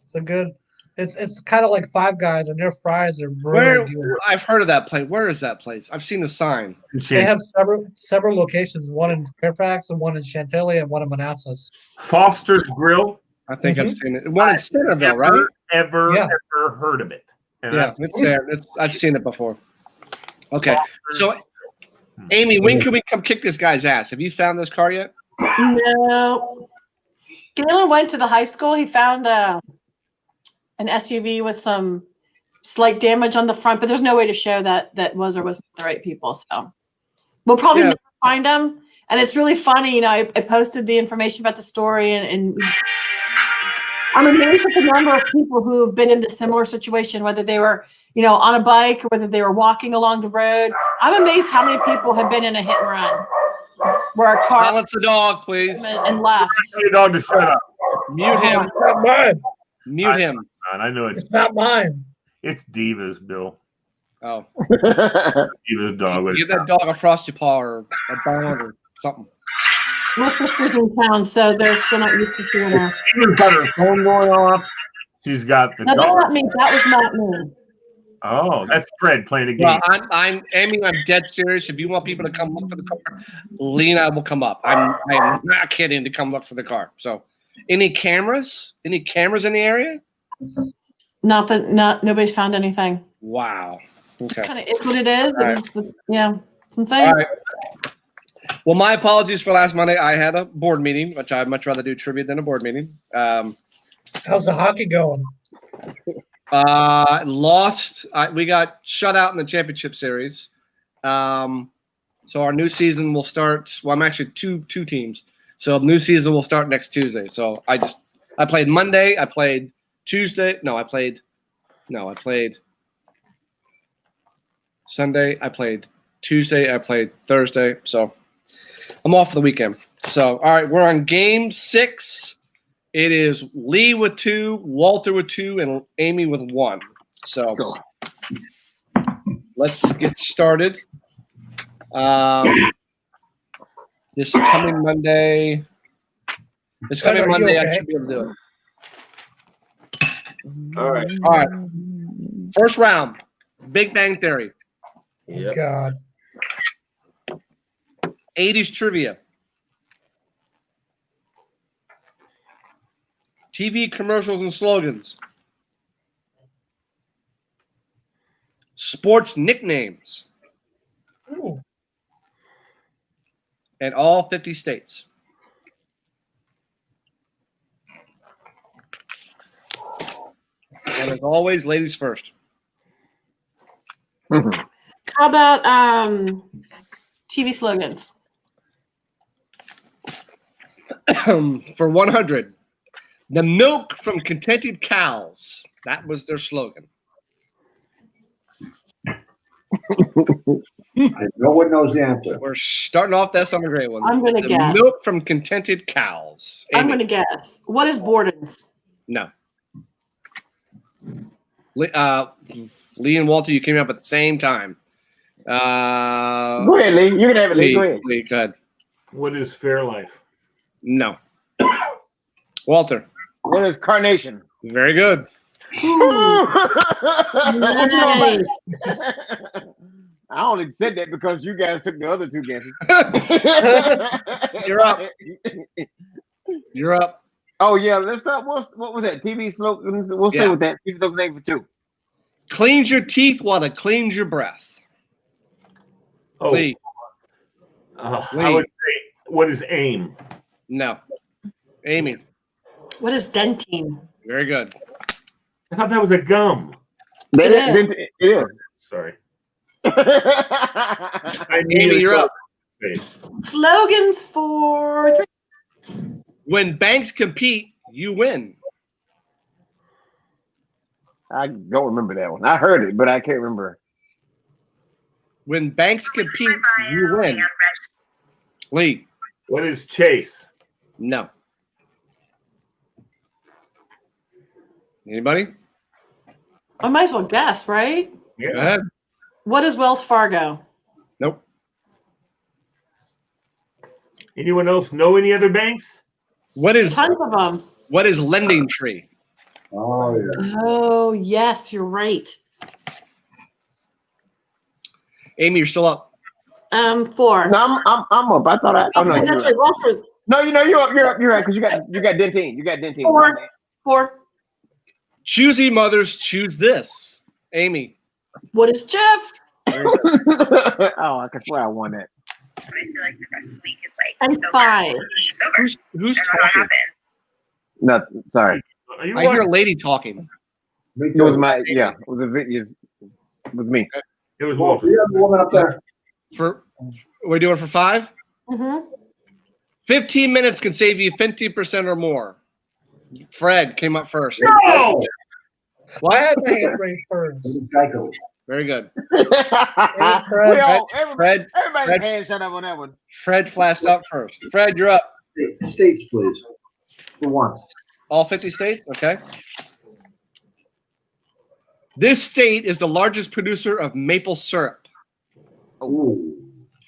S7: It's a good. It's kind of like Five Guys, and their fries are
S2: Where
S7: really good.
S2: I've heard of that place. Where is that place? I've seen the sign.
S7: They have several locations. One in Fairfax, and one in Chantilly, and one in Manassas.
S1: Foster's Grill.
S2: I think I've seen it. One in Centerville, right?
S1: Ever
S7: Yeah.
S1: heard of it? And
S2: Yeah, it's there. I've seen it before. Okay, so Amy, when can we come kick this guy's ass? Have you found this car yet?
S5: No. Galen went to the high school. He found an SUV with some slight damage on the front, but there's no way to show that was or wasn't the right people. So we'll probably never find them. And it's really funny. You know, I posted the information about the story, and I'm amazed at the number of people who have been in this similar situation, whether they were, you know, on a bike or whether they were walking along the road. I'm amazed how many people have been in a hit and run where a car
S2: Silence the dog, please.
S5: and left.
S1: Tell your dog to shut up.
S2: Mute him.
S7: It's not mine.
S2: Mute him.
S1: I know it's
S7: It's not mine.
S1: Divas, Bill.
S2: Oh,
S1: Divas dog.
S2: give that dog a frosty paw or a bone or something.
S5: My sister's in town, so they're still not used to seeing her.
S1: She's got her phone going off. She's got the
S5: No, that's
S1: dog.
S5: not me. That was not me.
S1: Oh, that's Fred playing a game.
S2: Well, I'm Amy. I'm dead serious. If you want people to come look for the car, Lena will come up. I'm not kidding to come look for the car. So, any cameras? Any cameras in the area?
S5: Nobody's found anything.
S2: Wow. Okay.
S5: Kind of is what it is.
S2: All
S5: It's insane.
S2: All right. Well, my apologies for last Monday. I had a board meeting, which I'd much rather do trivia than a board meeting.
S7: How's the hockey going?
S2: Lost. We got shut out in the championship series. So our new season will start. Well, I'm actually two teams. So the new season will start next Tuesday. So I played Monday. I played Tuesday. I played Sunday. I played Tuesday. I played Thursday. So I'm off for the weekend. So, all right, we're on game 6. It is Lee with 2, Walter with 2, and Amy with 1. So let's get started. This coming Monday, I should be able to do it.
S6: All right.
S2: All right. First round, Big Bang Theory.
S1: Yep.
S7: God.
S2: 80s trivia. TV commercials and slogans. Sports nicknames.
S7: Ooh.
S2: And all 50 states. And as always, ladies first.
S5: How about TV slogans?
S2: For 100. The milk from contented cows. That was their slogan.
S8: No one knows the answer.
S2: We're starting off this on a great one.
S5: I'm going to
S2: The
S5: guess.
S2: milk from contented cows.
S5: I'm
S2: Amy.
S5: going to guess. What is Borden's?
S2: No. Lee and Walter, you came up at the same time.
S6: Go ahead, Lee. You can have it, Lee. Go ahead.
S2: Lee, go ahead.
S1: What is Fairlife?
S2: No. Walter.
S6: What is carnation?
S2: Very good.
S6: What you know about
S5: Nice.
S6: I only said that because you guys took the other two guesses.
S2: You're up. You're up.
S6: Oh yeah, let's start. What was that? TV slogans. We'll stay
S2: Yeah.
S6: with that. TV slogans for 2.
S2: Cleans your teeth while it cleans your breath.
S1: Oh,
S2: Lee.
S1: I
S2: Lee.
S1: would say, what is AIM?
S2: No. Amy.
S5: What is Dentine?
S2: Very good.
S1: I thought that was a gum.
S6: It is.
S1: Sorry.
S2: Amy, you're up.
S5: Slogans for 3.
S2: When banks compete, you win.
S6: I don't remember that one. I heard it, but I can't remember.
S2: When banks compete, you win. Lee.
S1: What is Chase?
S2: No. Anybody?
S5: I might as well guess, right?
S1: Yeah.
S2: Go ahead.
S5: What is Wells Fargo?
S2: Nope.
S1: Anyone else know any other banks?
S2: What is
S5: Tons of them.
S2: Lending Tree?
S8: Oh yeah.
S5: Oh, yes, you're right.
S2: Amy, you're still up.
S5: 4.
S6: No, I'm up. I thought I. Oh no,
S5: Okay,
S6: you're
S5: that's
S6: right.
S5: right. Walter's
S6: No, you're up. You're right because you got Dentine. You got Dentine.
S5: 4.
S2: Choosy mothers choose this. Amy.
S5: What is Jeff?
S6: Oh, I can swear I won that.
S10: I feel like the rest of the week is like
S5: And
S10: it's over.
S5: 5.
S10: It's just over.
S2: Who's
S10: I don't know what
S2: talking?
S10: happened.
S6: No, sorry.
S1: Are you
S2: I hear a
S1: watching?
S2: lady talking.
S6: It was my yeah. It was a video. It was me.
S1: It was
S8: Well,
S1: Walter.
S8: you have the woman up there.
S2: We're doing for 5?
S5: Mm-hmm.
S2: 15 minutes can save you 50% or more. Fred came up first.
S1: No!
S7: I had my hand raised first.
S8: What is Geico?
S2: Very good.
S6: Everybody's
S2: Fred.
S6: hand shut up on that one.
S2: Fred flashed up first. Fred, you're up.
S8: States, please. For 1.
S2: All 50 states? Okay. This state is the largest producer of maple syrup.
S8: Ooh.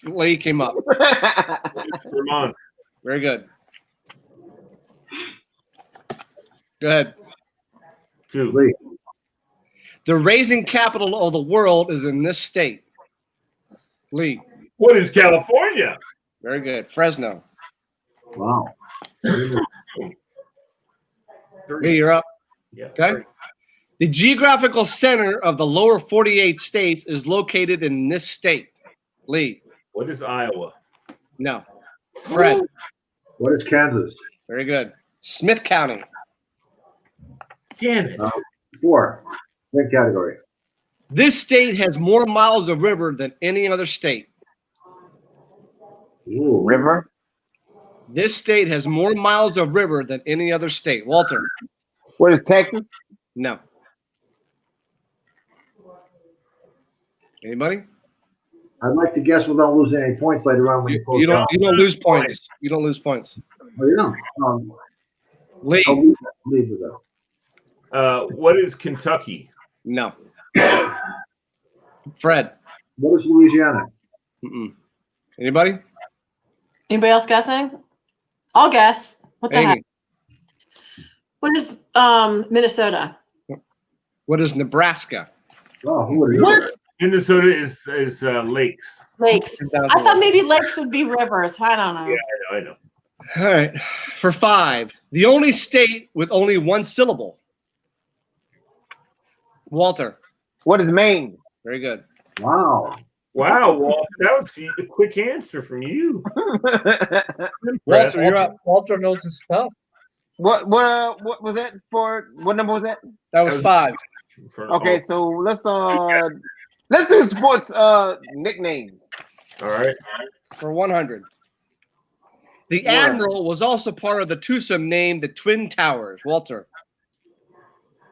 S2: Lee came up.
S1: Vermont.
S2: Very good. Go ahead.
S1: 2.
S8: Lee.
S2: The raising capital of the world is in this state. Lee.
S1: What is California?
S2: Very good. Fresno.
S8: Wow.
S2: Lee, you're up.
S1: Yeah.
S2: Okay. The geographical center of the lower 48 states is located in this state. Lee.
S1: What is Iowa?
S2: No. Fred.
S8: What is Kansas?
S2: Very good. Smith County.
S1: Damn it.
S8: 4. Same category.
S2: This state has more miles of river than any other state.
S8: Ooh.
S6: River.
S2: This state has more miles of river than any other state. Walter.
S6: What is Texas?
S2: No. Anybody?
S8: I'd like to guess without losing any points later on when you close
S2: You don't.
S8: down.
S2: You don't lose points. You don't lose points.
S8: Oh, yeah.
S2: Lee.
S8: I'll leave it though.
S1: What is Kentucky?
S2: No. Fred.
S8: What is Louisiana?
S2: Mm-mm. Anybody?
S5: Anybody else guessing? I'll guess. What the heck?
S2: Amy.
S5: What is Minnesota?
S2: What is Nebraska?
S8: Oh, who would have
S6: What?
S1: Minnesota is lakes.
S5: Lakes. I thought maybe lakes would be rivers. I don't know.
S1: Yeah, I know.
S2: All right. For 5, the only state with only one syllable. Walter.
S6: What is Maine?
S2: Very good.
S8: Wow.
S1: Wow, Walter, that was a quick answer from you.
S2: Walter, you're up.
S7: Walter knows his stuff.
S6: What was that for? What number was that?
S2: That was 5.
S6: Okay, so let's do sports nicknames.
S1: All right.
S2: For 100. The admiral was also part of the twosome named the Twin Towers. Walter.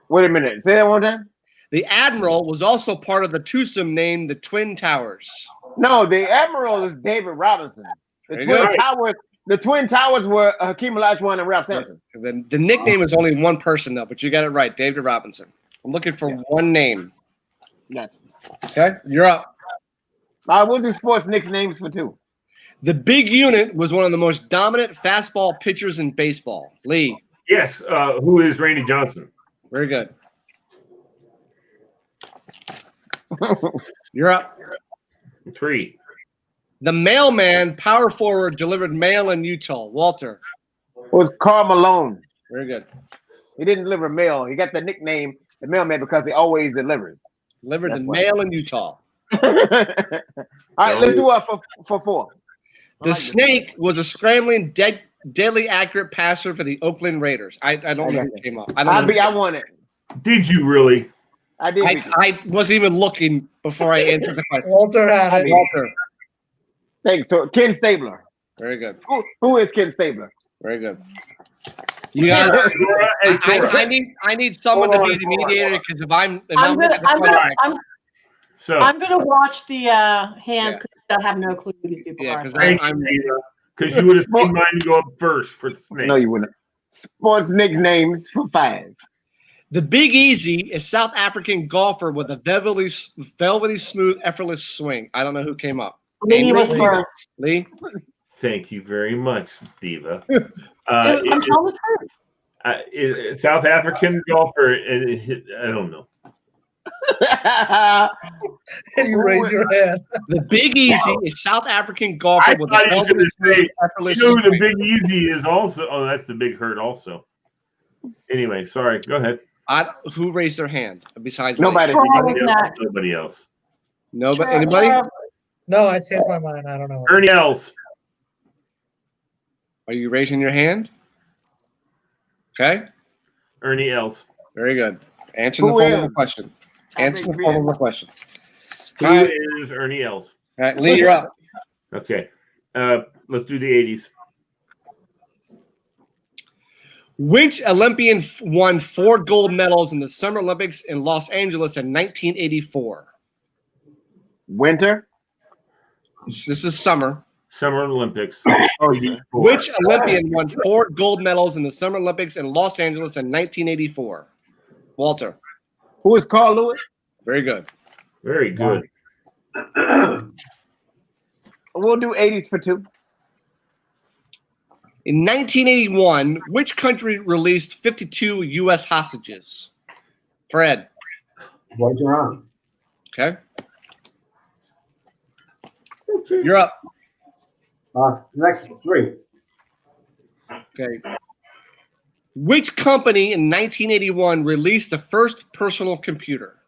S6: Wait a minute. Say that one time.
S2: The admiral was also part of the twosome named the Twin Towers.
S6: No, the admiral is David Robinson.
S2: There you go.
S6: The Twin Towers were Hakeem Olajuwon and Ralph Sampson.
S2: The nickname is only one person though, but you got it right, David Robinson. I'm looking for one name.
S6: Gotcha.
S2: Okay, you're up.
S6: I will do sports nicknames for 2.
S2: The big unit was one of the most dominant fastball pitchers in baseball. Lee.
S1: Yes. Who is Randy Johnson?
S2: Very good. You're up.
S1: 3.
S2: The mailman, power forward, delivered mail in Utah. Walter.
S6: It was Karl Malone.
S2: Very good.
S6: He didn't deliver mail. He got the nickname the mailman because he always delivers.
S2: Delivered the mail in Utah.
S6: All right, let's do it for 4.
S2: The snake was a scrambling, deadly accurate passer for the Oakland Raiders. I don't know who came up.
S6: I won it.
S1: Did you really?
S6: I did.
S2: I wasn't even looking before I answered the question.
S7: Walter had it.
S2: Walter.
S6: Thanks to Ken Stabler.
S2: Very good.
S6: Who is Ken Stabler?
S2: Very good. You got. I need someone to be the mediator because if I'm
S5: gonna watch the hands because I have no clue who these people are.
S1: Because you would have seen mine go up first for snake.
S6: No, you wouldn't. Sports nicknames for 5.
S2: The Big Easy is South African golfer with a velvety smooth, effortless swing. I don't know who came up.
S5: Lee was first.
S2: Lee?
S1: Thank you very much, Diva.
S5: I'm telling the truth.
S1: South African golfer, I don't know.
S7: You raise your hand.
S2: The Big Easy is South African golfer with a velvety smooth, effortless
S1: swing.
S2: swing.
S1: The Big Easy is also. Oh, that's the Big Hurt also. Anyway, sorry. Go ahead.
S2: Who raised their hand besides
S6: nobody?
S1: Nobody else.
S2: Nobody. Anybody?
S7: No, I changed my mind. I don't know.
S1: Ernie Els.
S2: Are you raising your hand? Okay.
S1: Ernie Els.
S2: Very good. Answer the following question. Answer the following question.
S1: Who is Ernie Els?
S2: All right, Lee, you're up.
S1: Okay. Let's do the 80s.
S2: Which Olympian won 4 gold medals in the Summer Olympics in Los Angeles in 1984?
S6: Winter.
S2: This is summer.
S1: Summer Olympics.
S2: Which Olympian won 4 gold medals in the Summer Olympics in Los Angeles in 1984? Walter.
S6: Who is Carl Lewis?
S2: Very good.
S1: Very good.
S6: We'll do 80s for 2.
S2: In 1981, which country released 52 U.S. hostages? Fred.
S8: Right around.
S2: Okay. You're up.
S8: Next 3.
S2: Okay. Which company in 1981 released the first personal computer?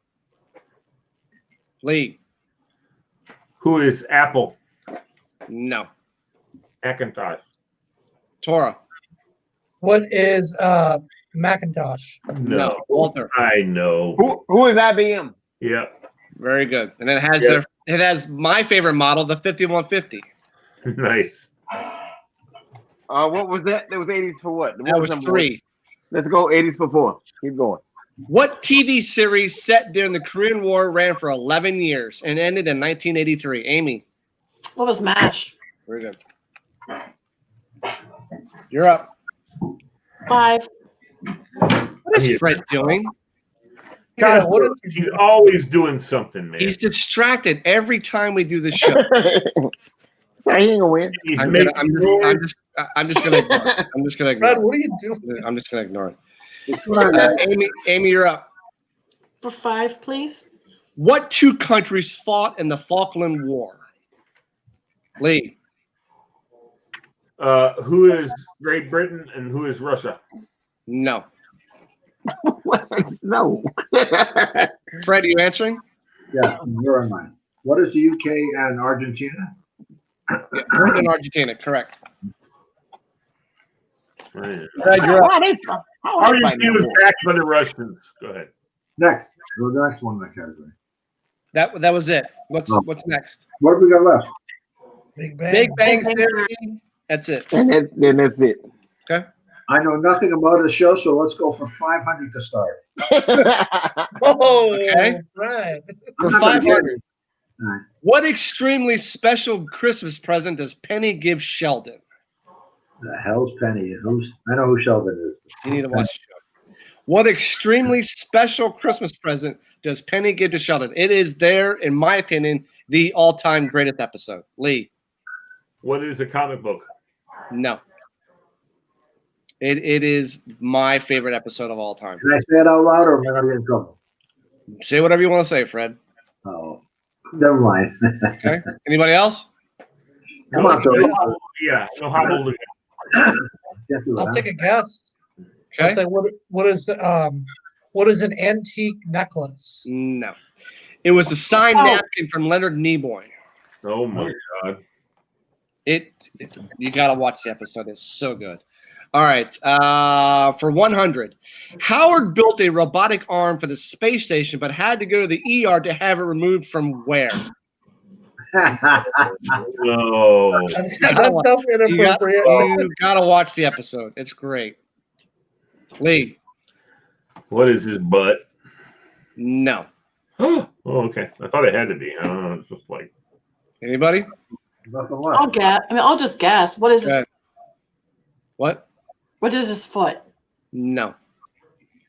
S2: Lee.
S1: Who is Apple?
S2: No.
S1: Macintosh.
S2: Tora.
S7: What is Macintosh?
S2: No. Walter.
S1: I know.
S6: Who is IBM?
S1: Yeah.
S2: Very good. And it has it has my favorite model, the 5150.
S1: Nice.
S6: What was that? That was 80s for what?
S2: That was 3.
S6: Let's go 80s for 4. Keep going.
S2: What TV series set during the Korean War ran for 11 years and ended in 1983? Amy.
S5: What was MASH?
S2: Very good. You're up.
S5: 5.
S2: What is Fred doing?
S1: God, he's always doing something, man.
S2: He's distracted every time we do the show.
S6: Sorry, he ain't gonna win.
S2: I'm just gonna ignore it. I'm just gonna ignore
S7: Fred,
S2: it.
S7: what are you doing?
S2: I'm just gonna ignore it. Amy, you're up.
S5: For 5, please.
S2: What two countries fought in the Falkland War? Lee.
S1: Who is Great Britain and who is Russia?
S2: No.
S6: No.
S2: Fred, are you answering?
S8: Yeah, where am I? What is the UK and Argentina?
S2: Britain and Argentina, correct.
S1: Right.
S2: Fred, you're up.
S1: Argentina was backed by the Russians. Go ahead.
S8: Next. Go to the next one in that category.
S2: That was it. What's next?
S8: What have we got left?
S7: Big Bang.
S2: Big Bang Theory. That's it.
S6: And then that's it.
S2: Okay.
S8: I know nothing about the show, so let's go for 500 to start.
S7: Oh,
S2: Okay.
S7: right.
S2: For
S8: I'm not gonna
S2: 500.
S8: All right.
S2: What extremely special Christmas present does Penny give Sheldon?
S8: The hell's Penny? I know who Sheldon is.
S2: You need to watch the show. What extremely special Christmas present does Penny give to Sheldon? It is there, in my opinion, the all-time greatest episode. Lee.
S1: What is a comic book?
S2: No. It is my favorite episode of all time.
S8: Can I say it out loud or am I going to get in trouble?
S2: Say whatever you want to say, Fred.
S8: Oh, never mind.
S2: Okay. Anybody else?
S8: Come on, Tony.
S1: Yeah, no hot holding.
S8: Can't do it,
S7: I'll
S8: huh?
S7: take a guess. I'll
S2: Okay.
S7: say what is an antique necklace?
S2: No. It was a signed napkin from Leonard Nimoy.
S1: Oh my God.
S2: You got to watch the episode. It's so good. All right. For 100, Howard built a robotic arm for the space station, but had to go to the ER to have it removed from where?
S1: No.
S7: That's inappropriate.
S2: You got to watch the episode. It's great. Lee.
S1: What is his butt?
S2: No.
S1: Oh, okay. I thought it had to be. I don't know. It's just like.
S2: Anybody?
S8: Nothing
S5: I'll
S8: left.
S5: guess. I mean, I'll just guess. What is
S2: Okay.
S5: his?
S2: What?
S5: What is his foot?
S2: No.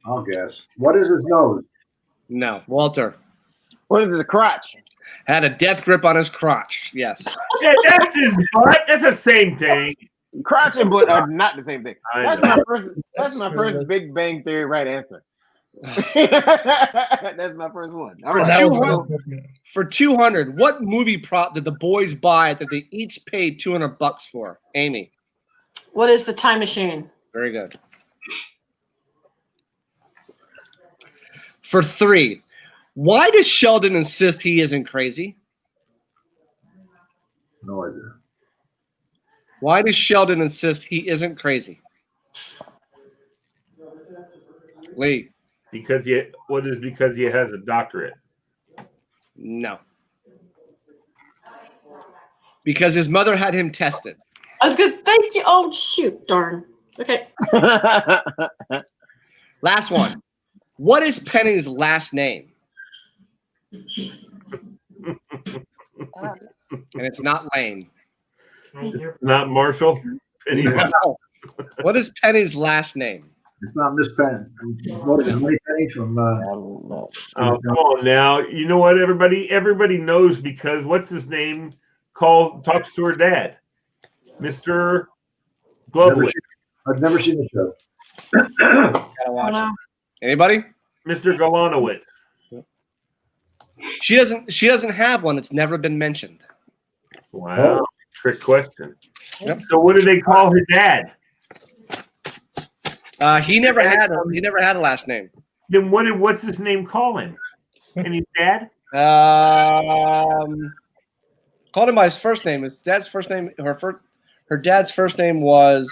S8: I'll guess. What is his nose?
S2: No. Walter.
S6: What is the crotch?
S2: Had a death grip on his crotch. Yes.
S1: Yeah, that's his butt. That's the same thing.
S6: Crotch and butt are not the same thing.
S1: I
S6: That's
S1: know.
S6: my first Big Bang Theory right answer. That's my first one. All right.
S7: That was
S2: 200.
S7: inappropriate.
S2: For 200, what movie prop did the boys buy that they each paid $200 for? Amy.
S5: What is the time machine?
S2: Very good. For 3, why does Sheldon insist he isn't crazy?
S8: No idea.
S2: Why does Sheldon insist he isn't crazy? Lee.
S1: Because he has a doctorate.
S2: No. Because his mother had him tested.
S5: I was good. Thank you. Oh shoot! Darn. Okay.
S2: Last one. What is Penny's last name? And it's not Lane.
S1: Not Marshall. Anyway.
S2: No. What is Penny's last name?
S8: It's not Miss Penn. What is it? Money Penny from?
S1: Oh, come on now. You know what, everybody? Everybody knows because what's his name talks to her dad, Mr. Glovewood.
S8: I've never seen the show.
S2: Gotta watch it. Anybody?
S1: Mr. Galanowitz.
S2: She doesn't have one that's never been mentioned.
S1: Wow. Trick question.
S2: Yep.
S1: So what do they call her dad?
S2: He never had a last name.
S1: Then what's his name call him? And his dad?
S2: Called him by his first name. His dad's first name. Her dad's first name was.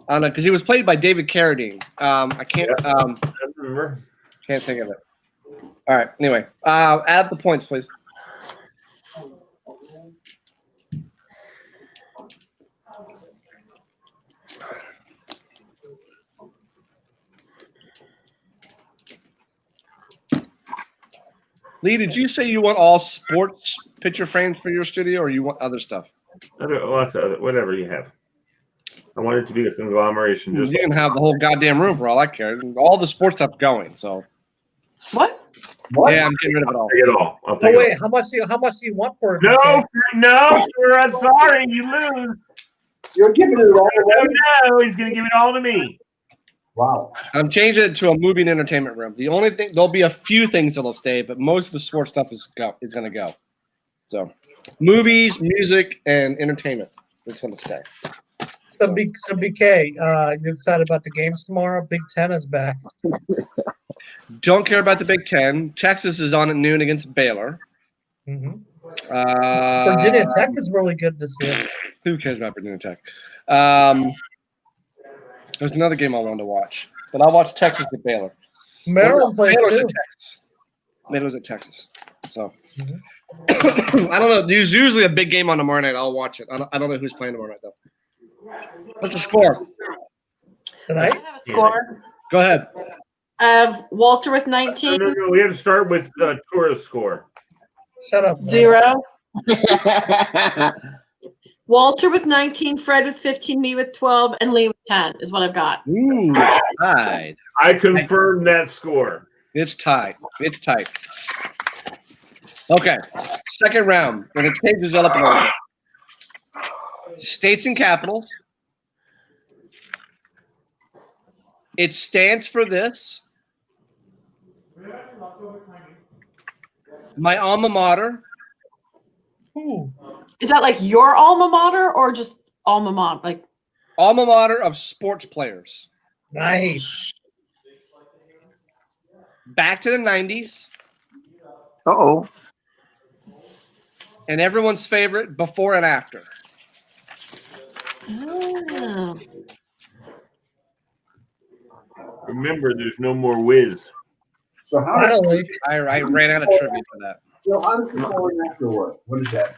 S2: I don't know because he was played by David Carradine. I can't.
S1: I remember.
S2: Can't think of it. All right. Anyway, add the points, please. Lee, did you say you want all sports picture frames for your studio, or you want other stuff?
S1: Lots of other, whatever you have. I want it to be a conglomeration.
S2: You can have the whole goddamn room for all I care. All the sports stuff going. So.
S5: What?
S2: Yeah, I'm getting rid of it all.
S1: I'll take it all. I'll
S7: Oh
S1: take it
S7: wait, how much do you want for it?
S1: No, sir, I'm sorry. You lose.
S8: You're giving it all away.
S1: No, he's going to give it all to me.
S8: Wow.
S2: I'm changing it to a movie and entertainment room. The only thing, there'll be a few things that'll stay, but most of the sports stuff is going to go. So, movies, music, and entertainment is going to stay.
S7: So, BK, you excited about the games tomorrow? Big Ten is back.
S2: Don't care about the Big Ten. Texas is on at noon against Baylor.
S7: Mm-hmm. Virginia Tech is really good to see.
S2: Who cares about Virginia Tech? There's another game I wanted to watch, but I'll watch Texas at Baylor.
S7: Maryland plays
S2: Baylor's
S7: too.
S2: at Texas. Baylor's at Texas. So I don't know. There's usually a big game on tomorrow night. I'll watch it. I don't know who's playing tomorrow night though. What's the score
S7: tonight?
S5: I have a score.
S2: Go ahead.
S5: I have Walter with 19.
S1: No, we have to start with Tora's score.
S7: Shut up.
S5: 0. Walter with 19, Fred with 15, me with 12, and Lee with 10 is what I've got.
S2: Ooh, tied.
S1: I confirm that score.
S2: It's tied. It's tight. Okay, second round. We're going to change this up a little bit. States and capitals. It stands for this. My alma mater.
S7: Ooh.
S5: Is that like your alma mater or just alma mater? Like
S2: Alma mater of sports players.
S7: Nice.
S2: Back to the 90s.
S6: Uh-oh.
S2: And everyone's favorite, before and after.
S5: oh.
S1: Remember, there's no more whiz.
S8: So how does,
S7: Finally.
S2: I ran out of trivia for that.
S8: so how does before and after work? What is that?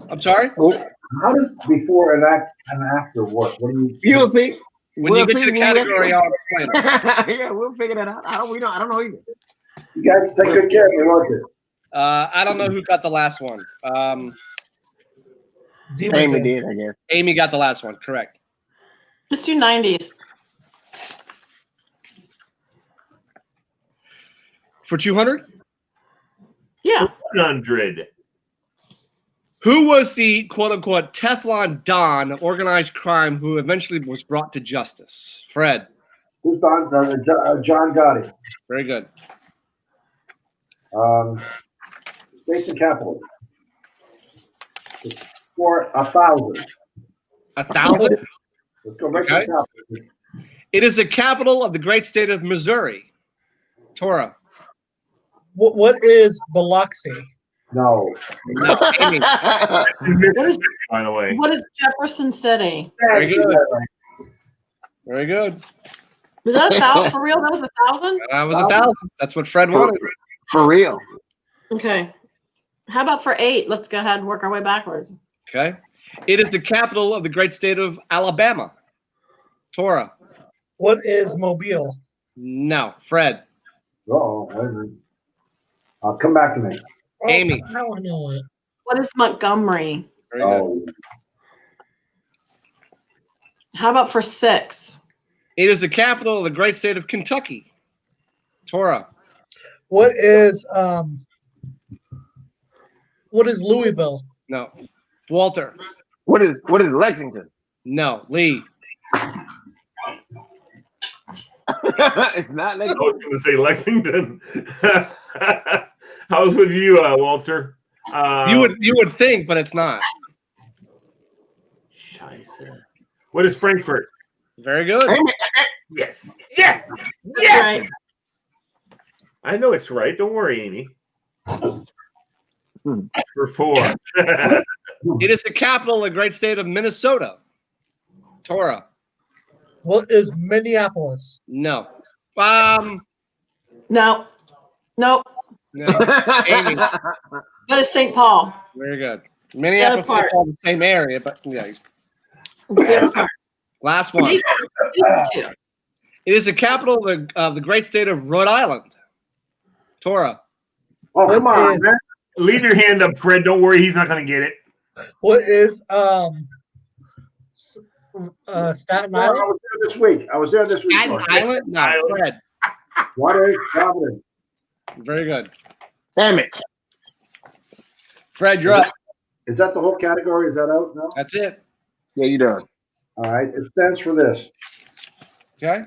S2: I'm sorry?
S8: How does before and after work? What do you?
S6: You'll see.
S2: When you get to the category, I'll explain it.
S6: Yeah, we'll figure that out. I don't know either.
S8: You guys take good care of me, won't you?
S2: I don't know who got the last one.
S6: Amy did, I guess.
S2: Amy got the last one, correct.
S5: Let's do 90s.
S2: For 200?
S5: Yeah.
S1: 100.
S2: Who was the quote-unquote Teflon Don of organized crime who eventually was brought to justice? Fred.
S8: Who's on? John Gotti.
S2: Very good.
S8: States and capitals. For 1,000.
S2: 1,000?
S8: Let's go right to
S2: Okay.
S8: the capitals.
S2: It is the capital of the great state of Missouri. Tora.
S7: What is Biloxi?
S8: No.
S2: No, Amy.
S1: By the way.
S5: What is Jefferson City?
S2: Very good. Very good.
S5: Was that 1,000 for real? That was 1,000?
S2: That was 1,000. That's what Fred wanted.
S6: For real.
S5: Okay. How about for 8? Let's go ahead and work our way backwards.
S2: Okay. It is the capital of the great state of Alabama. Tora.
S7: What is Mobile?
S2: No. Fred.
S8: Oh, wait a minute. Come back to me.
S2: Amy.
S7: How I know it.
S5: What is Montgomery?
S2: Very good.
S8: Oh,
S5: How about for 6?
S2: It is the capital of the great state of Kentucky. Tora.
S7: What is Louisville?
S2: No. Walter.
S6: What is Lexington?
S2: No. Lee.
S6: It's not
S1: I
S6: Lexington.
S1: was going to say Lexington. How's with you, Walter?
S2: You would think, but it's not.
S1: Scheisse. What is Frankfurt?
S2: Very good.
S1: Yes. Yes.
S5: That's right.
S1: I know it's right. Don't worry, Amy. For 4.
S2: It is the capital of the great state of Minnesota. Tora.
S7: What is Minneapolis?
S2: No.
S5: No. Nope.
S2: No. Amy.
S5: What is St. Paul?
S2: Very good. Minneapolis
S5: part.
S2: is all the same area, but yeah.
S5: The other part.
S2: Last one. It is the capital of the great state of Rhode Island. Tora.
S8: Oh, come on, man.
S1: Leave your hand up, Fred. Don't worry. He's not going to get it.
S7: What is Staten
S8: No, I
S7: Island?
S8: was there this week.
S2: Staten Island? No, Fred.
S8: What is Providence?
S2: Very good.
S6: Damn it.
S2: Fred, you're up.
S8: Is that the whole category? Is that out now?
S2: That's it.
S6: Yeah, you done.
S8: All right. It stands for this.
S2: Okay.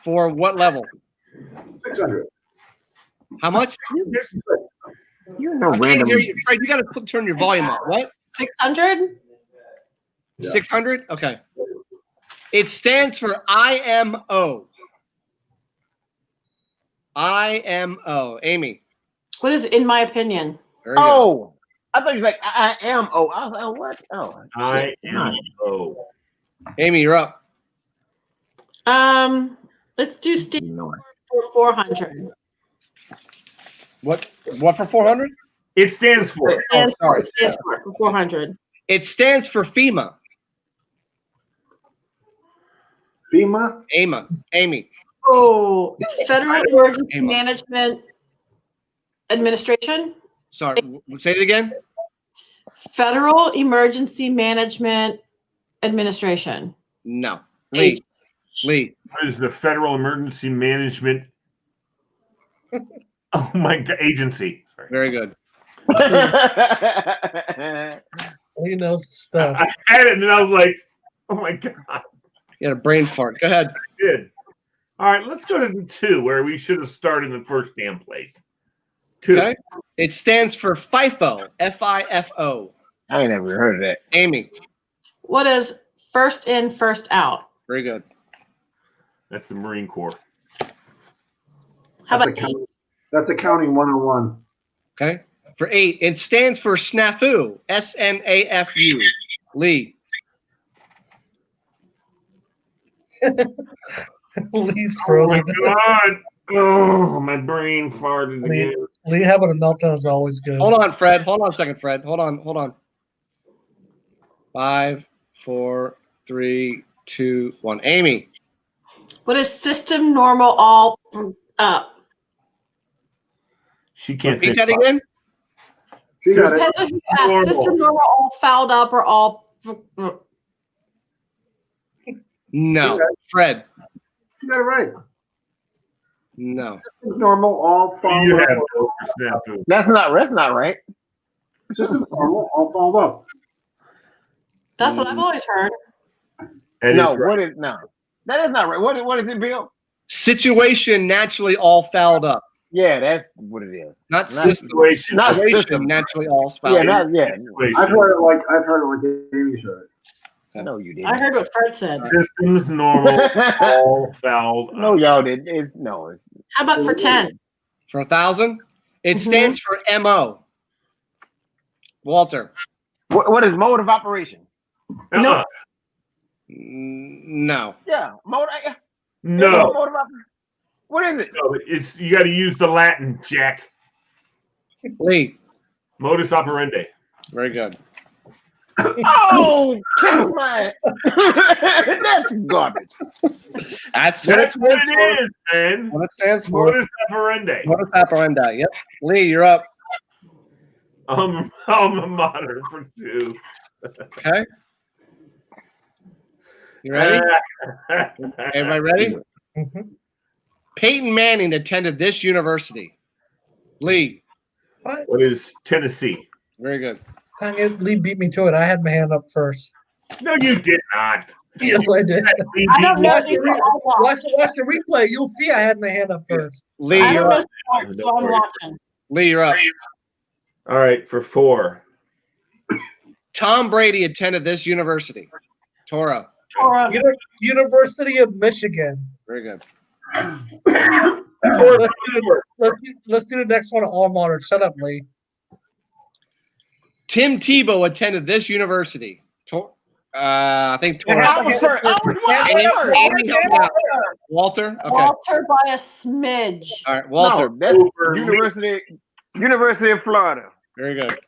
S2: For what level?
S8: 600.
S2: How much?
S6: You're no
S2: I can't
S6: random.
S2: hear you. Fred, you got to turn your volume up. What?
S5: 600?
S2: 600? Okay. It stands for IMO. IMO. Amy.
S5: What is in my opinion?
S2: Very good.
S6: Oh, I thought you were like, I am. Oh, I was like, oh, what? Oh,
S1: I am O.
S2: Amy, you're up.
S5: Let's do Steve
S6: no.
S5: for 400.
S2: What for 400?
S1: It stands for.
S5: It stands
S2: sorry.
S5: for 400.
S2: It stands for FEMA.
S8: FEMA?
S2: Amy.
S5: Oh, Federal Emergency
S2: Amy.
S5: Management Administration?
S2: Sorry. Say it again.
S5: Federal Emergency Management Administration.
S2: No. Lee.
S1: What is the Federal Emergency Management? Oh my God, agency. Sorry.
S2: Very good.
S7: Lee knows stuff.
S1: I had it and then I was like, oh my God.
S2: You had a brain fart. Go ahead.
S1: Good. All right, let's go to the 2 where we should have started in the first damn place. 2.
S2: Okay. It stands for FIFO. FIFO.
S6: I ain't never heard of that.
S2: Amy.
S5: What is first in, first out?
S2: Very good.
S1: That's the Marine Corps.
S5: How
S8: That's
S5: about
S8: accounting. That's accounting 101.
S2: Okay. For 8, it stands for SNAFU. SNAFU. Lee.
S7: Lee's
S1: Oh
S7: frozen.
S1: my God. Oh, my brain farted again.
S7: Lee having a meltdown is always good.
S2: Hold on, Fred. Hold on a second, Fred. Hold on. 5, 4, 3, 2, 1. Amy.
S5: What is system normal all up?
S1: She can't
S2: Repeat
S1: say
S2: that again.
S8: She got it.
S5: Depends on who you ask.
S1: Normal.
S5: System normal all fouled up or all.
S2: No.
S8: Okay.
S2: Fred.
S8: You got it right.
S2: No.
S8: Normal, all fall
S1: You
S8: up.
S1: have no snafu.
S6: That's not right.
S8: System normal, all fall up.
S5: That's what I've always heard.
S1: That
S6: No,
S1: is right.
S6: what is no? That is not right. What is it, Bill?
S2: Situation naturally all fouled up.
S6: Yeah, that's what it is.
S2: Not
S6: Not
S2: system.
S1: situation.
S6: Not
S2: Situation
S6: system.
S2: naturally all fouled
S6: Yeah,
S2: up.
S6: not yeah.
S8: I've heard it like Amy said it.
S6: No, you didn't.
S5: I heard what Fred said.
S1: Systems normal, all fouled.
S6: No,
S1: up.
S6: y'all didn't. It's no. It's
S5: How about for 10?
S2: For 1,000, it stands for MO. Walter.
S6: what is mode of operation?
S1: Uh-uh.
S2: No.
S6: Yeah, mode.
S1: No.
S6: Mode of operation. What is it?
S1: No, it's you got to use the Latin, Jack.
S2: Lee.
S1: Modus operandi.
S2: Very good.
S6: Oh, kiss my. That's garbage.
S2: That's what it
S1: That's what
S2: stands for.
S1: it is, man.
S2: What it stands for.
S1: Modus operandi.
S2: Modus operandi. Yep. Lee, you're up.
S1: Alma mater for 2.
S2: Okay. You ready? Everybody ready?
S7: Mhm.
S2: Peyton Manning attended this university. Lee.
S1: What is Tennessee?
S2: Very good.
S7: Dang it, Lee beat me to it. I had my hand up first.
S1: No, you did not.
S7: Yes, I did.
S5: I don't know.
S7: Watch
S5: These
S7: the,
S5: are all
S7: watch,
S5: watched.
S7: watch the replay. You'll see I had my hand up first.
S2: Lee,
S5: I
S2: you're
S5: don't know
S2: up.
S5: sports, so I'm watching.
S2: Lee, you're up.
S1: All right, for 4.
S2: Tom Brady attended this university. Tora.
S5: Or,
S7: University of Michigan.
S2: Very good.
S7: Let's do the next one. All modern. Shut up, Lee.
S2: Tim Tebow attended this university. I think Tora.
S6: I was first.
S2: Amy, help me out. Walter. Okay.
S5: Walter by a smidge.
S2: All right, Walter.
S6: No, that's University of Florida.
S2: Very good.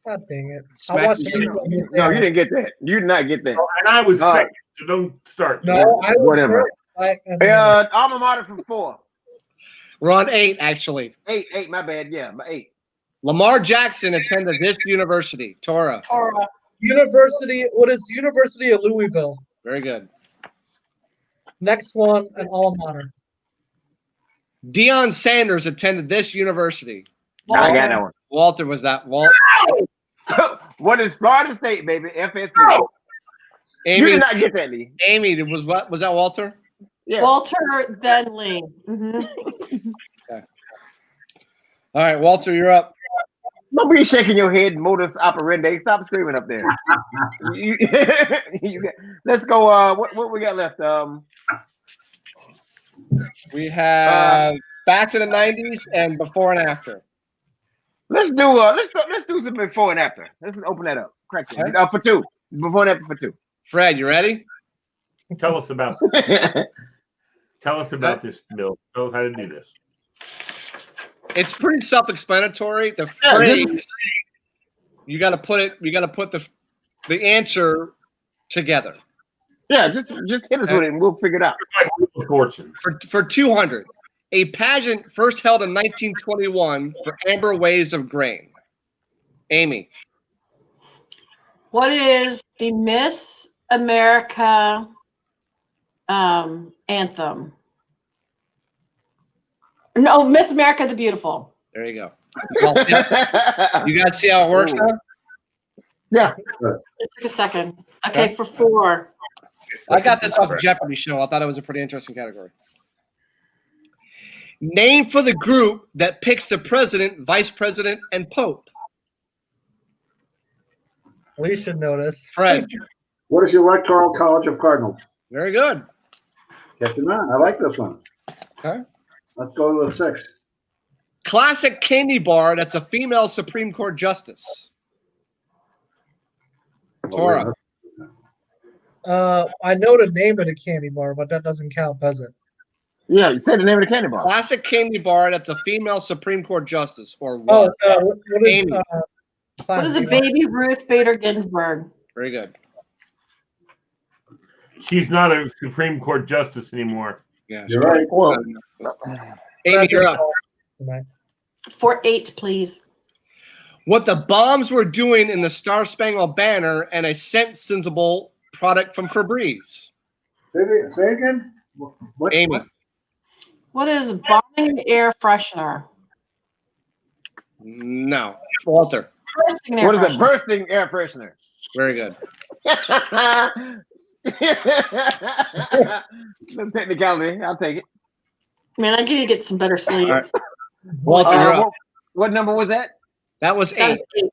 S7: God dang it.
S2: Smack
S7: I watched
S2: you.
S7: the
S6: No, you didn't get that. You did not get that.
S1: And I was
S6: No.
S1: second, so don't start.
S7: No, I was
S6: Whatever.
S7: first.
S6: Alma mater from 4.
S2: We're on 8, actually.
S6: 8. My bad. Yeah, 8.
S2: Lamar Jackson attended this university. Tora.
S5: Or,
S7: University. What is University of Louisville?
S2: Very good.
S7: Next one, an alma mater.
S2: Deion Sanders attended this university.
S6: I got that one.
S2: Walter was that. Walt.
S6: What is Florida State, baby? FSU. You
S2: Amy.
S6: did not get that, Lee.
S2: Amy was what? Was that Walter?
S6: Yeah.
S5: Walter, then Lee.
S2: All right, Walter, you're up.
S6: Don't be shaking your head, modus operandi. Stop screaming up there. Let's go. What we got left?
S2: We have back to the 90s and before and after.
S6: Let's do some before and after. Let's open that up. Crack it.
S2: Okay.
S6: For 2. Before and after for 2.
S2: Fred, you ready?
S1: Tell us about Tell us about this, Bill. Tell us how to do this.
S2: It's pretty self-explanatory. The phrase you got to put the answer together.
S6: Yeah, just hit us with it and we'll figure it out.
S1: Fortune.
S2: For 200, a pageant first held in 1921 for amber waves of grain. Amy.
S5: What is the Miss America anthem? No, Miss America the Beautiful.
S2: There you go. You guys see how it works now?
S6: Yeah.
S5: It took a second. Okay, for 4.
S2: I got this off Jeopardy show. I thought it was a pretty interesting category. Name for the group that picks the president, vice president, and pope.
S7: We should know this.
S2: Fred.
S8: What is the Electoral College of Cardinals?
S2: Very good.
S8: Get them on. I like this one.
S2: Okay.
S8: Let's go to the 6.
S2: Classic candy bar that's a female Supreme Court justice. Tora.
S7: I know the name of the candy bar, but that doesn't count, does it?
S6: Yeah, you said the name of the candy bar.
S2: Classic candy bar that's a female Supreme Court justice. Or what?
S7: What is,
S2: Amy.
S5: What is a baby Ruth Bader Ginsburg?
S2: Very good.
S1: She's not a Supreme Court justice anymore.
S2: Yeah,
S8: You're right.
S6: Well,
S2: Amy, you're up.
S5: For 8, please.
S2: What the bombs were doing in the Star Spangled Banner and a scent symbol product from Febreze.
S8: Say again? What?
S2: Amy.
S5: What is bombing air freshener?
S2: No. Walter.
S5: Bursting air
S6: what is a
S5: freshener.
S6: bursting air freshener?
S2: Very good.
S6: No technicality. I'll take it.
S5: Man, I need to get some better sleep.
S2: All right. Walter, you're up.
S6: What number was that?
S2: That was
S5: That
S2: 8.
S5: was 8.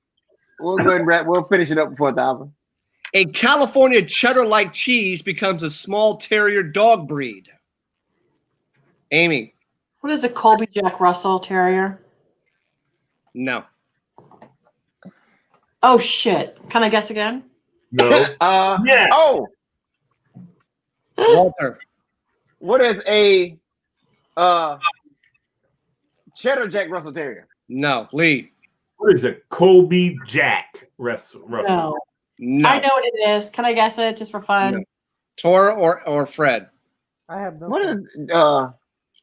S6: We'll go ahead and wrap. We'll finish it up before 1,000.
S2: A California cheddar-like cheese becomes a small terrier dog breed. Amy.
S5: What is a Colby Jack Russell Terrier?
S2: No.
S5: Oh, shit. Can I guess again?
S1: No. Yeah.
S6: Oh,
S2: Walter.
S6: what is a cheddar Jack Russell Terrier?
S2: No. Lee.
S1: What is a Colby Jack Russell?
S5: No.
S2: No.
S5: I know what it is. Can I guess it just for fun?
S2: No. Tora or Fred?
S11: I have no.
S6: What is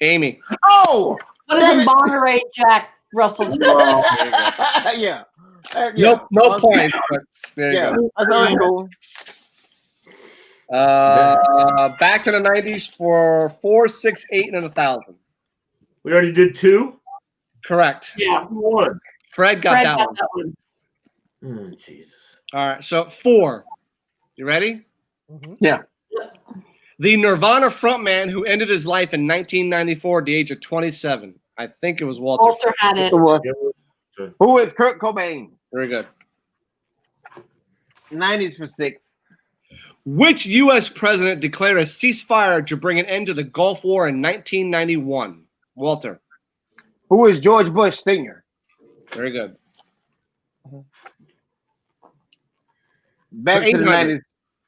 S2: Amy.
S6: Oh,
S5: What is a Monterey Jack Russell Terrier?
S6: yeah.
S2: No points. But there you
S6: Yeah,
S2: go.
S6: that's always cool.
S2: Back to the 90s for 4, 6, 8, and 1,000.
S1: We already did 2.
S2: Correct.
S5: Yeah.
S1: 1.
S2: Fred got
S5: Fred
S2: that
S5: got
S2: one.
S5: that one.
S1: Jesus.
S2: All right. So 4. You ready?
S6: Yeah.
S2: The Nirvana frontman who ended his life in 1994 at the age of 27. I think it was Walter.
S5: Walter had it.
S6: Who is Kurt Cobain?
S2: Very good.
S6: 90s for 6.
S2: Which U.S. president declared a ceasefire to bring an end to the Gulf War in 1991? Walter.
S6: Who is George Bush Sr.?
S2: Very good.
S6: Back
S2: For
S6: to the
S2: 800.
S6: 90s.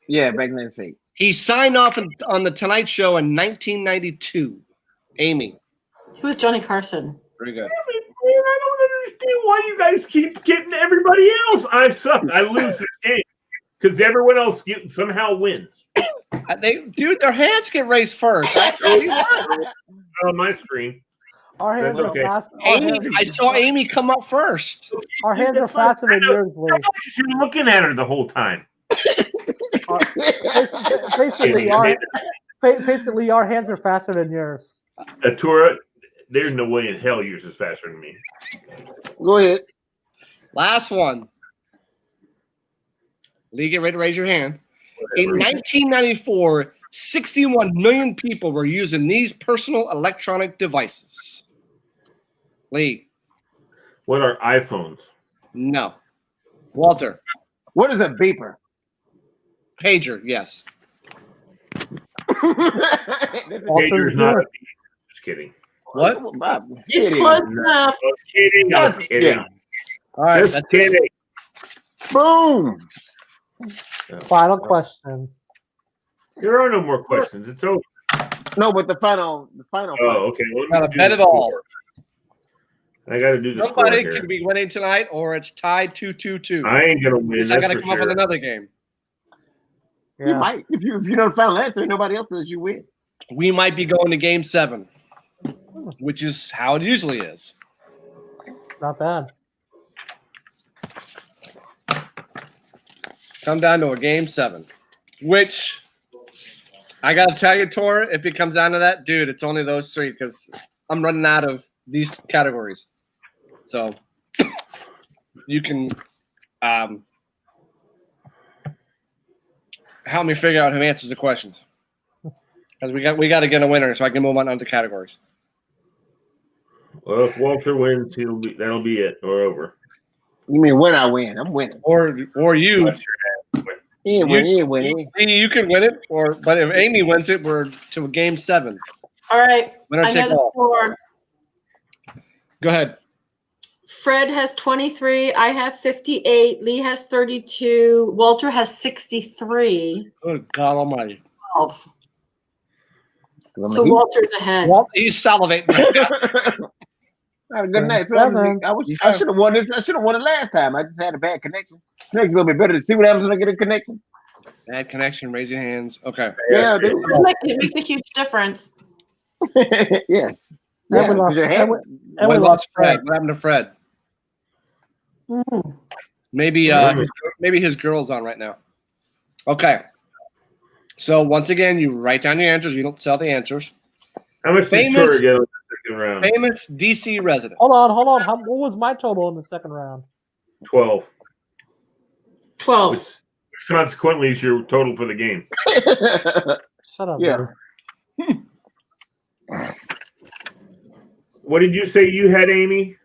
S6: Yeah, back in the 90s.
S2: He signed off on the Tonight Show in 1992. Amy.
S5: Who is Johnny Carson?
S2: Very good.
S1: I don't understand why you guys keep getting everybody else. I suck. I lose this game because everyone else somehow wins.
S2: Their hands get raised first.
S1: On my screen.
S11: Our hands
S1: That's
S11: are
S1: okay.
S11: fast.
S2: I saw Amy come up first.
S11: Our hands are faster than yours, Lee.
S1: You're looking at her the whole time.
S11: Basically, our hands are faster than yours.
S1: Atura, there's no way in hell yours is faster than me.
S6: Go ahead.
S2: Last one. Lee, get ready to raise your hand. In 1994, 61 million people were using these personal electronic devices. Lee.
S1: What are iPhones?
S2: No. Walter.
S6: What is a beeper?
S2: Pager, yes.
S1: Pager's not a beep. Just kidding.
S2: What?
S5: It's close enough.
S1: Just kidding. I'm kidding.
S6: Yeah.
S2: All right.
S1: Just kidding.
S6: Boom.
S11: Final question.
S1: There are no more questions. It's over.
S6: No, but the final.
S1: Oh, okay. Well,
S2: Not a bet at all.
S1: I got to do this.
S2: Somebody can be winning tonight, or it's tied 2-2-2.
S1: I ain't gonna win.
S2: I got to
S1: that's
S2: come
S1: for
S2: up with
S1: sure.
S2: another game.
S11: Yeah.
S6: You might if you know the final answer. Nobody else says you win.
S2: We might be going to game 7, which is how it usually is.
S11: Not bad.
S2: Come down to a game 7, which I got to tell you, Tor, if it comes down to that, dude, it's only those 3 because I'm running out of these categories. So you can help me figure out who answers the questions. Because we got to get a winner so I can move on to categories.
S1: Well, if Walter wins, that'll be it or over.
S6: You mean when I win? I'm winning.
S2: Or you.
S6: He ain't winning.
S2: You can win it, but if Amy wins it, we're to a game 7.
S5: All right.
S2: Winner
S5: I
S2: take
S5: know the
S2: all.
S5: score.
S2: Go ahead.
S5: Fred has 23. I have 58. Lee has 32. Walter has 63.
S2: Good God Almighty.
S5: 12. So Walter's ahead.
S2: He's salivating right now.
S6: Good night. I should have won this. I should have won it last time. I just had a bad connection. Connection's a little bit better to see what happens when I get a connection.
S2: Bad connection. Raise your hands. Okay.
S6: Yeah, dude.
S5: It makes a huge difference.
S6: Yes.
S11: And we lost, and we lost Fred.
S2: What happened to Fred?
S5: Mm.
S2: Maybe his girl's on right now. Okay. So once again, you write down your answers. You don't sell the answers.
S1: How much did Tor get in the second round?
S2: Famous DC resident.
S11: Hold on. What was my total in the second round?
S1: 12.
S5: 12.
S1: Which consequently is your total for the game.
S11: Shut up.
S6: Yeah.
S1: What did you say you had, Amy?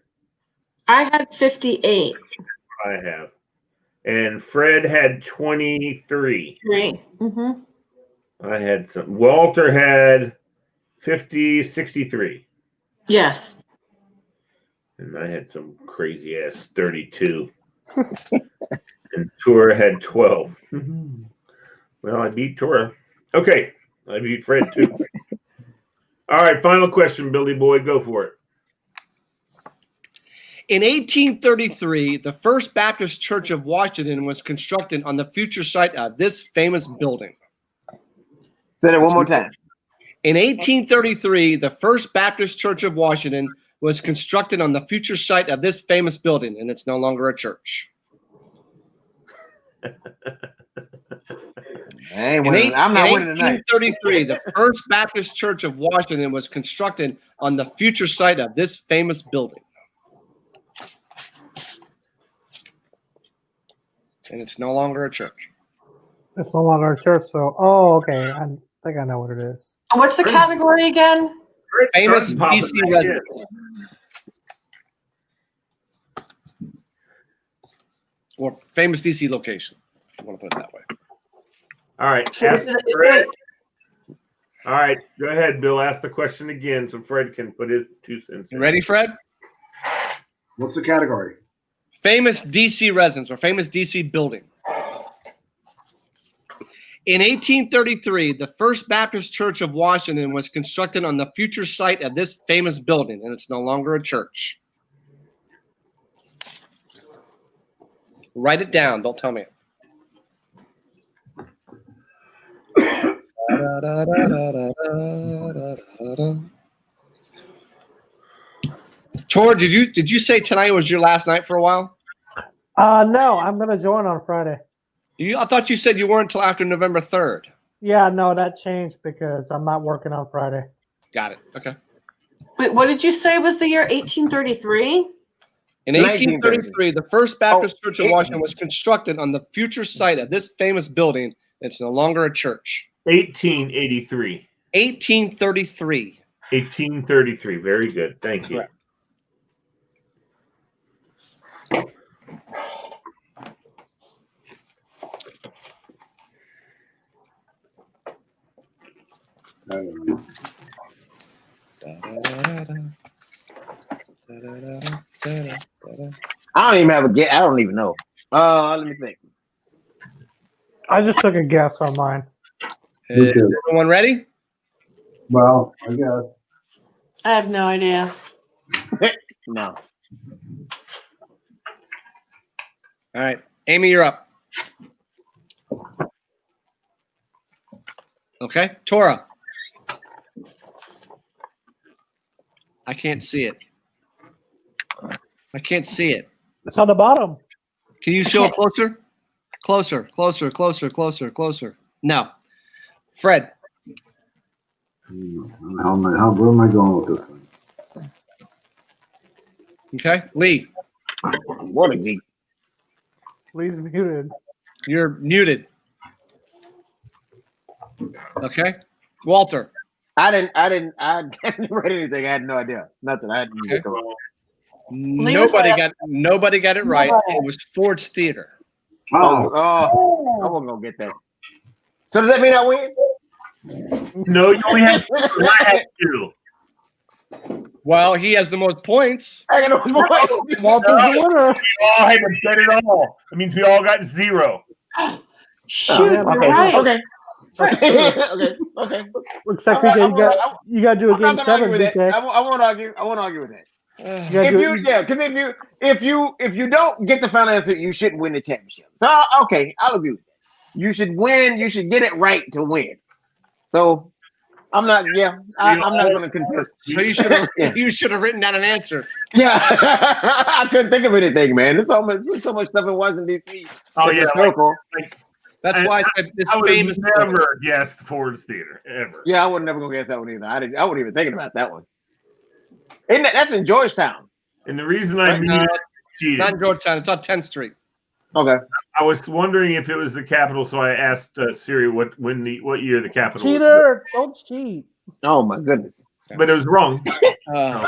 S5: I had 58.
S1: I have. And Fred had 23.
S5: Right. Mm-hmm.
S1: I had some. Walter had 63.
S5: Yes.
S1: And I had some crazy ass 32. And Tora had 12. Well, I beat Tora. Okay. I beat Fred too. All right. Final question, Billy Boy. Go for it.
S2: In 1833, the First Baptist Church of Washington was constructed on the future site of this famous building.
S6: Say that one more time.
S2: In 1833, the First Baptist Church of Washington was constructed on the future site of this famous building, and it's no longer a church.
S6: I'm not winning tonight.
S2: 1833, the First Baptist Church of Washington was constructed on the future site of this famous building. And it's no longer a church.
S11: It's no longer a church, so okay. I think I know what it is.
S5: What's the category again?
S2: Famous DC residents. Or famous DC location, if you want to put it that way.
S1: All right. Ask Fred. All right. Go ahead, Bill. Ask the question again so Fred can put his 2 cents in.
S2: You ready, Fred?
S8: What's the category?
S2: Famous DC residence or famous DC building. In 1833, the First Baptist Church of Washington was constructed on the future site of this famous building, and it's no longer a church. Write it down. Don't tell me. Tor, did you say tonight was your last night for a while?
S11: No, I'm gonna join on Friday.
S2: I thought you said you weren't until after November 3rd.
S11: Yeah, no, that changed because I'm not working on Friday.
S2: Got it. Okay.
S5: Wait, what did you say was the year 1833?
S2: In 1833, the First Baptist Church of Washington was constructed on the future site of this famous building. It's no longer a church.
S1: 1883.
S2: 1833.
S1: 1833. Very good. Thank you.
S2: Correct.
S8: I don't know.
S6: I don't even have a guess. I don't even know. Let me think.
S11: I just took a guess on mine.
S8: Me
S2: Is
S8: too.
S2: everyone ready?
S8: Well, I guess.
S5: I have no idea.
S6: No.
S2: All right. Amy, you're up. Okay. Tora. I can't see it. I can't see it.
S11: It's on the bottom.
S2: Can you show it closer? Closer. No. Fred.
S8: Where am I going with this thing?
S2: Okay. Lee.
S6: What a geek.
S11: Lee's muted.
S2: You're muted. Okay. Walter.
S6: I didn't read anything. I had no idea. Nothing. I hadn't
S2: Okay.
S6: come up.
S2: Nobody got it right. It was Ford's Theater.
S6: Oh, I wasn't gonna get that. So does that mean I win?
S1: No, you only have I have 2.
S2: Well, he has the most points.
S6: I got no points.
S11: Walter's the winner.
S1: We all had to bet it all. That means we all got 0.
S5: Shoot, you're
S6: Okay.
S5: right.
S6: Okay. Okay.
S11: Except PK, you got to do a
S6: I'm not
S11: game
S6: gonna
S11: 7,
S6: argue with that.
S11: PK.
S6: I won't argue. I won't argue with that.
S11: You gotta do it.
S6: Because if you don't get the final answer, you shouldn't win the championship. So okay, I'll agree with that. You should win. You should get it right to win. So I'm not. Yeah, I'm not going to contest.
S2: So you should have written down an answer.
S6: Yeah, I couldn't think of anything, man. There's so much stuff in Washington D.C.
S1: Oh yeah,
S6: historical.
S2: That's why I said this
S1: I would
S2: famous.
S1: never guess Ford's Theater ever.
S6: Yeah, I would never go guess that one either. I wasn't even thinking about that one. That's in Georgetown.
S1: And the reason I
S2: No,
S1: cheated.
S2: not in Georgetown. It's on 10th Street.
S6: Okay.
S1: I was wondering if it was the Capitol, so I asked Siri what year the Capitol was.
S11: Cheater! Don't cheat.
S6: Oh my goodness.
S1: But it was wrong.
S2: Uh,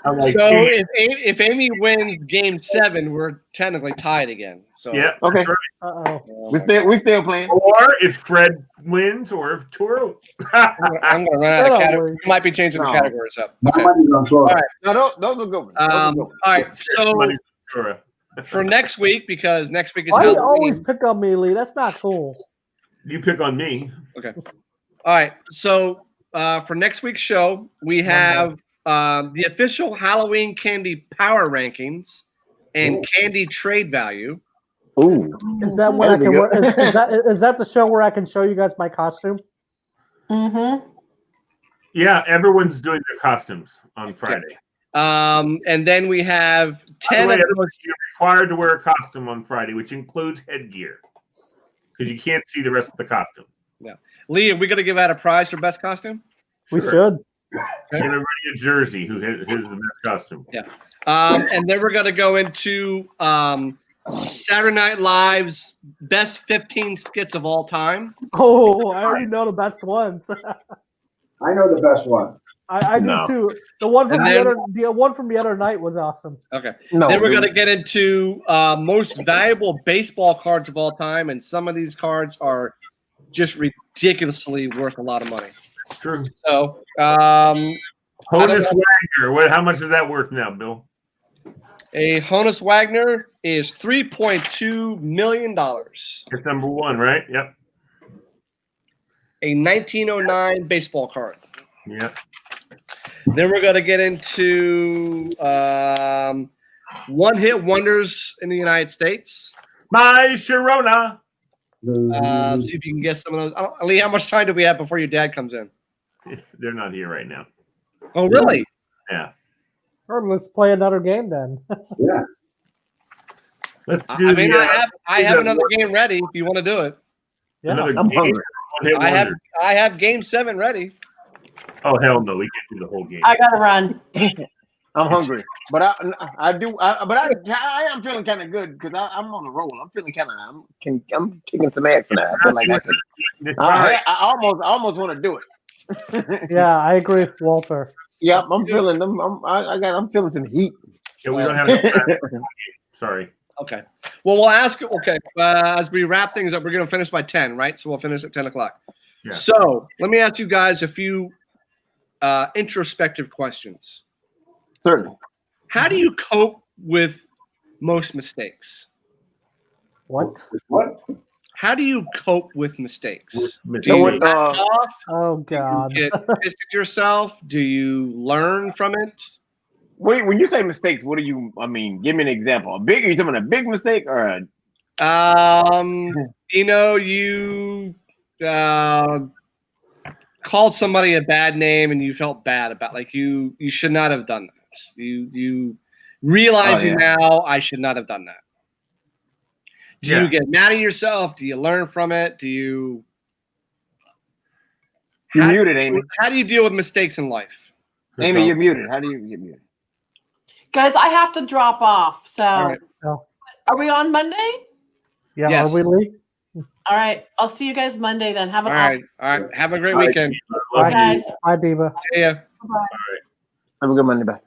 S1: I'm like,
S2: so
S1: "Damn."
S2: if Amy wins Game 7, we're technically tied again. So
S1: Yeah.
S6: Okay.
S1: that's right.
S11: Uh-oh.
S6: We still playing.
S1: Or if Fred wins, or if Toro.
S2: I'm going to run out of categories. We might be changing the
S6: No.
S2: categories up.
S8: My
S2: Okay.
S8: money's on Toro.
S2: All right.
S6: No, those are good ones.
S2: All right. So
S1: Money for Toro.
S2: for next week, because next week is
S11: Why do you
S2: Halloween.
S11: always pick on me, Lee? That's not cool.
S1: You pick on me.
S2: Okay. All right. So for next week's show, we have the official Halloween candy power rankings and candy trade value.
S6: Ooh.
S11: Is that when I
S6: That'd
S11: can
S6: be
S11: wear? Is that the show where I can show you guys my costume?
S5: Mm-hmm.
S1: Yeah, everyone's doing their costumes on Friday.
S2: And then we have
S1: By the
S2: 10
S1: way,
S2: of the most.
S1: you're required to wear a costume on Friday, which includes headgear, because you can't see the rest of the costume.
S2: Lee, are we going to give out a prize for best costume?
S11: We
S1: Sure.
S11: should.
S1: Give everybody a jersey who has the best costume.
S2: Yeah. And then we're going to go into Saturday Night Live's best 15 skits of all time.
S11: Oh, I already know the best ones.
S8: I know the best one.
S11: I do
S6: No.
S11: too. The one from
S2: And
S11: the one from the other night was awesome.
S2: Okay.
S6: No.
S2: Then we're
S6: dude.
S2: going to get into most valuable baseball cards of all time. And some of these cards are just ridiculously worth a lot of money.
S1: True.
S2: So,
S1: Honus
S2: know.
S1: Wagner. How much is that worth now, Bill?
S2: a Honus Wagner is $3.2 million.
S1: It's number 1, right? Yep.
S2: A 1909 baseball card.
S1: Yep.
S2: Then we're going to get into one-hit wonders in the United States.
S1: My Sharona.
S2: See if you can guess some of those. Lee, how much time do we have before your dad comes in?
S1: They're not here right now.
S2: Oh, really?
S1: Yeah.
S11: Or let's play another game then.
S8: Yeah.
S1: Let's
S2: I
S1: do
S2: mean,
S1: the,
S2: I have another game ready if you want to do it.
S11: Yeah.
S1: another
S6: I'm
S1: game.
S6: hungry.
S1: One-hit wonder.
S2: I have Game 7 ready.
S1: Oh hell no, we can't do the whole game.
S5: I gotta run.
S6: I'm hungry, but I am feeling kind of good because I'm on the roll. I'm feeling kind of I'm kicking some ass now. I feel like I can. I almost want to do it.
S11: Yeah, I agree with Walter.
S6: Yep, I'm feeling. I'm feeling some heat.
S1: Yeah, we don't have enough time. Sorry.
S2: Okay. Well, we'll ask. Okay, as we wrap things up, we're going to finish by 10, right? So we'll finish at 10 o'clock.
S1: Yeah.
S2: So let me ask you guys a few introspective questions.
S6: Certainly.
S2: How do you cope with most mistakes?
S11: What?
S2: How do you cope with mistakes? Do
S1: So
S2: you laugh it off?
S11: Oh God.
S2: Do you get pissed at yourself? Do you learn from it?
S6: Wait, when you say mistakes, what do you? I mean, give me an example. Are you talking about a big mistake or a?
S2: You called somebody a bad name and you felt bad about, like you should not have done that. You realizing now I should not have done that. Do you get mad at yourself? Do you learn from it? Do you?
S6: You're muted, Amy.
S2: How do you deal with mistakes in life?
S6: Amy, you're muted. How do you get muted?
S5: Guys, I have to drop off. So,
S2: right.
S5: Are we on Monday?
S11: Yeah,
S2: Yes.
S11: are we late?
S5: All right. I'll see you guys Monday then. Have an
S2: All
S5: awesome.
S2: right. Have a great weekend.
S5: Bye, guys.
S11: Bye, Diva.
S2: See ya.
S5: Bye.
S6: Have a good Monday. Bye.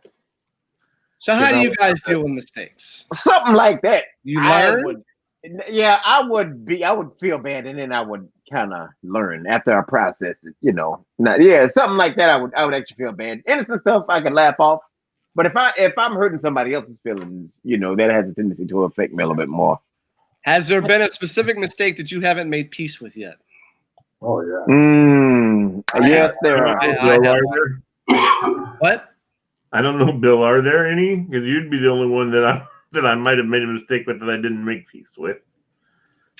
S2: So how do you guys deal with mistakes?
S6: Something like that.
S2: You learn?
S6: I would feel bad, and then I would kind of learn after I process it. Something like that. I would actually feel bad. Innocent stuff I could laugh off, but if I'm hurting somebody else's feelings, that has a tendency to affect me a little bit more.
S2: Has there been a specific mistake that you haven't made peace with yet?
S8: Oh yeah.
S6: Yes, there are.
S2: What?
S1: I don't know, Bill. Are there any? Because you'd be the only one that I might have made a mistake with that I didn't make peace with.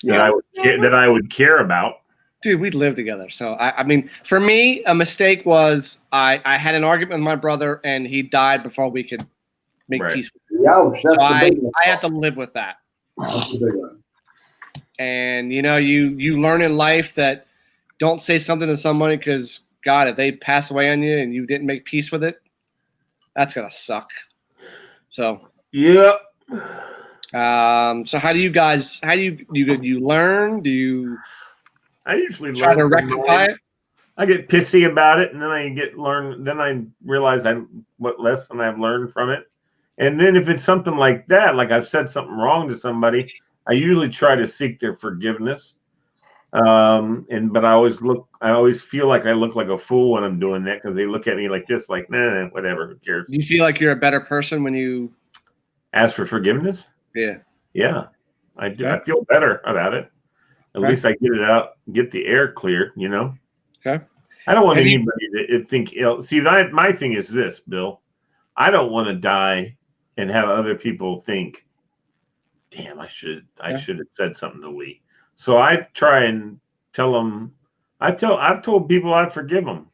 S1: That I would care about.
S2: Dude, we lived together. So I mean, for me, a mistake was I had an argument with my brother and he died before we could make peace with him. So I had to live with that.
S8: That's the big one.
S2: And you learn in life that don't say something to somebody because God, if they pass away on you and you didn't make peace with it, that's gonna suck. So
S1: yep.
S2: So how do you guys? How do you learn? Do you?
S1: I usually
S2: try to rectify it.
S1: I get pissy about it, and then I realize what lesson I've learned from it. And then if it's something like that, like I've said something wrong to somebody, I usually try to seek their forgiveness. But I always feel like I look like a fool when I'm doing that because they look at me like this, like, nah, whatever, who cares?
S2: Do you feel like you're a better person when you
S1: ask for forgiveness?
S2: Yeah.
S1: Yeah, I do.
S2: Okay.
S1: I feel better about it. At least I get it out, get the air clear,
S2: Okay.
S1: I don't want anybody to think ill. See, my thing is this, Bill. I don't want to die and have other people think, damn, I should have said something to Lee. So I try and tell them. I've told people I forgive them,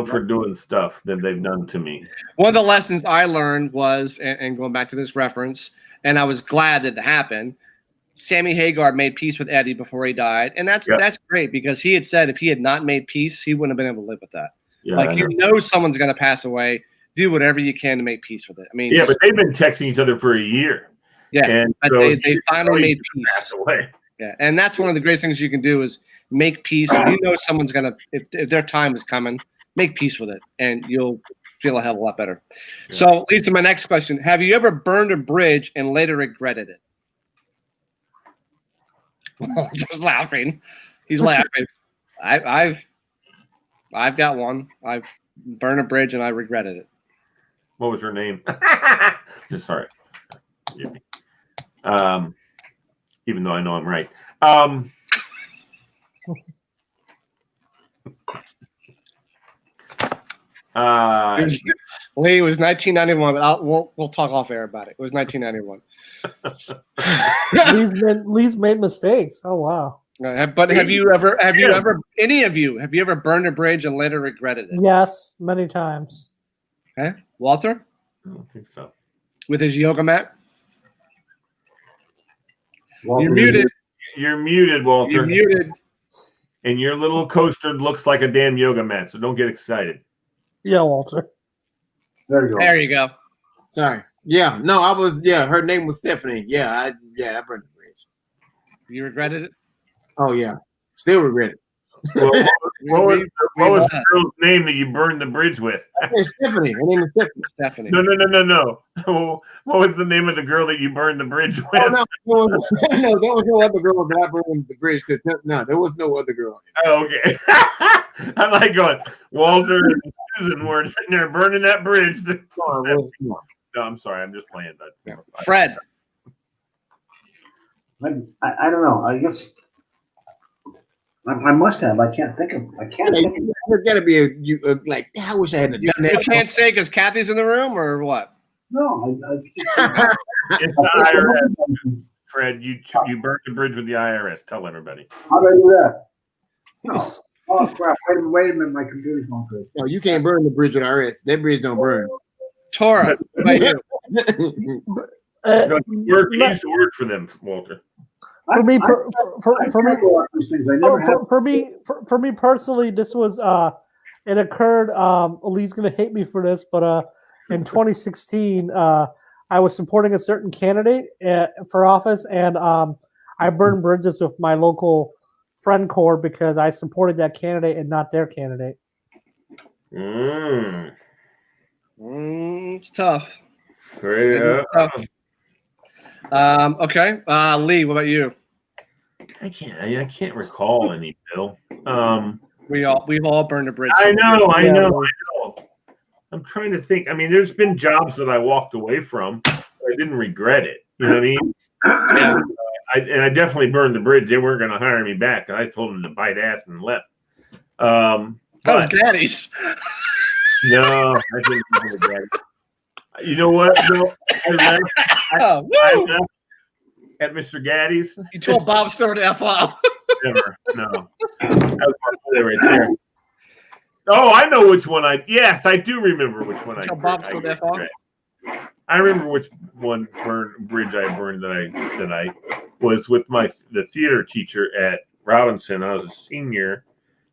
S1: for doing stuff that they've done to me.
S2: One of the lessons I learned was, and going back to this reference, and I was glad that it happened. Sammy Hagar made peace with Eddie before he died, and that's great because he had said if he had not made peace, he wouldn't have been able to live with that. Yeah, someone's going to pass away. Do whatever you can to make peace with it. I mean,
S1: but they've been texting each other for a year.
S2: Yeah,
S1: and
S2: but
S1: so
S2: they finally made peace. Yeah, and that's one of the greatest things you can do is make peace. If someone's gonna, if their time is coming, make peace with it, and you'll feel a hell of a lot better. Yeah. So, leads to my next question: have you ever burned a bridge and later regretted it? Just laughing. He's laughing. I've got one. I've burned a bridge and I regretted it.
S1: What was her name? Just sorry. Even though I know I'm right.
S2: Lee, it was 1991, but we'll talk off air about it. It was 1991.
S11: Lee's made mistakes. Oh wow.
S2: But have you ever burned a bridge and later regretted it?
S11: Yes, many times.
S2: Okay. Walter?
S1: I don't think so.
S2: With his yoga mat?
S11: Walter,
S2: you're muted.
S1: You're muted, Walter.
S2: You're muted.
S1: And your little coaster looks like a damn yoga mat, so don't get excited.
S11: Yeah, Walter.
S8: There you go.
S2: There you go.
S12: Sorry. Yeah. No, I was. Yeah, her name was Stephanie. Yeah. I burned the bridge.
S2: You regretted it?
S12: Oh yeah. Still regret it.
S1: Well, what was the girl's name that you burned the bridge with?
S12: Stephanie. Her name is Stephanie.
S2: Stephanie.
S1: No. What was the name of the girl that you burned the bridge with?
S12: Oh, no, there was no other girl that I burned the bridge to. No, there was no other girl.
S1: Oh, okay. I like going. Walter and Susan were sitting there burning that bridge. No, I'm sorry. I'm just playing. But
S2: Fred.
S8: I don't know. I guess I must have. I can't think of.
S12: There's got to be like. I wish I hadn't done that.
S2: You can't say because Kathy's in the room or what?
S8: No,
S1: it's the IRS. Fred, you burned the bridge with the IRS. Tell everybody.
S8: How did I do that? No. Oh crap! Wait a minute. My computer's not good.
S12: No, you can't burn the bridge with IRS. That bridge don't burn.
S2: Tora, what about you?
S1: He used to work for them, Walter.
S11: For me personally, this was it occurred. Lee's gonna hate me for this, but in 2016, I was supporting a certain candidate for office, and I burned bridges with my local friend corps because I supported that candidate and not their candidate.
S2: It's tough.
S1: Very
S2: tough. Okay, Lee, what about you?
S1: I can't recall any, Bill.
S2: We've all burned a bridge.
S1: I know. I'm trying to think. I mean, there's been jobs that I walked away from. I didn't regret it. You know what I mean? Yeah. I definitely burned the bridge. They weren't going to hire me back. I told them to bite ass and left.
S2: That was Gaddy's.
S1: No, I didn't do Gaddy. You know what? No, I left at Mr. Gaddy's.
S2: You told Bob Stewart to F off.
S1: Never. No. That was my play right there. Oh, I know which one I do remember which one I remember which one bridge I burned that I was with the theater teacher at Robinson. I was a senior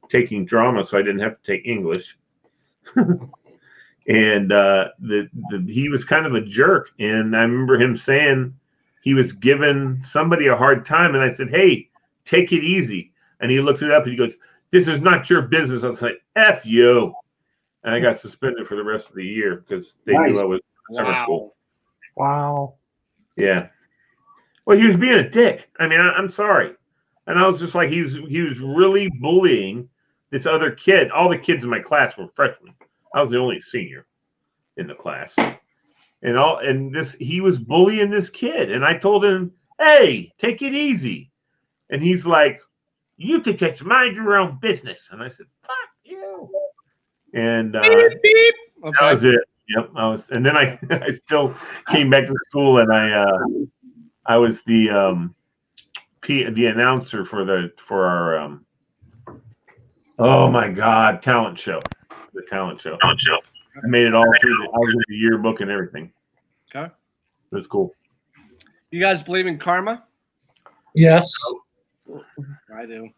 S1: taking drama, so I didn't have to take English. And he was kind of a jerk, and I remember him saying he was giving somebody a hard time, and I said, "Hey, take it easy." And he looked it up and he goes, "This is not your business." I was like, "F you," and I got suspended for the rest of the year because they knew I was in summer school.
S11: Wow.
S1: Yeah. Well, he was being a dick. I mean, I'm sorry, and I was just like, he was really bullying this other kid. All the kids in my class were freshmen. I was the only senior in the class, and he was bullying this kid, and I told him, "Hey, take it easy," and he's like, "You could just mind your own business," and I said, "Fuck you," and
S2: beep, beep. Okay.
S1: That was it. Yep, and then I still came back to school, and I was the announcer for our oh my God, talent show. The talent show. I made it all through. I was in the yearbook and everything.
S2: Okay.
S1: It was cool.
S2: You guys believe in karma?
S7: Yes.
S2: I do.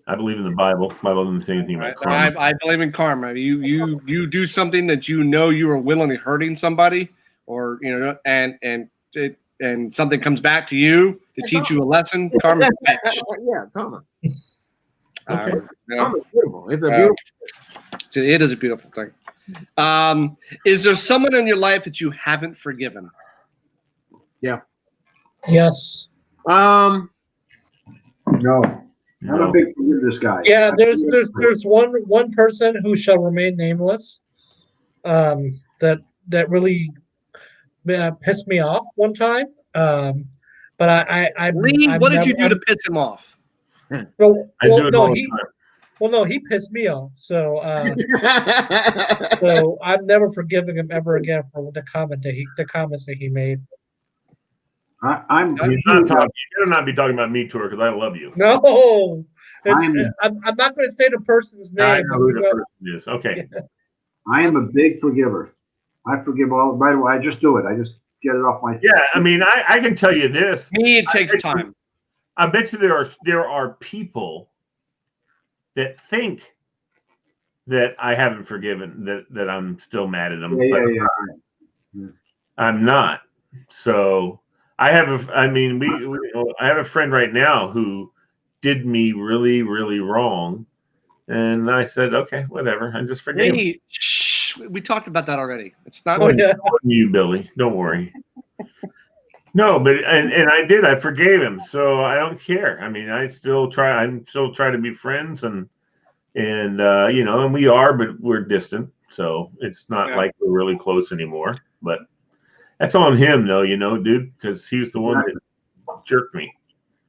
S1: I believe in the Bible. The Bible doesn't say anything about karma.
S2: I believe in karma. You do something that you know you are willingly hurting somebody, or and something comes back to you to teach you a lesson. Karma.
S12: Yeah, karma.
S2: Okay.
S12: Karma's beautiful. It's a beautiful.
S2: It is a beautiful thing. Is there someone in your life that you haven't forgiven?
S12: Yeah.
S7: Yes.
S8: No. I'm a big forgiveness guy.
S7: Yeah, there's one person who shall remain nameless. That really pissed me off one time. But
S2: Lee, what did you do to piss him off?
S7: No, he pissed me off. So, so I'm never forgiving him ever again for the comments that he made.
S8: I'm
S1: not talking. You better not be talking about me, Tor, because I love you.
S7: No, I'm not going to say the person's name.
S1: I know who the person is. Okay.
S8: I am a big forgiver. I forgive all right away. I just do it. I just get it off my.
S1: Yeah, I mean, I can tell you this.
S2: Me, it takes time.
S1: I bet you there are people that think that I haven't forgiven, that I'm still mad at them.
S8: Yeah.
S1: I'm not. So I have I have a friend right now who did me really, really wrong. And I said, okay, whatever. I just forgave him.
S2: Shh, we talked about that already. It's not
S1: you, Billy. Don't worry. No, but and I did. I forgave him, so I don't care. I mean, I'm still try to be friends, and and we are, but we're distant, so it's not like we're really close anymore. But that's on him, though, dude, because he's the one that jerked me.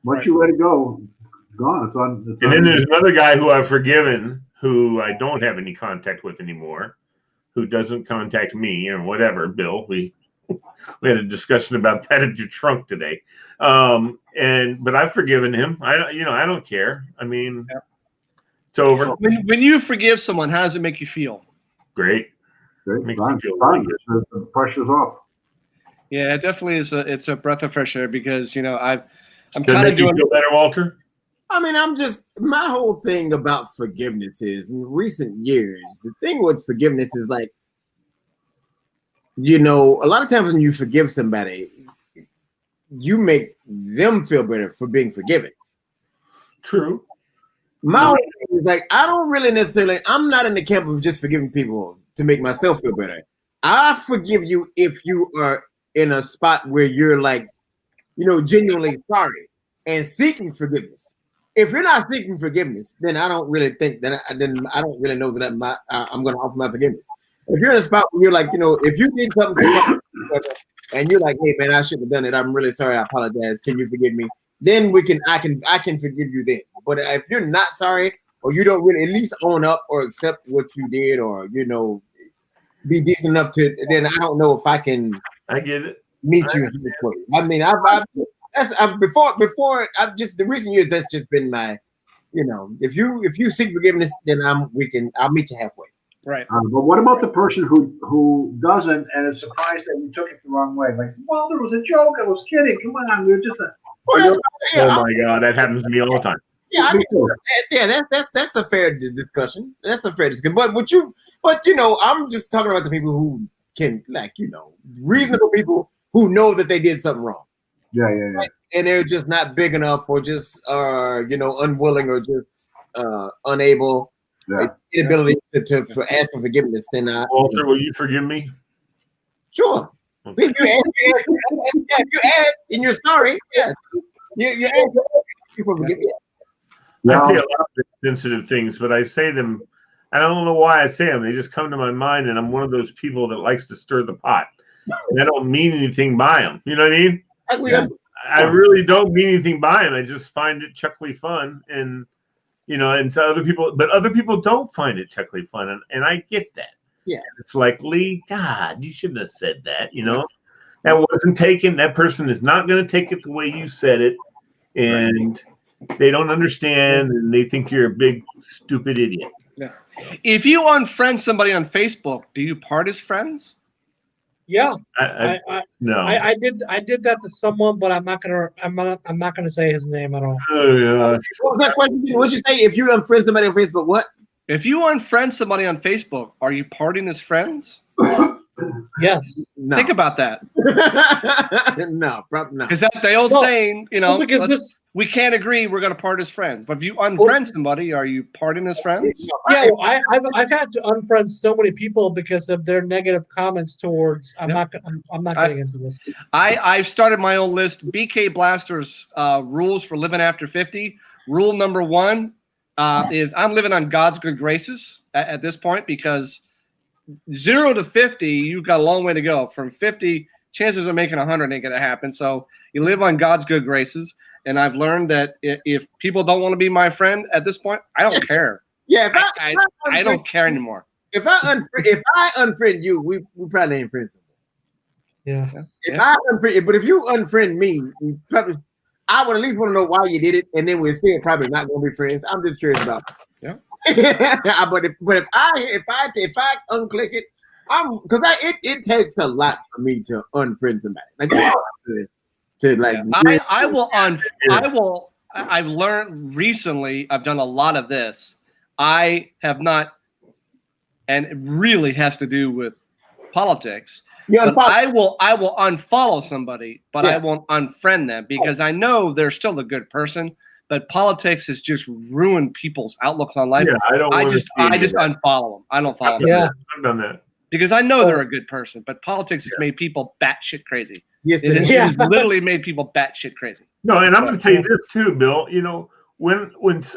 S8: Once you let it go, it's gone. It's on.
S1: And then there's another guy who I've forgiven, who I don't have any contact with anymore, who doesn't contact me or whatever. Bill, we had a discussion about that at your trunk today, but I've forgiven him. I don't care. I mean, it's over.
S2: When you forgive someone, how does it make you feel?
S1: Great.
S8: Great.
S1: Makes
S8: Fine.
S1: me feel
S8: Fine.
S1: really good.
S8: The pressure's off.
S2: Yeah, it definitely is. It's a breath of fresh air because I'm
S1: Does
S2: kind
S1: it
S2: of doing.
S1: feel better, Walter?
S12: I mean, my whole thing about forgiveness is in recent years, the thing with forgiveness is like, a lot of times when you forgive somebody, you make them feel better for being forgiven.
S1: True.
S12: My whole thing is like, I don't really necessarily, I'm not in the camp of just forgiving people to make myself feel better. I forgive you if you are in a spot where you're like, genuinely sorry and seeking forgiveness. If you're not seeking forgiveness, then I don't really think that I don't really know that I'm going to offer my forgiveness. If you're in a spot where you're like, if you did something and you're like, hey man, I shouldn't have done it. I'm really sorry. I apologize. Can you forgive me? Then I can forgive you then. But if you're not sorry, or you don't really at least own up or accept what you did, or be decent enough to, then I don't know if I can.
S1: I get it.
S12: Meet you halfway. I mean, the recent years that's just been my, if you seek forgiveness, then I'll meet you halfway.
S2: Right.
S8: But what about the person who doesn't and is surprised that you took it the wrong way? Like, well, there was a joke. I was kidding. Come on, we were just a.
S1: Oh my God, that happens to me all the time.
S12: Yeah, that's a fair discussion. That's a fair discussion. But I'm just talking about the people who can, reasonable people who know that they did something wrong.
S8: Yeah.
S12: And they're just not big enough, or just unwilling, or just unable.
S8: Yeah.
S12: Inability to ask for forgiveness. Then
S1: Walter, will you forgive me?
S12: Sure.
S1: Okay.
S12: If you ask and you're sorry, yes. You ask for forgiveness.
S1: I say a lot of sensitive things, but I say them. I don't know why I say them. They just come to my mind, and I'm one of those people that likes to stir the pot. And I don't mean anything by them. You know what I mean? I really don't mean anything by them. I just find it chuckly fun, and and to other people, but other people don't find it chuckly fun, and I get that.
S12: Yeah,
S1: it's like, Lee, God, you shouldn't have said that. That wasn't taken. That person is not going to take it the way you said it, and they don't understand, and they think you're a big stupid idiot.
S2: Yeah. If you unfriend somebody on Facebook, do you part as friends?
S7: Yeah,
S1: no.
S7: I did that to someone, but I'm not gonna say his name at all.
S1: Oh yeah.
S12: What was that question? What'd you say? If you unfriend somebody on Facebook, what?
S2: If you unfriend somebody on Facebook, are you parting as friends?
S7: Yes.
S12: No.
S2: Think about that.
S12: No, probably not.
S2: Is that the old saying?
S7: Because
S2: we can't agree. We're going to part as friends. But if you unfriend somebody, are you parting as friends?
S7: Yeah, I've had to unfriend so many people because of their negative comments towards. I'm not getting into this.
S2: I've started my own list. BK Blaster's rules for living after 50. Rule number 1 is I'm living on God's good graces at this point, because 0 to 50, you've got a long way to go. From 50, chances of making 100 ain't going to happen. So you live on God's good graces. And I've learned that if people don't want to be my friend at this point, I don't care.
S12: Yeah,
S2: I don't care anymore.
S12: If I unfriend you, we probably ain't friends anymore.
S7: Yeah.
S12: But if you unfriend me, I would at least want to know why you did it, and then we're still probably not going to be friends. I'm just curious about it.
S2: Yeah.
S12: But if I unclick it, because it takes a lot for me to unfriend somebody.
S2: I've learned recently, I've done a lot of this. I have not and it really has to do with politics.
S12: Yeah,
S2: But I will unfollow somebody, but
S12: Yeah.
S2: I won't unfriend them because I know they're still a good person. But politics has just ruined people's outlooks on life.
S1: Yeah, I
S2: just unfollow them. I don't follow them.
S11: Yeah.
S1: I've done that.
S2: Because I know they're a good person, but politics has made people batshit crazy.
S12: Yes,
S2: It has literally made people batshit crazy.
S1: No, and I'm going to tell you this too, Bill. You know, when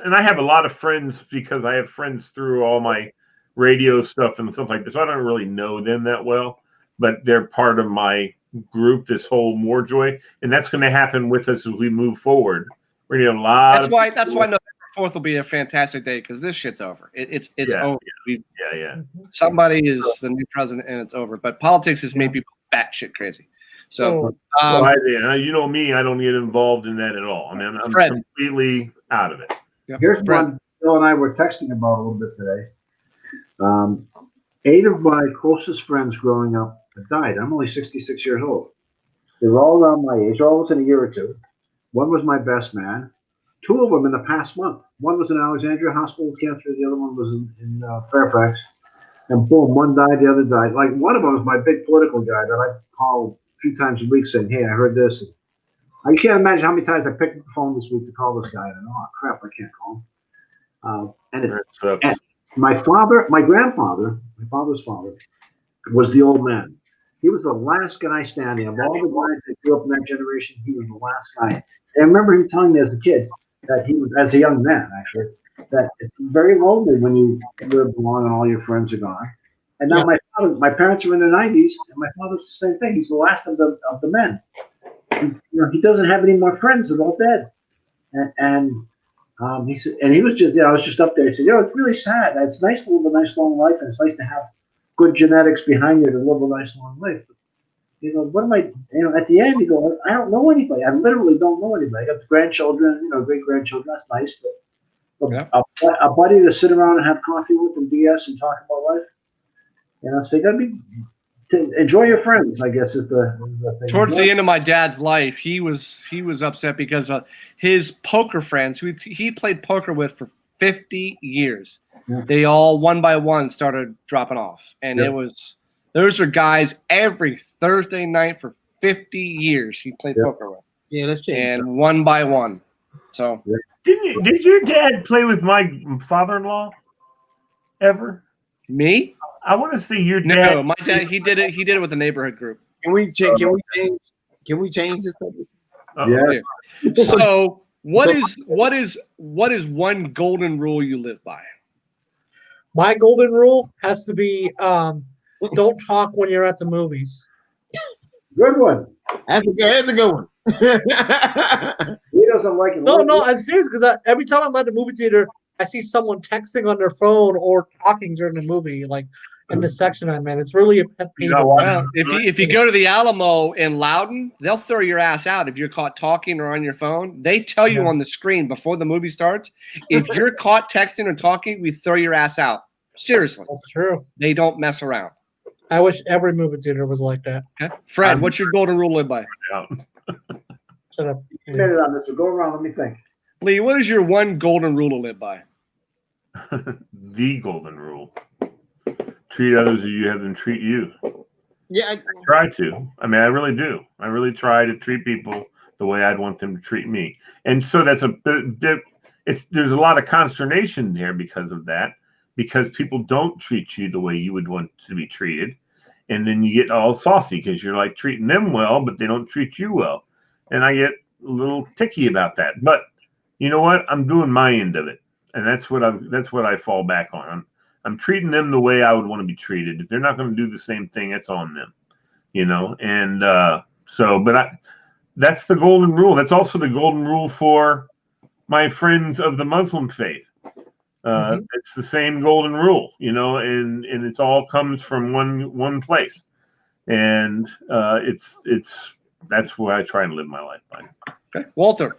S1: and I have a lot of friends because I have friends through all my radio stuff and stuff like this. So I don't really know them that well, but they're part of my group, this whole MoreJoy, and that's going to happen with us as we move forward. We're going to have a lot.
S2: That's why November 4th will be a fantastic day because this shit's over. It's over. Somebody is the new president and it's over. But politics has made people batshit crazy. So,
S1: you know me, I don't get involved in that at all. I mean, I'm completely out of it.
S8: Here's one Bill and I were texting about a little bit today. 8 of my closest friends growing up have died. I'm only 66 years old. They were all around my age, all within a year or two. One was my best man. 2 of them in the past month. One was in Alexandria Hospital with cancer. The other one was in Fairfax. And boom, one died, the other died. Like one of them was my big political guy that I call a few times a week saying, hey, I heard this. And I can't imagine how many times I picked up the phone this week to call this guy. And oh, crap, I can't call him. And my grandfather, my father's father, was the old man. He was the last guy standing. Of all the guys that grew up in that generation, he was the last guy. And I remember him telling me as a kid that he was, as a young man actually, that it's very lonely when you live alone and all your friends are gone. And now my parents are in their 90s, and my father's the same thing. He's the last of the men. He doesn't have any more friends. They're all dead. And he said, and he was just, I was just up there. He said, it's really sad. It's nice to live a nice long life, and it's nice to have good genetics behind you to live a nice long life. But, what am I? At the end, you go, I don't know anybody. I literally don't know anybody. I got the grandchildren, great grandchildren. That's nice, but a buddy to sit around and have coffee with and BS and talk about life. So you gotta to enjoy your friends, I guess, is the thing.
S2: Towards the end of my dad's life, he was upset because his poker friends, who he played poker with for 50 years, they all one by one started dropping off, and those are guys every Thursday night for 50 years he played poker with.
S12: Yeah, that's changed.
S2: And one by one. So
S1: did your dad play with my father-in-law ever?
S2: Me?
S1: I want to see your dad.
S2: No, my dad. He did it with the neighborhood group.
S12: Can we change? Can we change this subject?
S2: Yeah. So what is one golden rule you live by?
S7: My golden rule has to be don't talk when you're at the movies.
S8: Good one.
S12: That's a good one.
S8: He doesn't like it.
S7: No, I'm serious because every time I'm at the movie theater, I see someone texting on their phone or talking during the movie, like in the section I'm in. It's really a pet peeve.
S2: Well, if you go to the Alamo in Loudon, they'll throw your ass out if you're caught talking or on your phone. They tell you on the screen before the movie starts, if you're caught texting or talking, we throw your ass out. Seriously.
S7: That's true.
S2: They don't mess around.
S7: I wish every movie theater was like that.
S2: Okay. Fred, what's your golden rule live by?
S7: Shut up.
S8: Minute on this. So go around. Let me think.
S2: Lee, what is your one golden rule to live by?
S1: The golden rule: treat others as you have them treat you.
S12: Yeah,
S1: I try to. I mean, I really do. I really try to treat people the way I'd want them to treat me. And so that's a bit. There's a lot of consternation there because of that, because people don't treat you the way you would want to be treated, and then you get all saucy because you're like treating them well, but they don't treat you well, and I get a little ticky about that. But you know what? I'm doing my end of it, and that's what I fall back on. I'm treating them the way I would want to be treated. If they're not going to do the same thing, it's on them, And that's the golden rule. That's also the golden rule for my friends of the Muslim faith. It's the same golden rule, and it's all comes from one place, and that's where I try and live my life by.
S2: Okay, Walter.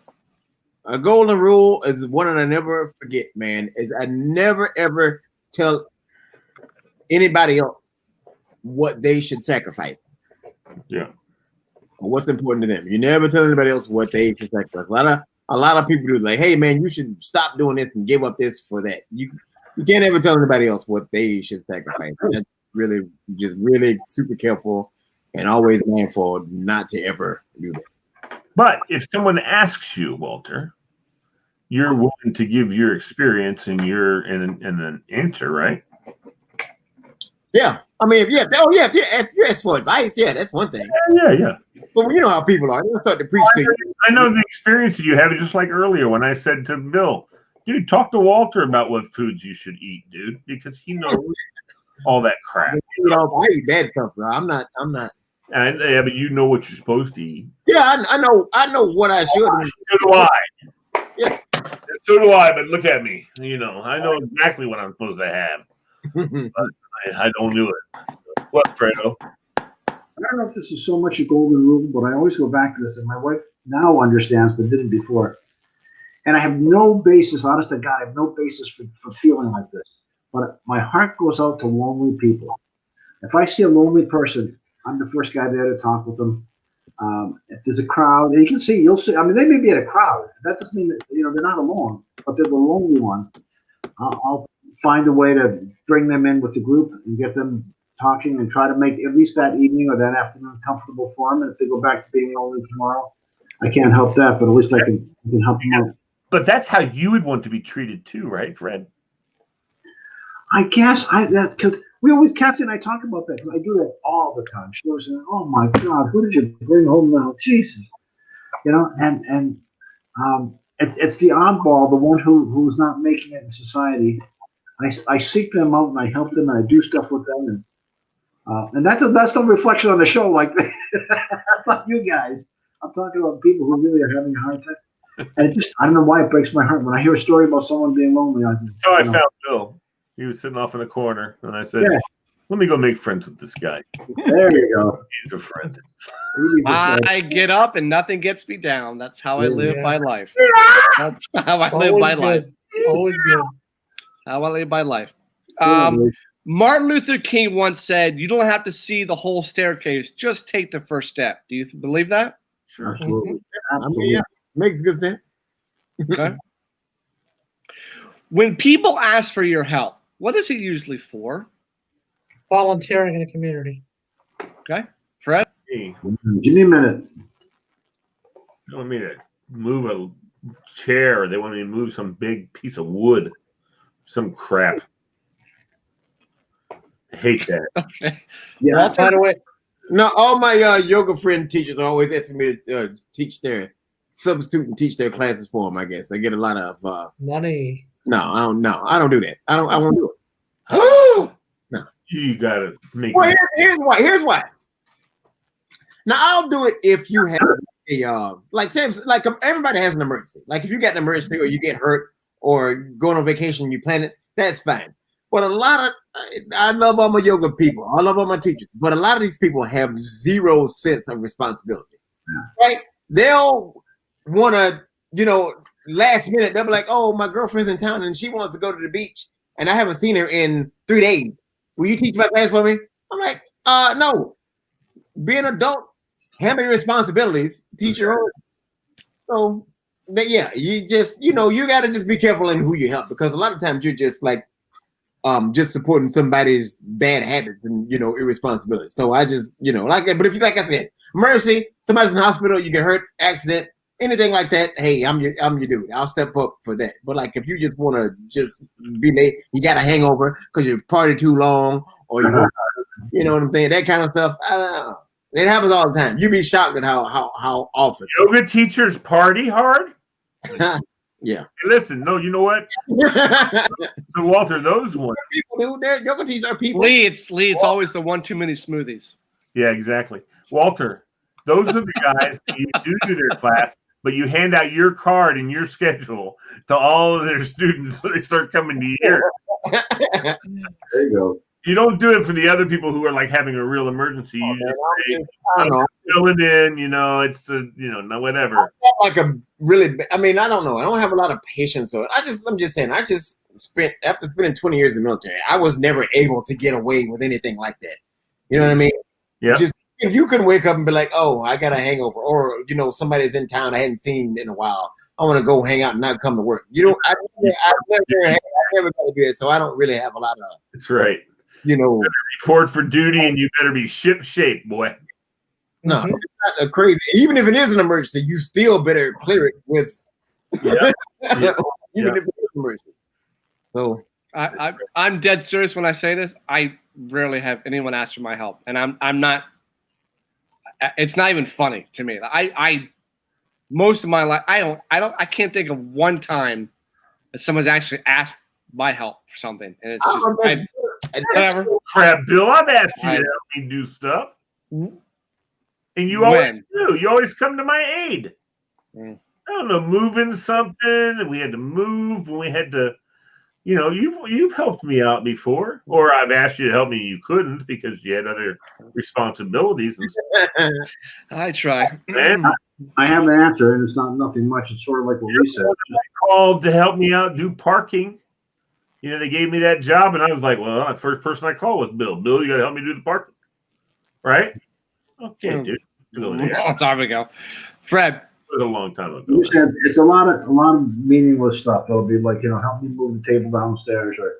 S12: A golden rule is one that I never forget, man, is I never, ever tell anybody else what they should sacrifice.
S1: Yeah.
S12: Or what's important to them. You never tell anybody else what they should sacrifice. A lot of people do like, hey, man, you should stop doing this and give up this for that. You can't ever tell anybody else what they should sacrifice. That's really just really super careful and always mindful not to ever do that.
S1: But if someone asks you, Walter, you're willing to give your experience and an answer, right?
S12: Yeah, I mean, if you ask for advice, that's one thing.
S1: Yeah.
S12: But you know how people are. They'll start to preach to you.
S1: I know the experience that you have, just like earlier when I said to Bill, dude, talk to Walter about what foods you should eat, dude, because he knows all that crap.
S12: You know, I eat bad stuff, bro. I'm not.
S1: Yeah, but you know what you're supposed to eat.
S12: Yeah, I know what I should eat.
S1: So do I.
S12: Yeah.
S1: So do I, but look at me. You know, I know exactly what I'm supposed to have. But I don't do it. What, Fredo?
S8: I don't know if this is so much a golden rule, but I always go back to this, and my wife now understands, but didn't before. And I have no basis, honest to God, I have no basis for feeling like this. But my heart goes out to lonely people. If I see a lonely person, I'm the first guy there to talk with them. If there's a crowd, and you'll see. I mean, they may be at a crowd. That doesn't mean that they're not alone, but they're the lonely one. I'll find a way to bring them in with the group and get them talking and try to make at least that evening or that afternoon comfortable for them. And if they go back to being lonely tomorrow, I can't help that, but at least I can help them out.
S1: But that's how you would want to be treated too, right, Fred?
S8: I guess because we always, Kathy and I talk about that because I do that all the time. She was saying, "Oh my God, who did you bring home now, Jesus?" And it's the oddball, the one who's not making it in society. I seek them out and I help them and I do stuff with them and that's no reflection on the show. Like that's not you guys. I'm talking about people who really are having a hard time. And I don't know why it breaks my heart when I hear a story about someone being lonely. I
S1: found Bill. He was sitting off in a corner, and I said, "Let me go make friends with this guy."
S8: There you go.
S1: He's a friend.
S2: I get up and nothing gets me down. That's how I live my life. That's how I live my life.
S7: Always good.
S2: How I live my life. Martin Luther King once said, "You don't have to see the whole staircase; just take the first step." Do you believe that?
S1: Sure.
S8: Absolutely.
S12: I mean, makes good sense.
S2: Okay. When people ask for your help, what is it usually for?
S7: Volunteering in the community.
S2: Okay. Fred?
S1: Hey,
S8: Give me a minute.
S1: they want me to move a chair. They want me to move some big piece of wood. Some crap. I hate that.
S2: Okay.
S8: Yeah.
S7: By the way,
S12: No, all my yoga friend teachers are always asking me to teach their substitute and teach their classes for them. I guess I get a lot of
S7: money.
S12: No, I don't. No, I don't do that. I won't do it. No.
S1: You gotta make.
S12: Well, here's why. Here's why. Now I'll do it if you have a like everybody has an emergency. Like if you got an emergency or you get hurt or going on vacation, you plan it. That's fine. But I love all my yoga people. I love all my teachers. But a lot of these people have zero sense of responsibility. Yeah. Right? They'll want to, last minute, they'll be like, "Oh, my girlfriend's in town and she wants to go to the beach and I haven't seen her in 3 days. Will you teach my class for me?" I'm like, no. Be an adult, handle your responsibilities, teach your own. So, you just, you got to just be careful in who you help because a lot of times you're just like, just supporting somebody's bad habits and, irresponsibility. So I just, like that. But if you, like I said, emergency, somebody's in the hospital, you get hurt, accident, anything like that, hey, I'm your dude. I'll step up for that. But like if you just want to just be late, you got a hangover because you partied too long, or you know what I'm saying, that kind of stuff. I don't know. It happens all the time. You'd be shocked at how often.
S1: Yoga teachers party hard.
S12: Yeah.
S1: Hey, listen, no, you know what? So Walter, those ones.
S12: People do. They're yoga teachers are people.
S2: Lee, it's always the one too many smoothies.
S1: Yeah, exactly. Walter, those are the guys that you do their class, but you hand out your card and your schedule to all of their students so they start coming to you.
S8: There you go.
S1: You don't do it for the other people who are like having a real emergency. You just say, I'm filling in, it's no whatever.
S12: Like a really, I don't know. I don't have a lot of patience. So I'm just saying, after spending 20 years in the military, I was never able to get away with anything like that. You know what I mean?
S1: Yeah.
S12: You could wake up and be like, "Oh, I got a hangover," or somebody's in town I hadn't seen in a while. I want to go hang out and not come to work. I never got to do it, so I don't really have a lot of.
S1: That's right. Report for duty, and you better be ship shape, boy.
S12: No, it's not a crazy. Even if it is an emergency, you still better clear it with.
S1: Yeah.
S12: Even if it's an emergency. So
S2: I'm dead serious when I say this. I rarely have anyone ask for my help, and I'm not. It's not even funny to me. I most of my life I can't think of one time that someone's actually asked my help for something, and it's just whatever.
S1: Crap, Bill, I've asked you to help me do stuff, and you always do. You always come to my aid. I don't know, moving something, and we had to move when we had to. You've helped me out before, or I've asked you to help me, and you couldn't because you had other responsibilities. And
S2: I try.
S8: I have an answer, and it's not nothing much. It's sort of like what we said.
S1: I called to help me out do parking. They gave me that job, and I was like, well, the first person I called was Bill. Bill, you got to help me do the parking, right? Okay, dude.
S2: Long time ago, Fred.
S1: It was a long time ago.
S8: You said it's a lot of meaningless stuff. It'll be like, help me move the table downstairs, or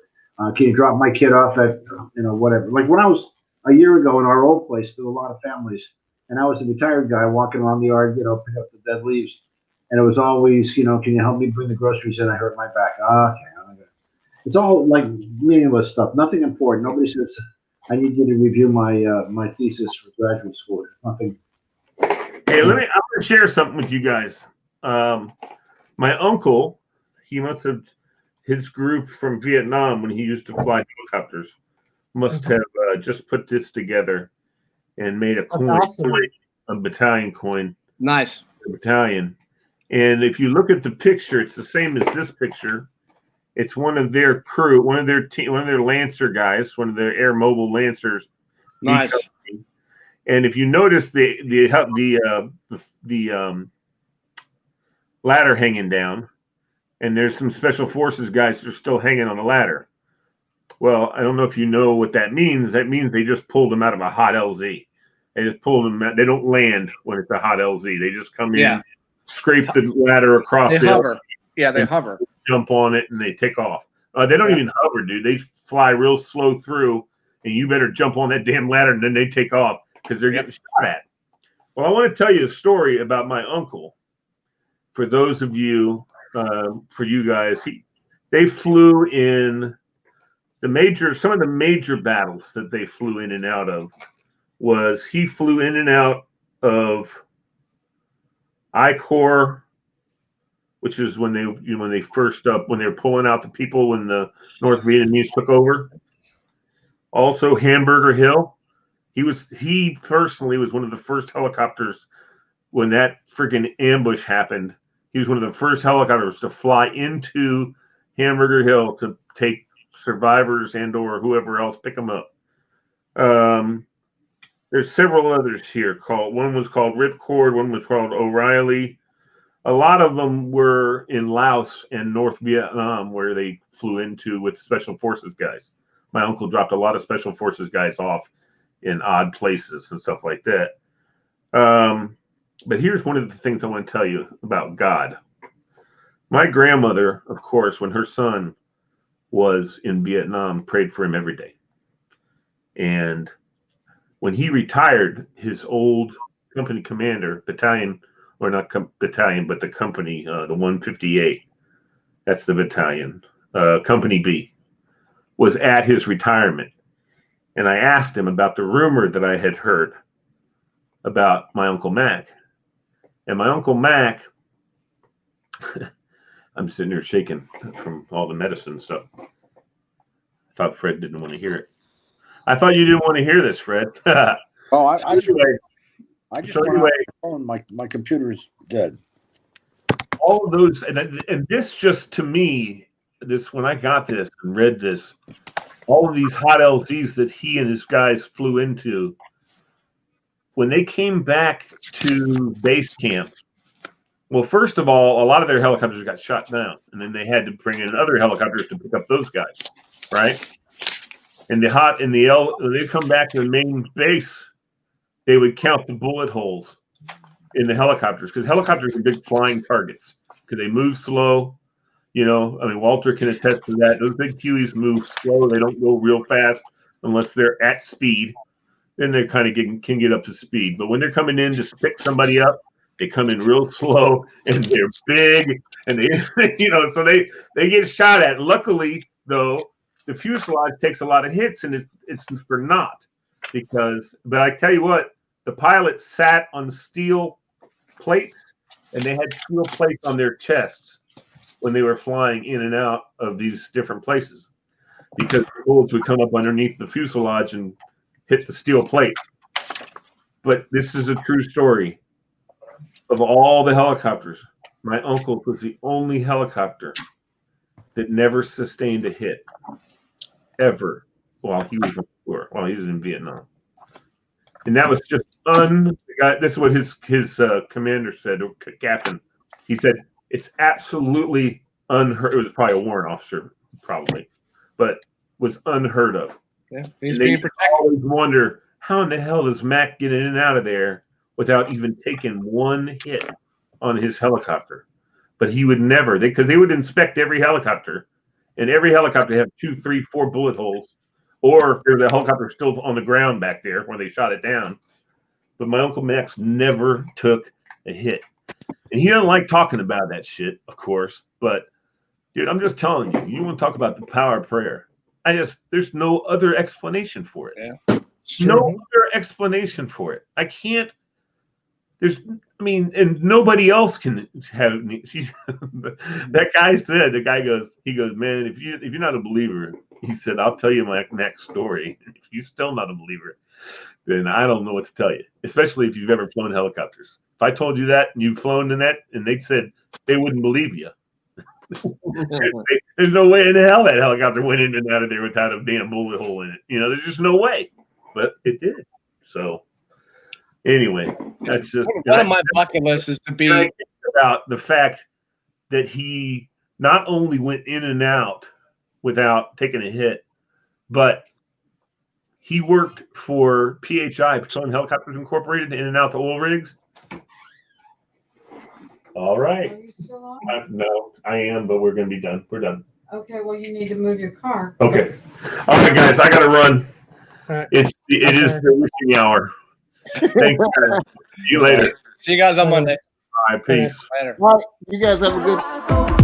S8: can you drop my kid off at whatever. Like when I was a year ago in our old place, there were a lot of families, and I was a retired guy walking around the yard, pick up the dead leaves, and it was always, can you help me bring the groceries in? I hurt my back. Okay. It's all like meaningless stuff. Nothing important. Nobody says, I need you to review my thesis for graduate school. Nothing.
S1: Hey, I'm going to share something with you guys. My uncle, he must have, his group from Vietnam when he used to fly helicopters, must have just put this together and made a coin,
S11: awesome.
S1: A battalion coin.
S2: Nice.
S1: A battalion. And if you look at the picture, it's the same as this picture. It's one of their crew, one of their Lancer guys, one of their air mobile Lancers.
S2: Nice.
S1: And if you notice the ladder hanging down, and there's some special forces guys that are still hanging on the ladder. Well, I don't know if you know what that means. That means they just pulled them out of a hot LZ. They just pulled them out. They don't land when it's a hot LZ. They just come in, scrape the ladder across.
S2: They hover. Yeah, they hover.
S1: Jump on it and they take off. They don't even hover, dude. They fly real slow through, and you better jump on that damn ladder and then they take off because they're getting shot at. Well, I want to tell you a story about my uncle. For those of you, for you guys, they flew in some of the major battles that they flew in and out of was he flew in and out of I-Corps, which is when they were pulling out the people when the North Vietnamese took over. Also, Hamburger Hill. He personally was one of the first helicopters when that freaking ambush happened. He was one of the first helicopters to fly into Hamburger Hill to take survivors and or whoever else, pick them up. There's several others here. One was called Ripcord. One was called O'Reilly. A lot of them were in Laos and North Vietnam where they flew into with special forces guys. My uncle dropped a lot of special forces guys off in odd places and stuff like that. But here's one of the things I want to tell you about God. My grandmother, of course, when her son was in Vietnam, prayed for him every day. And when he retired, his old company commander, battalion, or not battalion, but the company, the 158, that's the battalion, Company B, was at his retirement. And I asked him about the rumor that I had heard about my Uncle Mac. And my Uncle Mac, I'm sitting here shaking from all the medicine stuff. I thought Fred didn't want to hear it. I thought you didn't want to hear this, Fred.
S13: Oh, I just
S1: anyway,
S13: went on my phone. My computer is dead.
S1: All of those, and this just to me, when I got this and read this, all of these hot LZs that he and his guys flew into, when they came back to base camp, well, first of all, a lot of their helicopters got shot down, and then they had to bring in other helicopters to pick up those guys, right? And when they come back to the main base, they would count the bullet holes in the helicopters because helicopters are big flying targets. because they move slow. You know, I mean, Walter can attest to that. Those big Hueys move slow. They don't go real fast unless they're at speed. Then they kind of can get up to speed. But when they're coming in to pick somebody up, they come in real slow and they're big and they, you know, so they get shot at. Luckily, though, the fuselage takes a lot of hits and it's for naught but I tell you what, the pilots sat on steel plates and they had steel plates on their chests when they were flying in and out of these different places because the bullets would come up underneath the fuselage and hit the steel plate. But this is a true story. Of all the helicopters, my uncle was the only helicopter that never sustained a hit ever while he was on tour, while he was in Vietnam. And that was just this is what his commander said, or captain. He said, it's absolutely unheard. It was probably a warrant officer, probably, but was unheard of.
S2: Yeah, he's being protected.
S1: Always wonder, how in the hell does Mac get in and out of there without even taking one hit on his helicopter? But he would never, because they would inspect every helicopter, and every helicopter had 2, 3, 4 bullet holes, or if the helicopter still on the ground back there where they shot it down. But my Uncle Max never took a hit. And he doesn't like talking about that shit, of course. But, dude, I'm just telling you, you want to talk about the power of prayer. There's no other explanation for it.
S2: Yeah.
S1: No other explanation for it. I can't. And nobody else can have. That guy said. The guy goes. He goes, man. If you're not a believer, he said, I'll tell you my next story. If you're still not a believer, then I don't know what to tell you. Especially if you've ever flown helicopters. If I told you that and you've flown in that, and they said they wouldn't believe you. There's no way in hell that helicopter went in and out of there without a damn bullet hole in it. You know, there's just no way. But it did. So anyway, that's just
S2: one of my bucket lists is to be
S1: about the fact that he not only went in and out without taking a hit, but he worked for PHI, Petroleum Helicopters Incorporated, in and out the oil rigs. All right.
S14: Are you still on?
S1: No, I am, but we're going to be done. We're done.
S14: Okay, well, you need to move your car.
S1: Okay. All right, guys, I got to run.
S11: Right.
S1: It is the wishing hour. Thanks, guys. See you later.
S2: See you guys on Monday.
S1: All right, peace.
S2: Later.
S12: All right, you guys have a good.